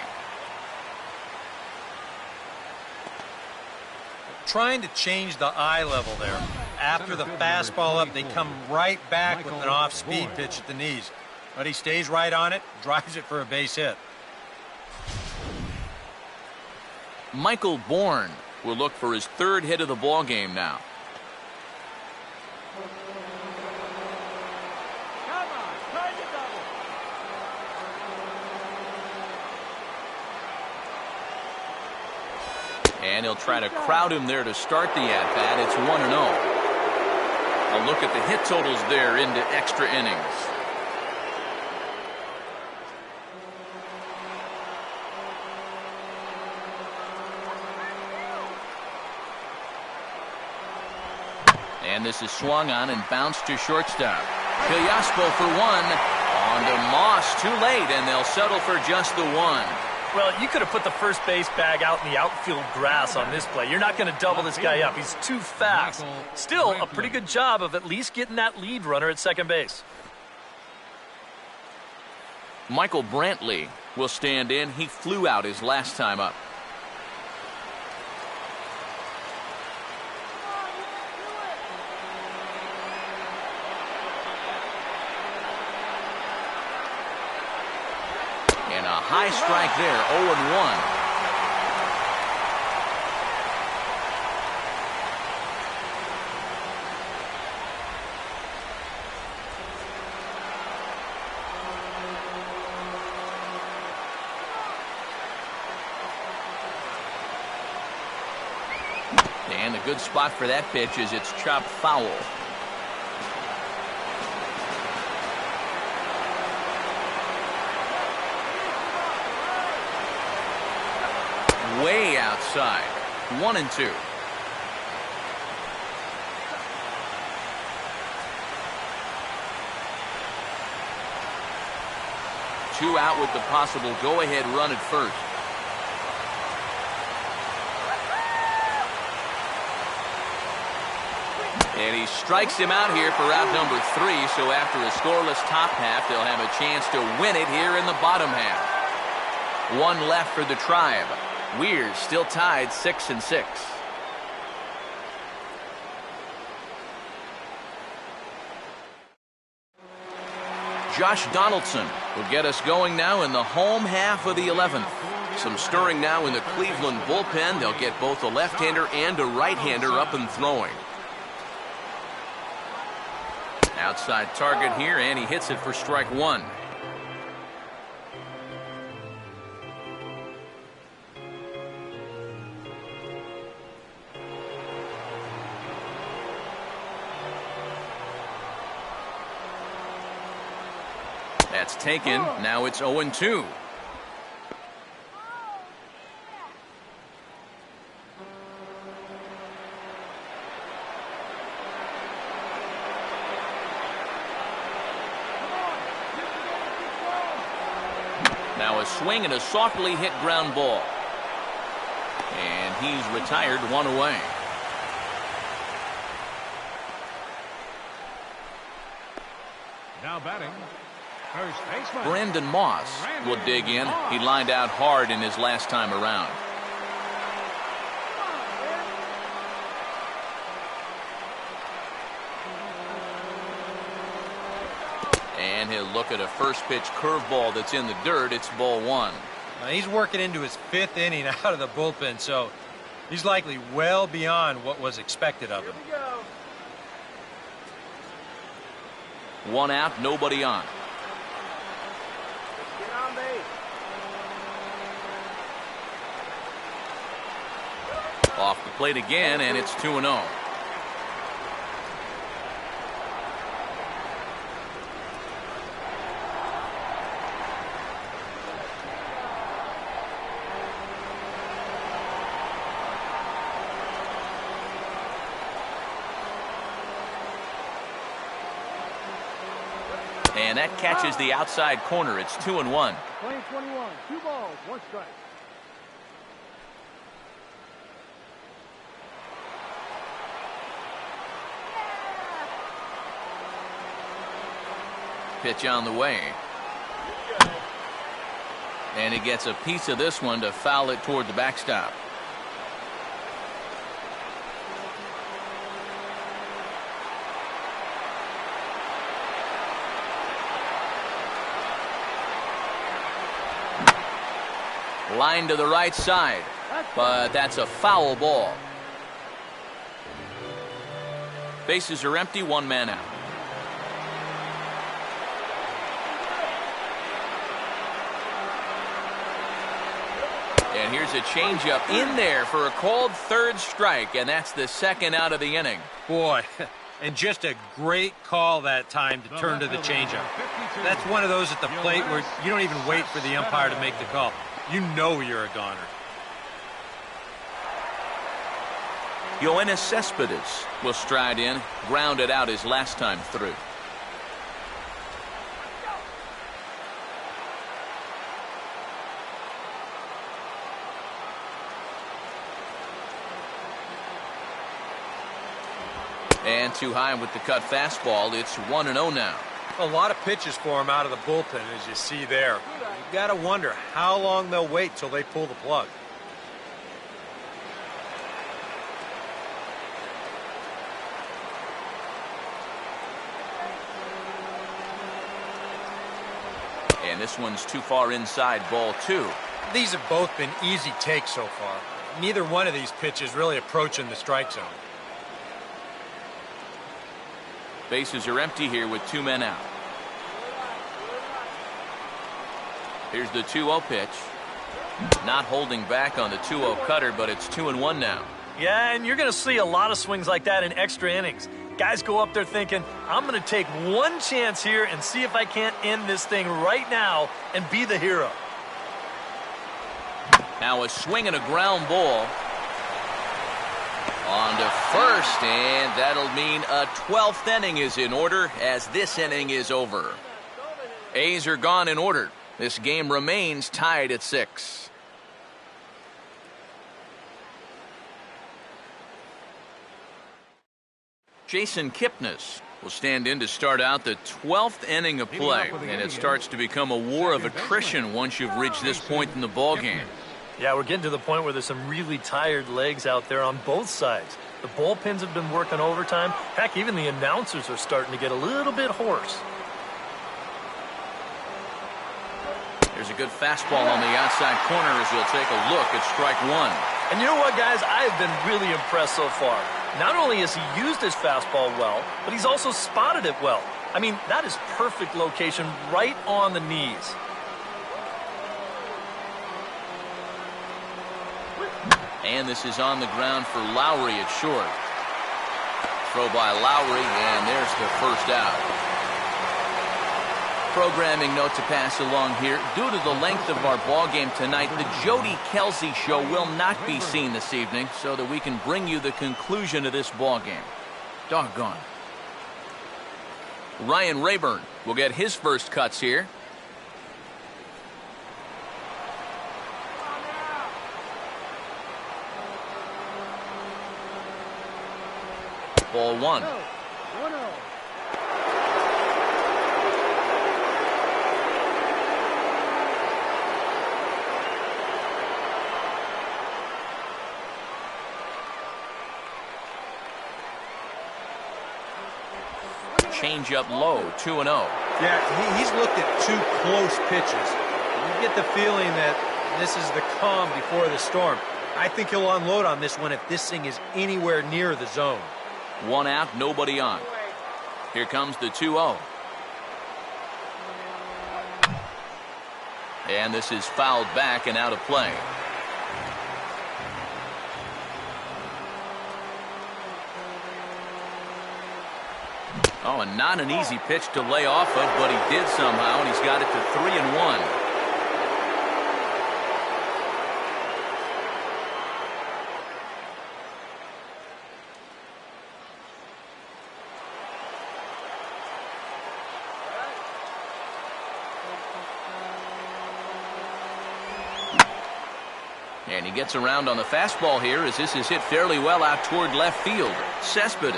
Trying to change the eye level there. After the fastball up, they come right back with an off-speed pitch at the knees. But he stays right on it, drives it for a base hit. Michael Bourne will look for his third hit of the ball game now. Come on, try the double. And he'll try to crowd him there to start the at-bat. It's 1-0. A look at the hit totals there into extra innings. And this is swung on and bounced to shortstop. Piaspo for one. On to Moss, too late, and they'll settle for just the one. Well, you could have put the first base bag out in the outfield grass on this play. You're not going to double this guy up. He's too fast. Still, a pretty good job of at least getting that lead runner at second base. Michael Brantley will stand in. He flew out his last time up. And a high strike there, 0-1. And a good spot for that pitch is it's chopped foul. Way outside. 1-2. Two out with the possible go-ahead run at first. And he strikes him out here for out number 3, so after a scoreless top half, they'll have a chance to win it here in the bottom half. One left for the Tribe. Weir's still tied 6-6. Josh Donaldson will get us going now in the home half of the 11th. Some stirring now in the Cleveland bullpen. They'll get both a left-hander and a right-hander up and throwing. Outside target here, and he hits it for strike one. That's taken. Now it's 0-2. Now a swing and a softly hit ground ball. And he's retired, one away. Now batting, first baseman Brandon Moss will dig in. He lined out hard in his last time around. And he'll look at a first pitch curveball that's in the dirt. It's ball one. Now he's working into his 5th inning out of the bullpen, so he's likely well beyond what was expected of him. One out, nobody on. Get on base. Off the plate again, and it's 2-0. And that catches the outside corner. It's 2-1. Playing 21. 2 balls, 1 strike. Pitch on the way. And he gets a piece of this one to foul it toward the backstop. Line to the right side, but that's a foul ball. Bases are empty, one man out. And here's a changeup in there for a called third strike, and that's the second out of the inning. Boy, and just a great call that time to turn to the changeup. That's one of those at the plate where you don't even wait for the umpire to make the call. You know you're a goner. Yoenis Cespedes will stride in, grounded out his last time through. And too high with the cut fastball. It's 1-0 now. A lot of pitches for him out of the bullpen, as you see there. You got to wonder how long they'll wait till they pull the plug. And this one's too far inside, ball 2. These have both been easy takes so far. Neither one of these pitches really approaching the strike zone. Bases are empty here with 2 men out. Here's the 2-0 pitch. Not holding back on the 2-0 cutter, but it's 2-1 now. Yeah, and you're going to see a lot of swings like that in extra innings. Guys go up there thinking, I'm going to take one chance here and see if I can't end this thing right now and be the hero. Now a swing and a ground ball. On to first, and that'll mean a 12th inning is in order as this inning is over. A's are gone in order. This game remains tied at 6. Jason Kipnis will stand in to start out the 12th inning of play, and it starts to become a war of attrition once you've reached this point in the ballgame. Yeah, we're getting to the point where there's some really tired legs out there on both sides. The bullpens have been working overtime. Heck, even the announcers are starting to get a little bit hoarse. There's a good fastball on the outside corner as you'll take a look at strike 1. And you know what, guys? I have been really impressed so far. Not only has he used his fastball well, but he's also spotted it well. I mean, that is perfect location right on the knees. And this is on the ground for Lowry at short. Throw by Lowry, and there's the first out. Programming note to pass along here. Due to the length of our ball game tonight, the Jody Kelsey show will not be seen this evening so that we can bring you the conclusion of this ball game. Doggone. Ryan Rayburn will get his first cuts here. Ball 1. Change up low, 2-0. Yeah, he's looked at 2 close pitches. You get the feeling that this is the calm before the storm. I think he'll unload on this one if this thing is anywhere near the zone. 1 out, nobody on. Here comes the 2-0. And this is fouled back and out of play. Oh, and not an easy pitch to lay off of, but he did somehow, and he's got it to 3-1. And he gets around on the fastball here as this is hit fairly well out toward left field. Cespedes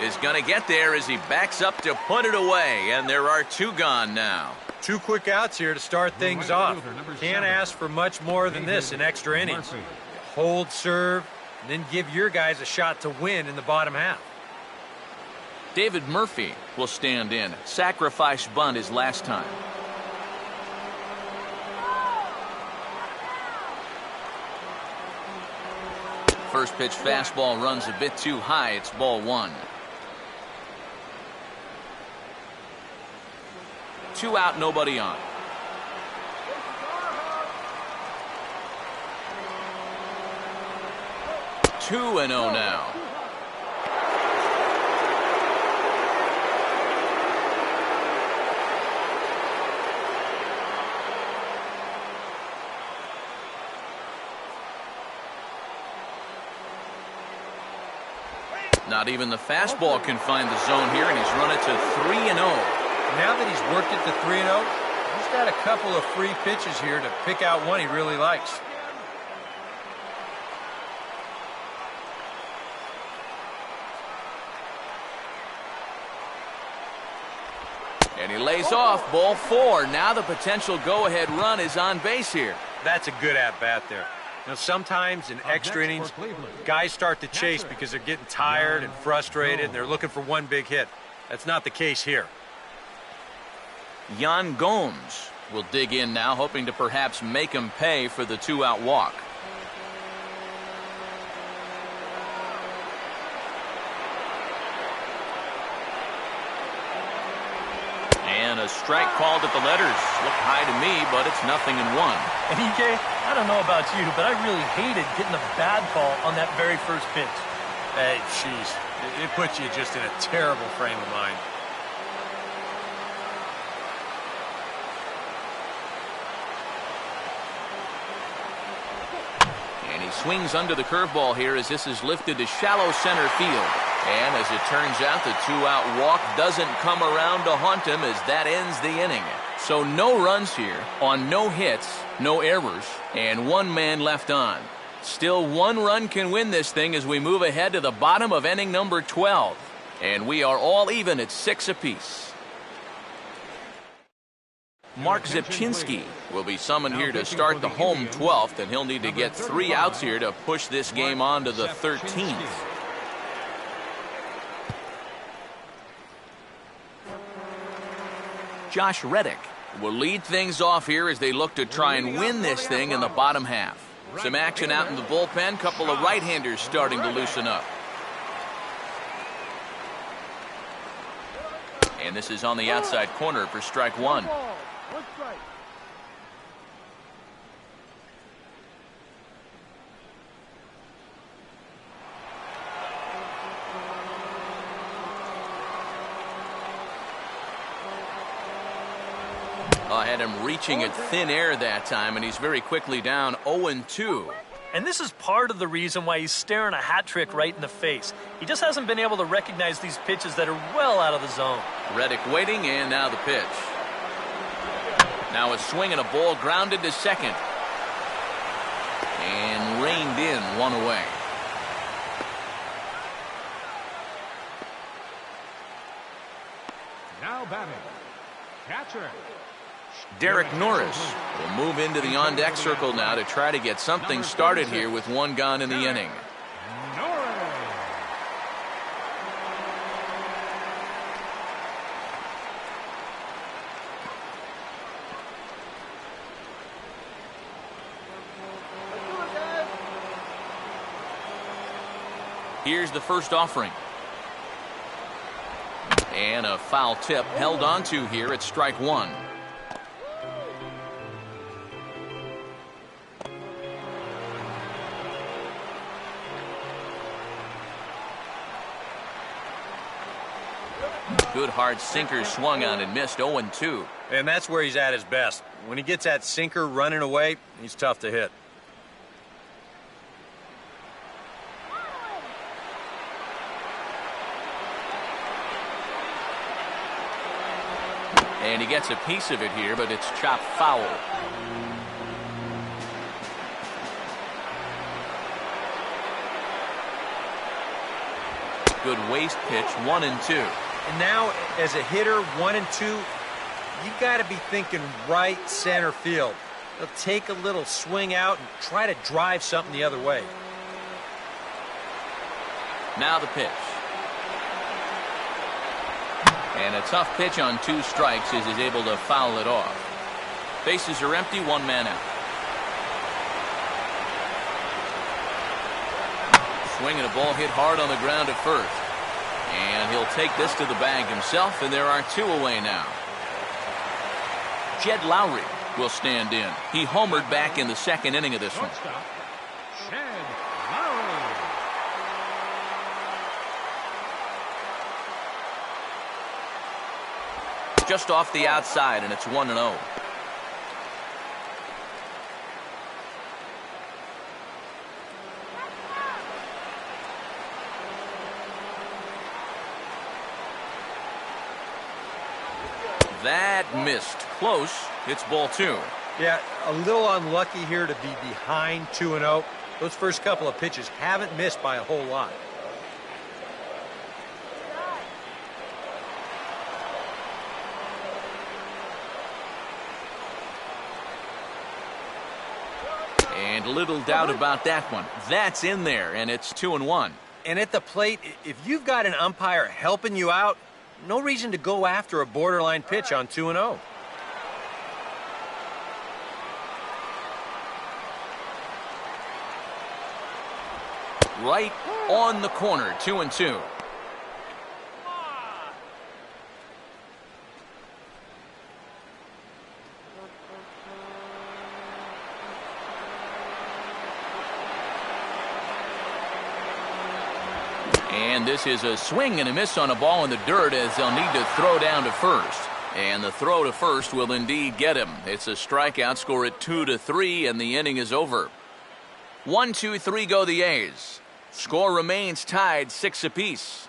is going to get there as he backs up to put it away, and there are 2 gone now. 2 quick outs here to start things off. Can't ask for much more than this in extra innings. Hold, serve, and then give your guys a shot to win in the bottom half. David Murphy will stand in. Sacrifice bunt his last time. first pitch fastball runs a bit too high. It's ball one. 2 out, nobody on. 2-0 now. Not even the fastball can find the zone here, and he's run it to 3-0. Now that he's worked it to 3-0, he's got a couple of free pitches here to pick out one he really likes. And he lays off, ball 4. Now the potential go-ahead run is on base here. That's a good at-bat there. You know, sometimes in extra innings, guys start to chase because they're getting tired and frustrated, and they're looking for one big hit. That's not the case here. Yan Gomes will dig in now, hoping to perhaps make him pay for the 2-out walk. And a strike called at the letters. Looked high to me, but it's 0-1. And EK, I don't know about you, but I really hated getting a bad call on that very first pitch. Hey, jeez. It puts you just in a terrible frame of mind. And he swings under the curveball here as this is lifted to shallow center field. And as it turns out, the 2-out walk doesn't come around to haunt him as that ends the inning. So no runs here on no hits, no errors, and 1 man left on. Still 1 run can win this thing as we move ahead to the bottom of inning number 12. And we are all even at 6 apiece. Mark Zipchinski will be summoned here to start the home 12th, and he'll need to get 3 outs here to push this game on to the 13th. Josh Reddick will lead things off here as they look to try and win this thing in the bottom half. Some action out in the bullpen, couple of right-handers starting to loosen up. And this is on the outside corner for strike 1. I had him reaching at thin air that time, and he's very quickly down 0-2. And this is part of the reason why he's staring a hat trick right in the face. He just hasn't been able to recognize these pitches that are well out of the zone. Reddick waiting, and now the pitch. Now a swing and a ball grounded to second. And reined in, 1 away. Now batting, catcher. Derek Norris will move into the on-deck circle now to try to get something started here with 1 gone in the inning. Here's the first offering. And a foul tip held onto here at strike 1. Good hard sinker swung on and missed. 0-2. And that's where he's at his best. When he gets that sinker running away, he's tough to hit. And he gets a piece of it here, but it's chopped foul. Good waist pitch, 1-2. And now, as a hitter, 1-2, you got to be thinking right center field. He'll take a little swing out and try to drive something the other way. Now the pitch. And a tough pitch on 2 strikes as he's able to foul it off. Bases are empty, 1 man out. swing and a ball hit hard on the ground at first. And he'll take this to the bag himself, and there are 2 away now. Jed Lowry will stand in. He homered back in the 2nd inning of this one. Shortstop, Jed Lowry. Just off the outside, and it's 1-0. That missed. Close. It's ball 2. Yeah, a little unlucky here to be behind 2-0. Those first couple of pitches haven't missed by a whole lot. And little doubt about that one. That's in there, and it's 2-1. And at the plate, if you've got an umpire helping you out, no reason to go after a borderline pitch on 2-0. Right on the corner, 2-2. And this is a swing and a miss on a ball in the dirt as they'll need to throw down to first. And the throw to first will indeed get him. It's a strikeout, score at 2-3, and the inning is over. 1-2-3 go the A's. Score remains tied 6 apiece.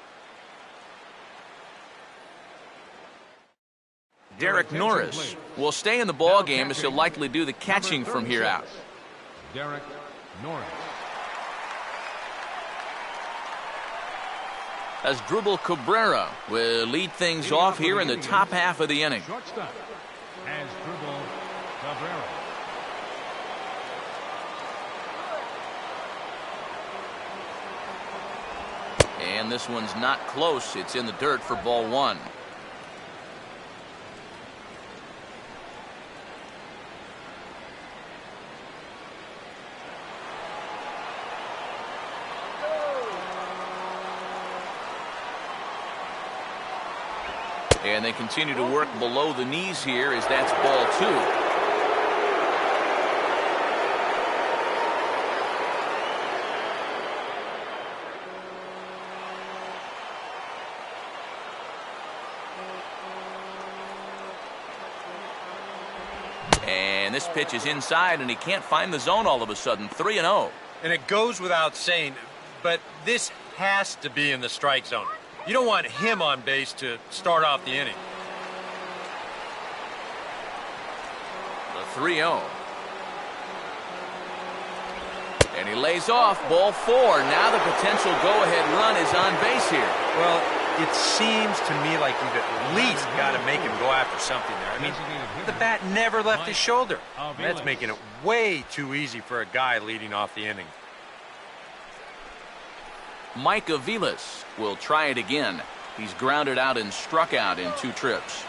Derek Norris will stay in the ball game as he'll likely do the catching from here out. Derek Norris. As Drupal Cabrera will lead things off here in the top half of the inning. Shortstop, as Drupal Cabrera. And this one's not close. It's in the dirt for ball 1. And they continue to work below the knees here as that's ball 2. And this pitch is inside, and he can't find the zone all of a sudden. 3-0. And it goes without saying, but this has to be in the strike zone. You don't want him on base to start off the inning. The 3-0. And he lays off, ball 4. Now the potential go-ahead run is on base here. Well, it seems to me like you've at least got to make him go after something there. I mean, the bat never left his shoulder. That's making it way too easy for a guy leading off the inning. Mike Aviles will try it again. He's grounded out and struck out in 2 trips.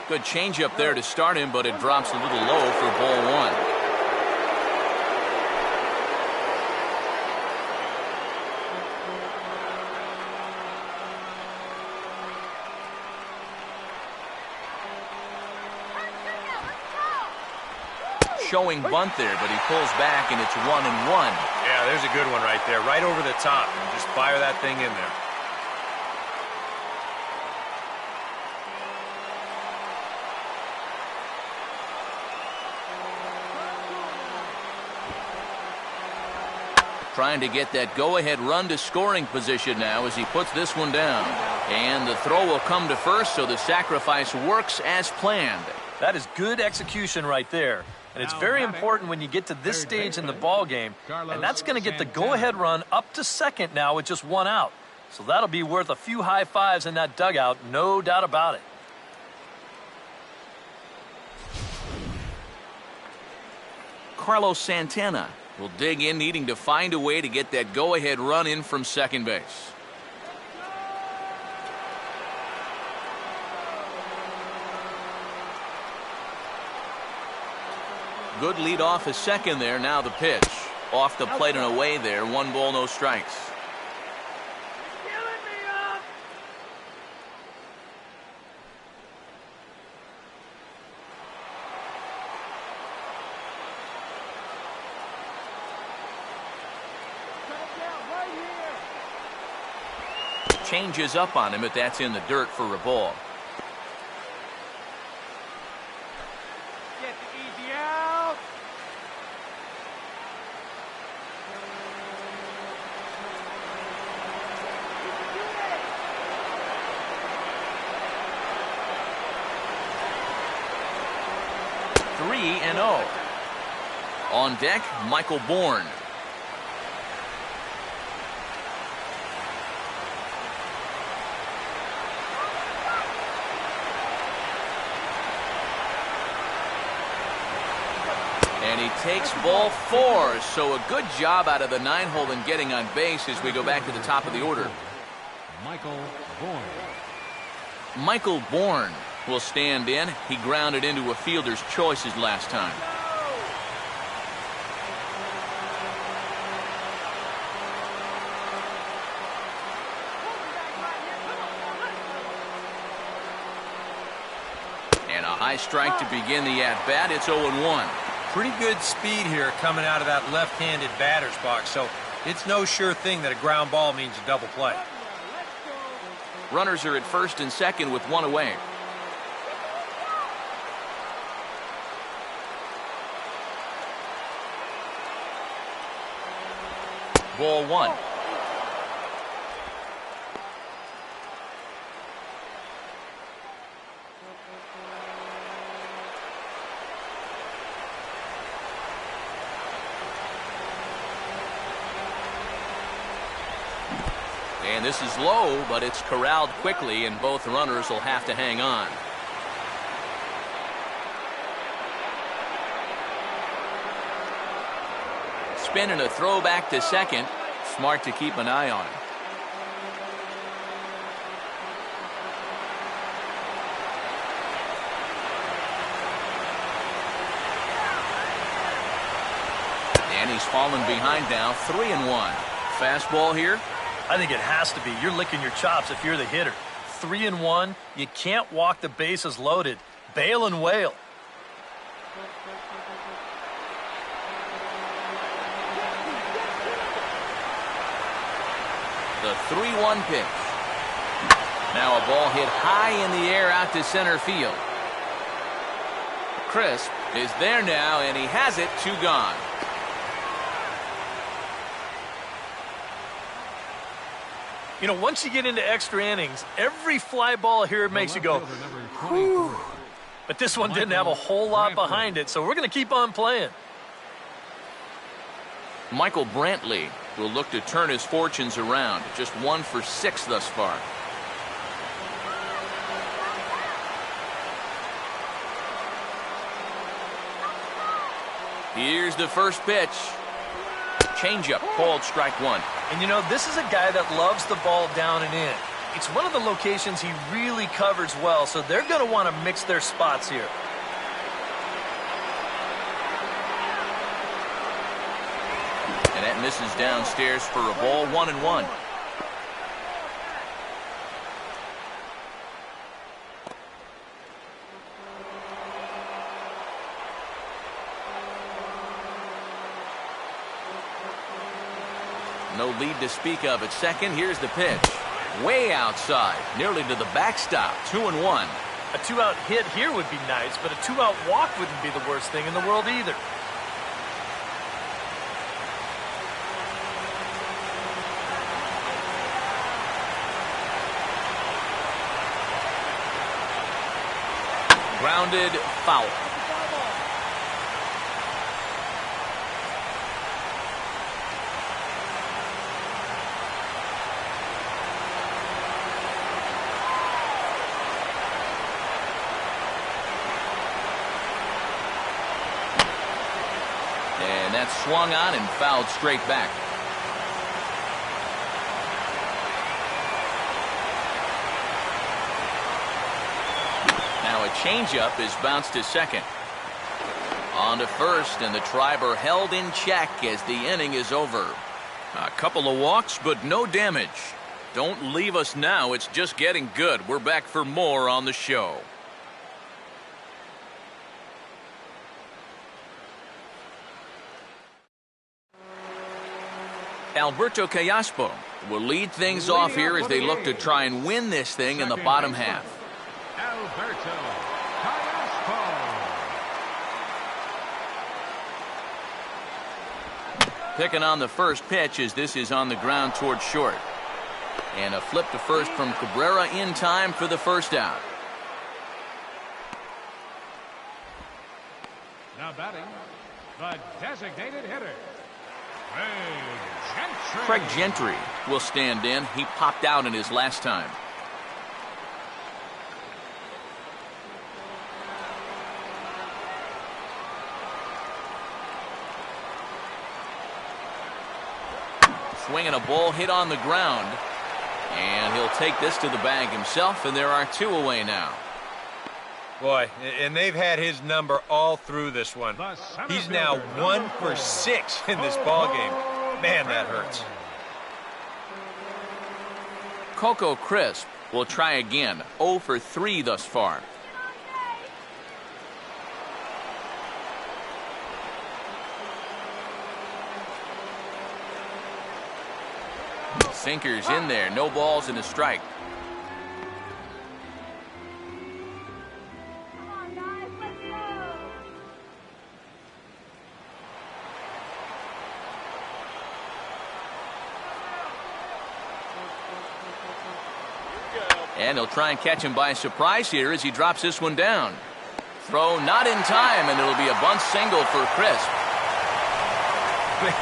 Good changeup there to start him, but it drops a little low for ball 1. Showing bunt there, but he pulls back, and it's 1-1. Yeah, there's a good one right there, right over the top. Just fire that thing in there. Trying to get that go-ahead run to scoring position now as he puts this one down. And the throw will come to first, so the sacrifice works as planned. That is good execution right there. And it's very important when you get to this stage in the ball game, and that's going to get the go-ahead run up to second now with just 1 out. So that'll be worth a few high fives in that dugout, no doubt about it. Carlos Santana will dig in, needing to find a way to get that go-ahead run in from second base. Good lead off his second there. Now the pitch. Off the plate and away there. 1 ball, no strikes. Changes up on him, but that's in the dirt for a ball. Get the easy out. Three and 0. On deck, Michael Bourne. And he takes ball 4, so a good job out of the 9-hole in getting on base as we go back to the top of the order. Michael Bourne. Michael Bourne will stand in. He grounded into a fielder's choices last time. And a high strike to begin the at-bat. It's 0-1. Pretty good speed here coming out of that left-handed batter's box, so it's no sure thing that a ground ball means a double play. Runners are at first and second with 1 away. Ball 1. And this is low, but it's corralled quickly, and both runners will have to hang on. Spin and a throw back to second. Smart to keep an eye on him. And he's fallen behind now, 3-1. Fastball here. I think it has to be. You're licking your chops if you're the hitter. 3-1. You can't walk the bases loaded. Bail and wail. The 3-1 pitch. Now a ball hit high in the air out to center field. Crisp is there now, and he has it. 2 gone. You know, once you get into extra innings, every fly ball here makes you go, whew. But this one didn't have a whole lot behind it, so we're going to keep on playing. Michael Brantley will look to turn his fortunes around. Just 1 for 6 thus far. Here's the first pitch. Changeup called strike 1. And you know, this is a guy that loves the ball down and in. It's one of the locations he really covers well, so they're going to want to mix their spots here. And that misses downstairs for a ball. 1-1. No lead to speak of at second. Here's the pitch. Way outside, nearly to the backstop. 2-1. A 2-out hit here would be nice, but a 2-out walk wouldn't be the worst thing in the world either. Grounded foul. And that's swung on and fouled straight back. Now a changeup is bounced to second. On On to first, and the Tribe are held in check as the inning is over. A couple of walks, but no damage. Don't leave us now. It's just getting good. We're back for more on the show. Alberto Callaspo will lead things off here as they look to try and win this thing in the bottom half. Alberto Callaspo. Picking on the first pitch as this is on the ground towards short. And a flip to first from Cabrera in time for the first out. Now batting, the designated hitter, Craig Gentry will stand in. He popped out in his last time. Swinging a ball hit on the ground. And he'll take this to the bag himself, and there are 2 away now. Boy, and they've had his number all through this one. He's now 1 for 6 in this ball game. Man, that hurts. Coco Crisp will try again. 0 for 3 thus far. Sinkers in there. No balls and a strike. And he'll try and catch him by surprise here as he drops this one down. Throw not in time, and it'll be a bunt single for Crisp. Man,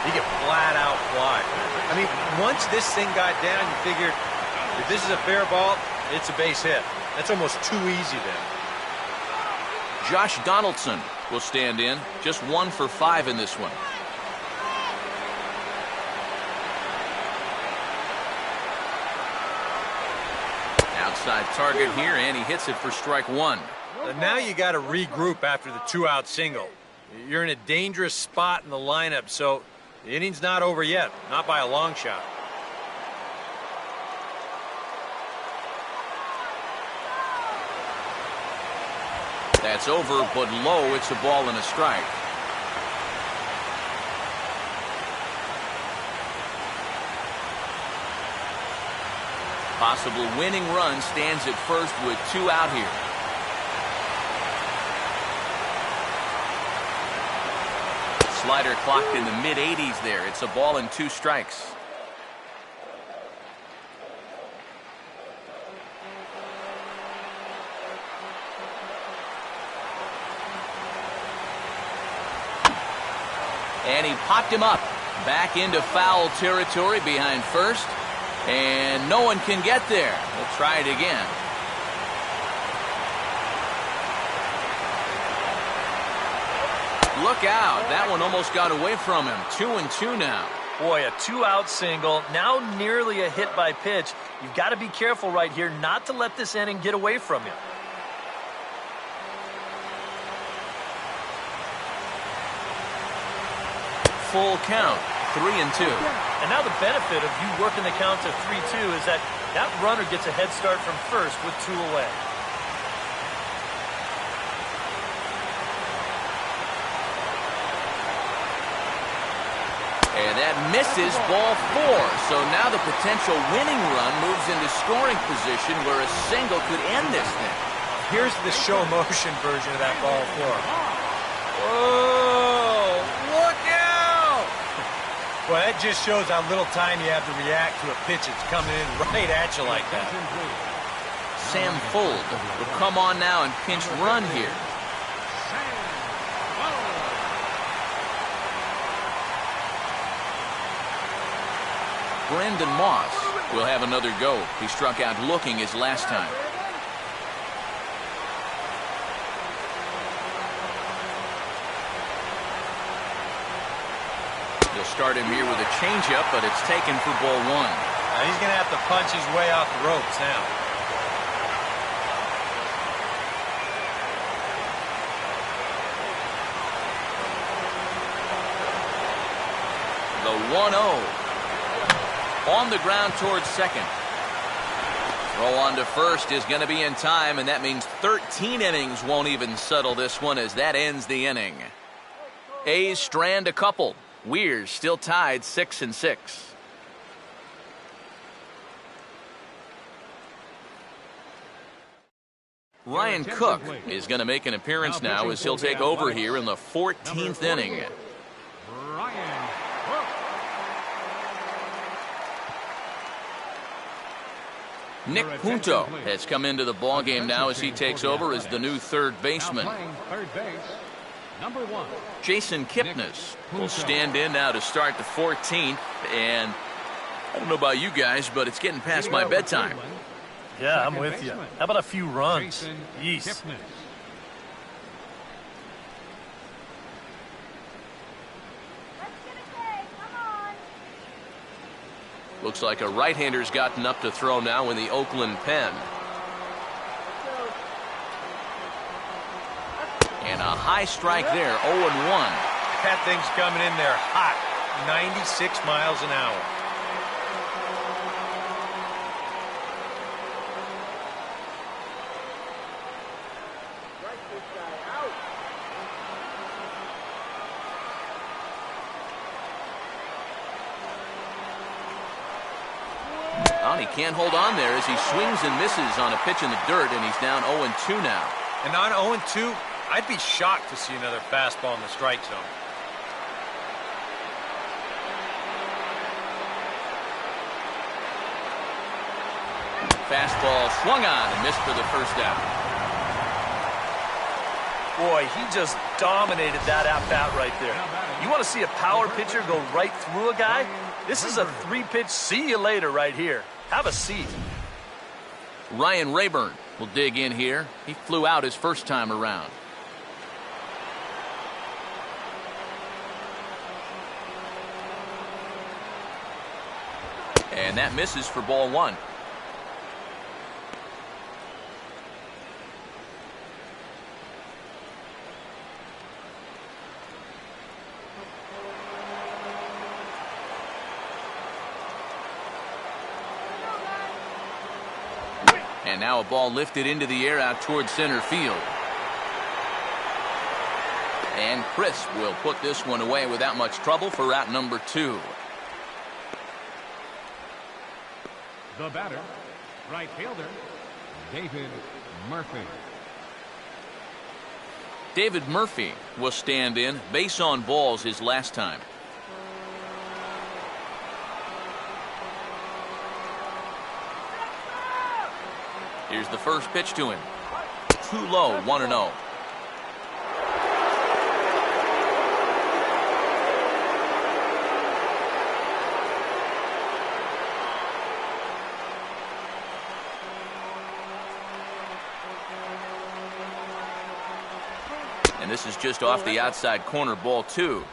he can flat out fly. I mean, once this thing got down, you figured if this is a fair ball, it's a base hit. That's almost too easy then. Josh Donaldson will stand in. Just 1 for 5 in this one. Outside target here, and he hits it for strike 1. And now you got to regroup after the 2-out single. You're in a dangerous spot in the lineup, so the inning's not over yet, not by a long shot. That's over, but low. It's a ball and a strike. Possible winning run stands at first with 2 out here. Slider clocked in the mid-80s there. It's a ball and 2 strikes. And he popped him up. Back into foul territory behind first. And no one can get there. We'll try it again. Look out. That one almost got away from him. 2-2 now. Boy, a 2-out single. Now nearly a hit by pitch. You've got to be careful right here not to let this inning get away from you. Full count. 3-2. And now the benefit of you working the count to 3-2 is that runner gets a head start from first with 2 away. And that misses ball 4. So now the potential winning run moves into scoring position where a single could end this thing. Here's the show motion version of that ball 4. Whoa! Look out! Well, that just shows how little time you have to react to a pitch that's coming in right at you like that. Sam Fuld will come on now and pinch run here. Brendan Moss will have another go. He struck out looking his last time. He'll start him here with a changeup, but it's taken for ball 1. Now he's going to have to punch his way off the ropes now. 1-0. On the ground towards second. Throw on to first is going to be in time, and that means 13 innings won't even settle this one as that ends the inning. A's strand a couple. Weir's still tied 6-6. Ryan Cook is going to make an appearance now as he'll take over here in the 14th inning. Ryan Cook. Nick Punto has come into the ballgame now as he takes over as the new third baseman. Third base, number 1. Jason Kipnis will stand in now to start the 14th, and I don't know about you guys, but it's getting past my bedtime. Yeah, I'm with you. How about a few runs? Yeesh. Kipnis. Looks like a right-hander's gotten up to throw now in the Oakland pen. And a high strike there, 0-1. That thing's coming in there hot, 96 miles an hour. Well, he can't hold on there as he swings and misses on a pitch in the dirt, and he's down 0-2 now. And on 0-2, I'd be shocked to see another fastball in the strike zone. Fastball swung on and missed for the first out. Boy, he just dominated that at-bat right there. You want to see a power pitcher go right through a guy? This is a 3-pitch see you later right here. Have a seat. Ryan Rayburn will dig in here. He flew out his first time around. And that misses for ball 1. And now a ball lifted into the air out towards center field. And Crisp will put this one away without much trouble for out number 2. The batter, right fielder, David Murphy. David Murphy will stand in. Base on balls his last time. Here's the first pitch to him. Too low, 1-0. And this is just off the outside corner, ball 2.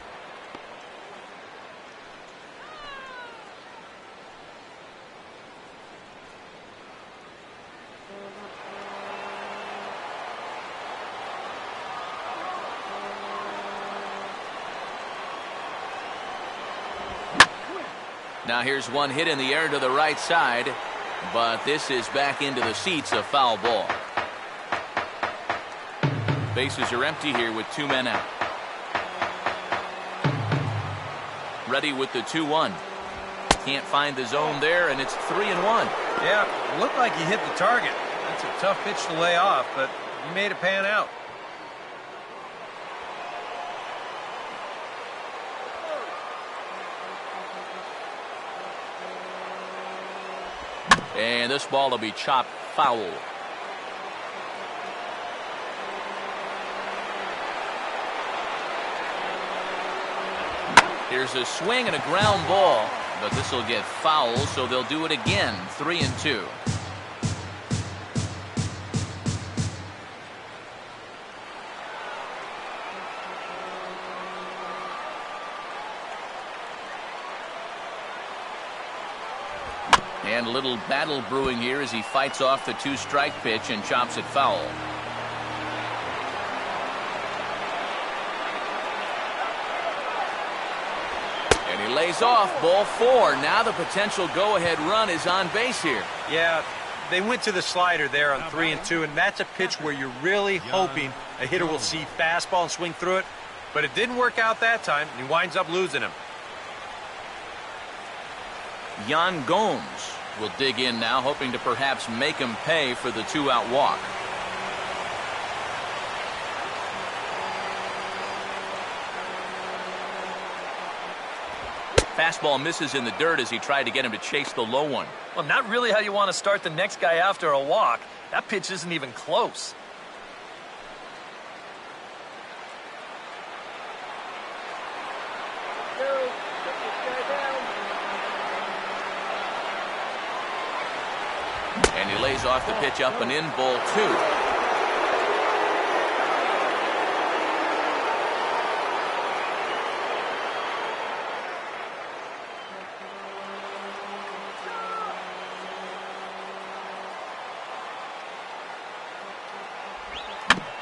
Now here's one hit in the air to the right side, but this is back into the seats, a foul ball. Bases are empty here with 2 men out. Ready with the 2-1. Can't find the zone there, and it's 3-1. Yeah, looked like he hit the target. That's a tough pitch to lay off, but he made it pan out. And this ball will be chopped foul. Here's a swing and a ground ball, but this will get foul, so they'll do it again. 3-2. And a little battle brewing here as he fights off the 2-strike pitch and chops it foul. He lays off, ball 4. Now the potential go-ahead run is on base here. Yeah, they went to the slider there on 3 and 2, and that's a pitch where you're really hoping a hitter will see fastball and swing through it. But it didn't work out that time, and he winds up losing him. Yan Gomes will dig in now, hoping to perhaps make him pay for the 2-out walk. Fastball misses in the dirt as he tried to get him to chase the low one. Well, not really how you want to start the next guy after a walk. That pitch isn't even close. And he lays off the pitch up and in, ball 2.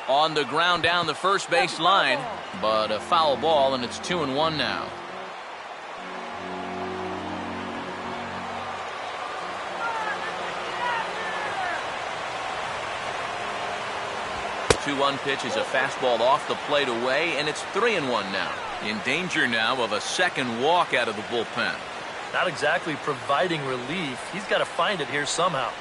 On the ground down the first base line, but a foul ball, and it's 2-1 now. The 2-1 pitch is a fastball off the plate away, and it's 3-1 now. In danger now of a second walk out of the bullpen. Not exactly providing relief. He's got to find it here somehow.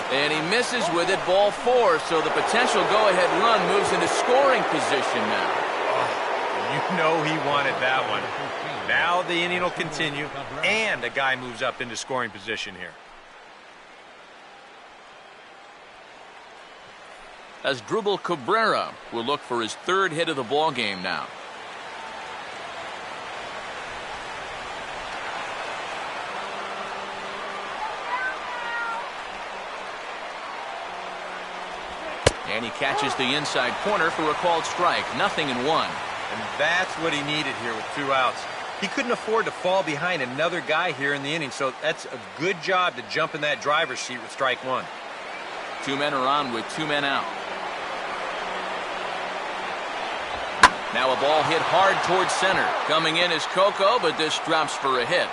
And he misses with it, ball 4, so the potential go-ahead run moves into scoring position now. Oh, you know he wanted that one. Now the inning will continue, and a guy moves up into scoring position here. As Asdrubal Cabrera will look for his 3rd hit of the ball game now. And he catches the inside corner for a called strike. 0-1. And that's what he needed here with 2 outs. He couldn't afford to fall behind another guy here in the inning, so that's a good job to jump in that driver's seat with strike 1. 2 men are on with 2 men out. Now a ball hit hard towards center. Coming in is Coco, but this drops for a hit.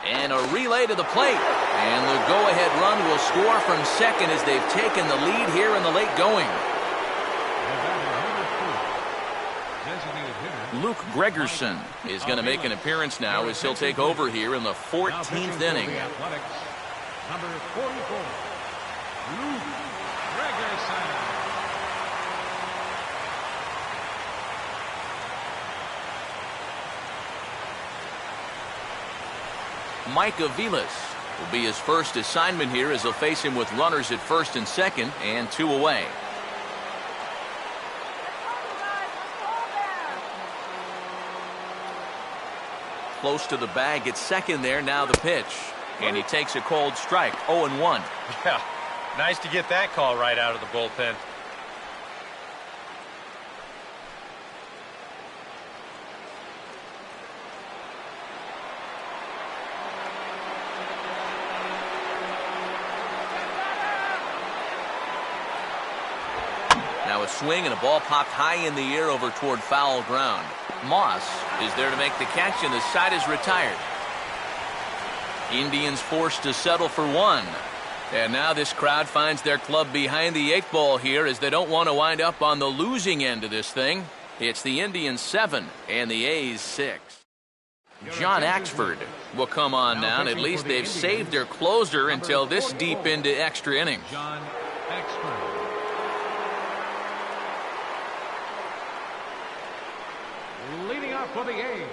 And a relay to the plate. And the go-ahead run will score from second as they've taken the lead here in the late going. Luke Gregerson is going to make an appearance now as he'll take over here in the 14th inning. Number 44, Luke Gregerson. Mike Aviles will be his first assignment here as he'll face him with runners at first and second and 2 away. Close to the bag at second there. Now the pitch. And he takes a cold strike. 0-1. Yeah, nice to get that call right out of the bullpen. Now a swing and a ball popped high in the air over toward foul ground. Moss is there to make the catch, and the side is retired. Indians forced to settle for 1. And now this crowd finds their club behind the 8th ball here as they don't want to wind up on the losing end of this thing. It's the Indians 7 and the A's 6. John Axford will come on now, and at least they've saved their closer until this deep into extra innings. John Axford. Leading off for the A's,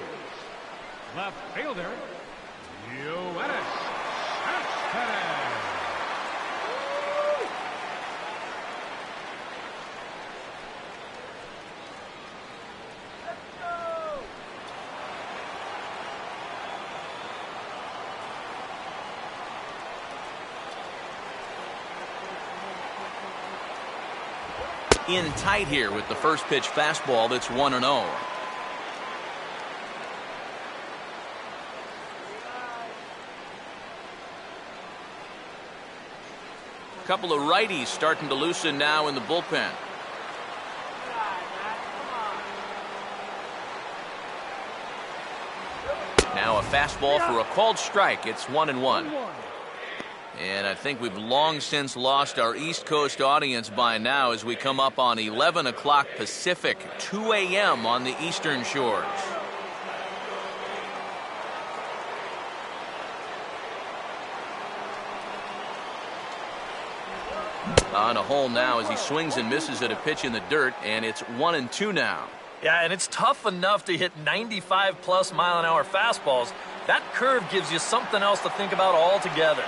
left fielder, Yoenis Cespedes. In tight here with the first pitch fastball that's 1-0. Couple of righties starting to loosen now in the bullpen. Now a fastball for a called strike. It's 1-1. And I think we've long since lost our East Coast audience by now as we come up on 11 o'clock Pacific, 2 a.m. on the Eastern Shores. On a hole now as he swings and misses at a pitch in the dirt, and it's 1-2 now. Yeah, and it's tough enough to hit 95-plus mile-an-hour fastballs. That curve gives you something else to think about altogether.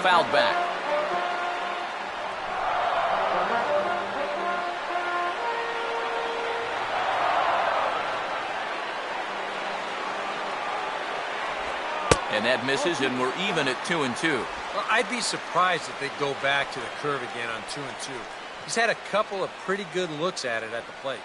Fouled back. And that misses, and we're even at 2-2. Well, I'd be surprised if they go back to the curve again on 2-2. He's had a couple of pretty good looks at it at the plate.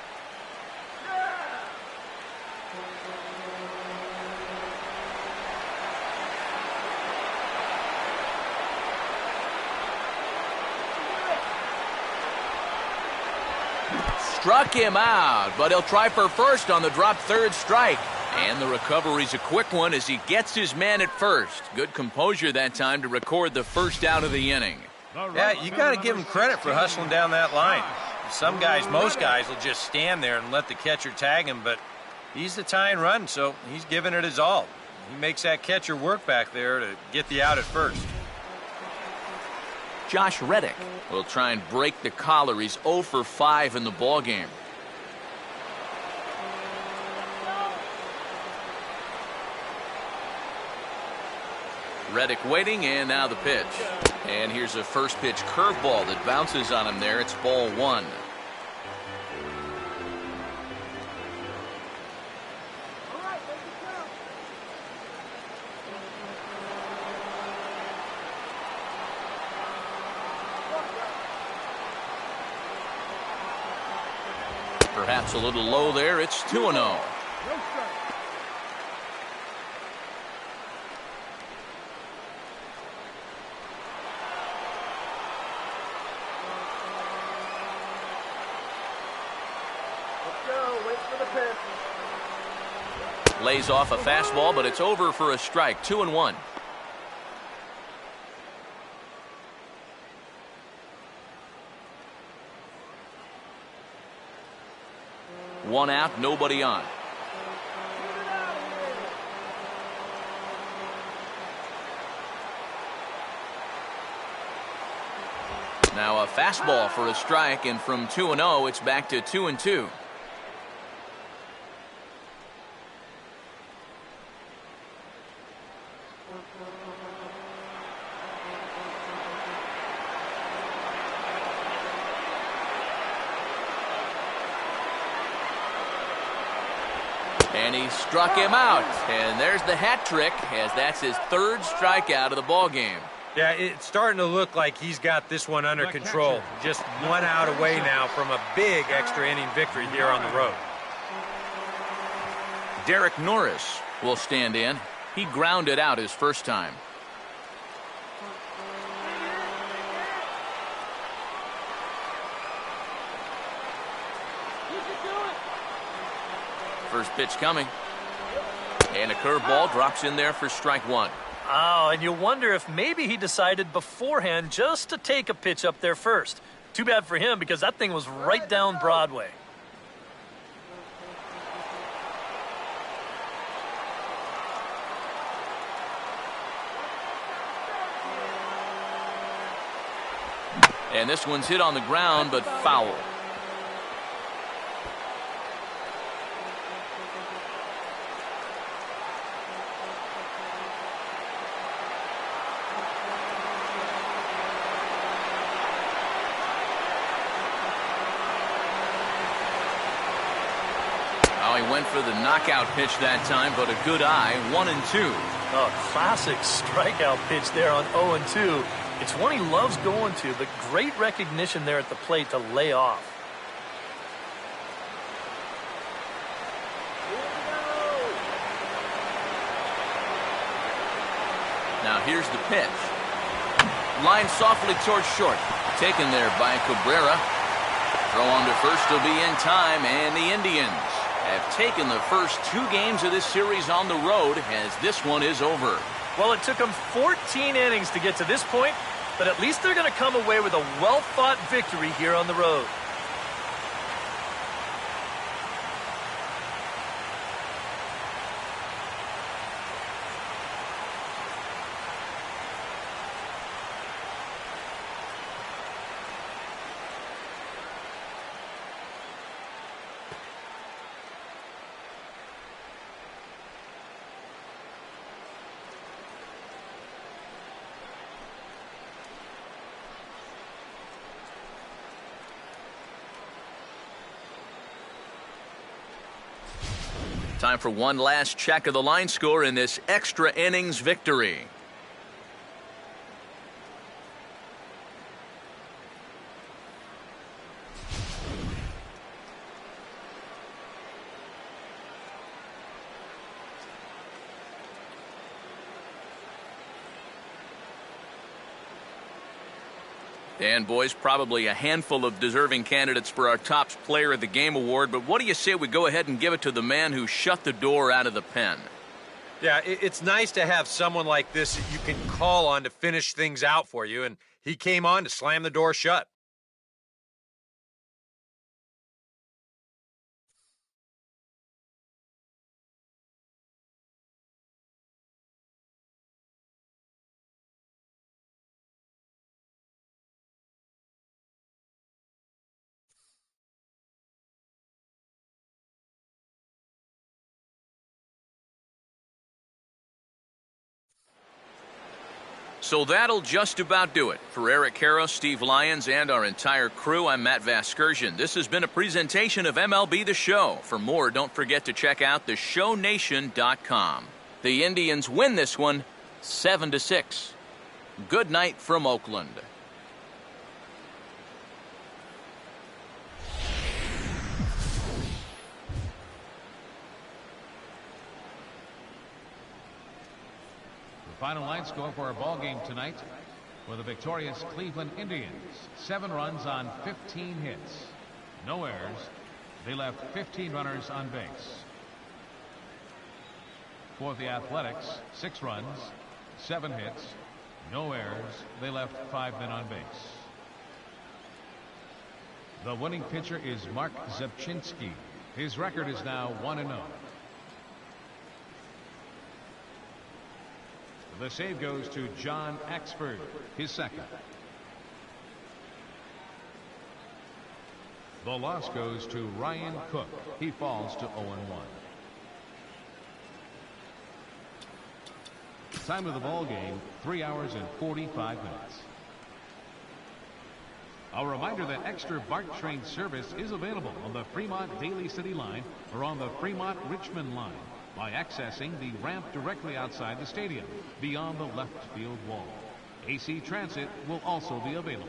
Struck him out, but he'll try for first on the drop third strike. And the recovery's a quick one as he gets his man at first. Good composure that time to record the first out of the inning. Yeah, you got to give him credit for hustling down that line. Some guys, most guys, will just stand there and let the catcher tag him, but he's the tying run, so he's giving it his all. He makes that catcher work back there to get the out at first. Josh Reddick will try and break the collar. He's 0 for 5 in the ballgame. Reddick waiting, and now the pitch. And here's a first pitch curveball that bounces on him there. It's ball 1. Perhaps a little low there. It's 2-0. Lays off a fastball, but it's over for a strike. 2-1. One out, nobody on. Now a fastball for a strike, and from 2-0, it's back to 2-2. And he struck him out. And there's the hat trick, as that's his third strikeout of the ballgame. Yeah, it's starting to look like he's got this one under control. Just 1 out away now from a big extra inning victory here on the road. Derek Norris will stand in. He grounded out his first time. First pitch coming. And a curveball drops in there for strike 1. Oh, and you wonder if maybe he decided beforehand just to take a pitch up there first. Too bad for him, because that thing was right down Broadway. And this one's hit on the ground, but foul. He went for the knockout pitch that time, but a good eye. 1-2. Oh, classic strikeout pitch there on 0-2. It's one he loves going to, but great recognition there at the plate to lay off. Now here's the pitch. Line softly towards short. Taken there by Cabrera. Throw on to first will be in time, and the Indians have taken the first 2 games of this series on the road as this one is over. Well, it took them 14 innings to get to this point, but at least they're going to come away with a well-fought victory here on the road. Time for one last check of the line score in this extra innings victory. And boys, probably a handful of deserving candidates for our Top Player of the Game award, but what do you say we go ahead and give it to the man who shut the door out of the pen? Yeah, it's nice to have someone like this that you can call on to finish things out for you, and he came on to slam the door shut. So that'll just about do it. For Eric Karros, Steve Lyons, and our entire crew, I'm Matt Vasgersian. This has been a presentation of MLB The Show. For more, don't forget to check out theshownation.com. The Indians win this one 7-6. Good night from Oakland. Final line score for our ball game tonight for the victorious Cleveland Indians. 7 runs on 15 hits. No errors. They left 15 runners on base. For the Athletics, 6 runs, 7 hits, no errors. They left 5 men on base. The winning pitcher is Mark Zepchinski. His record is now 1-0. The save goes to John Axford, his second. The loss goes to Ryan Cook. He falls to 0-1. Time of the ball game, 3 hours and 45 minutes. A reminder that extra BART train service is available on the Fremont Daly City line or on the Fremont Richmond line by accessing the ramp directly outside the stadium beyond the left field wall. AC Transit will also be available.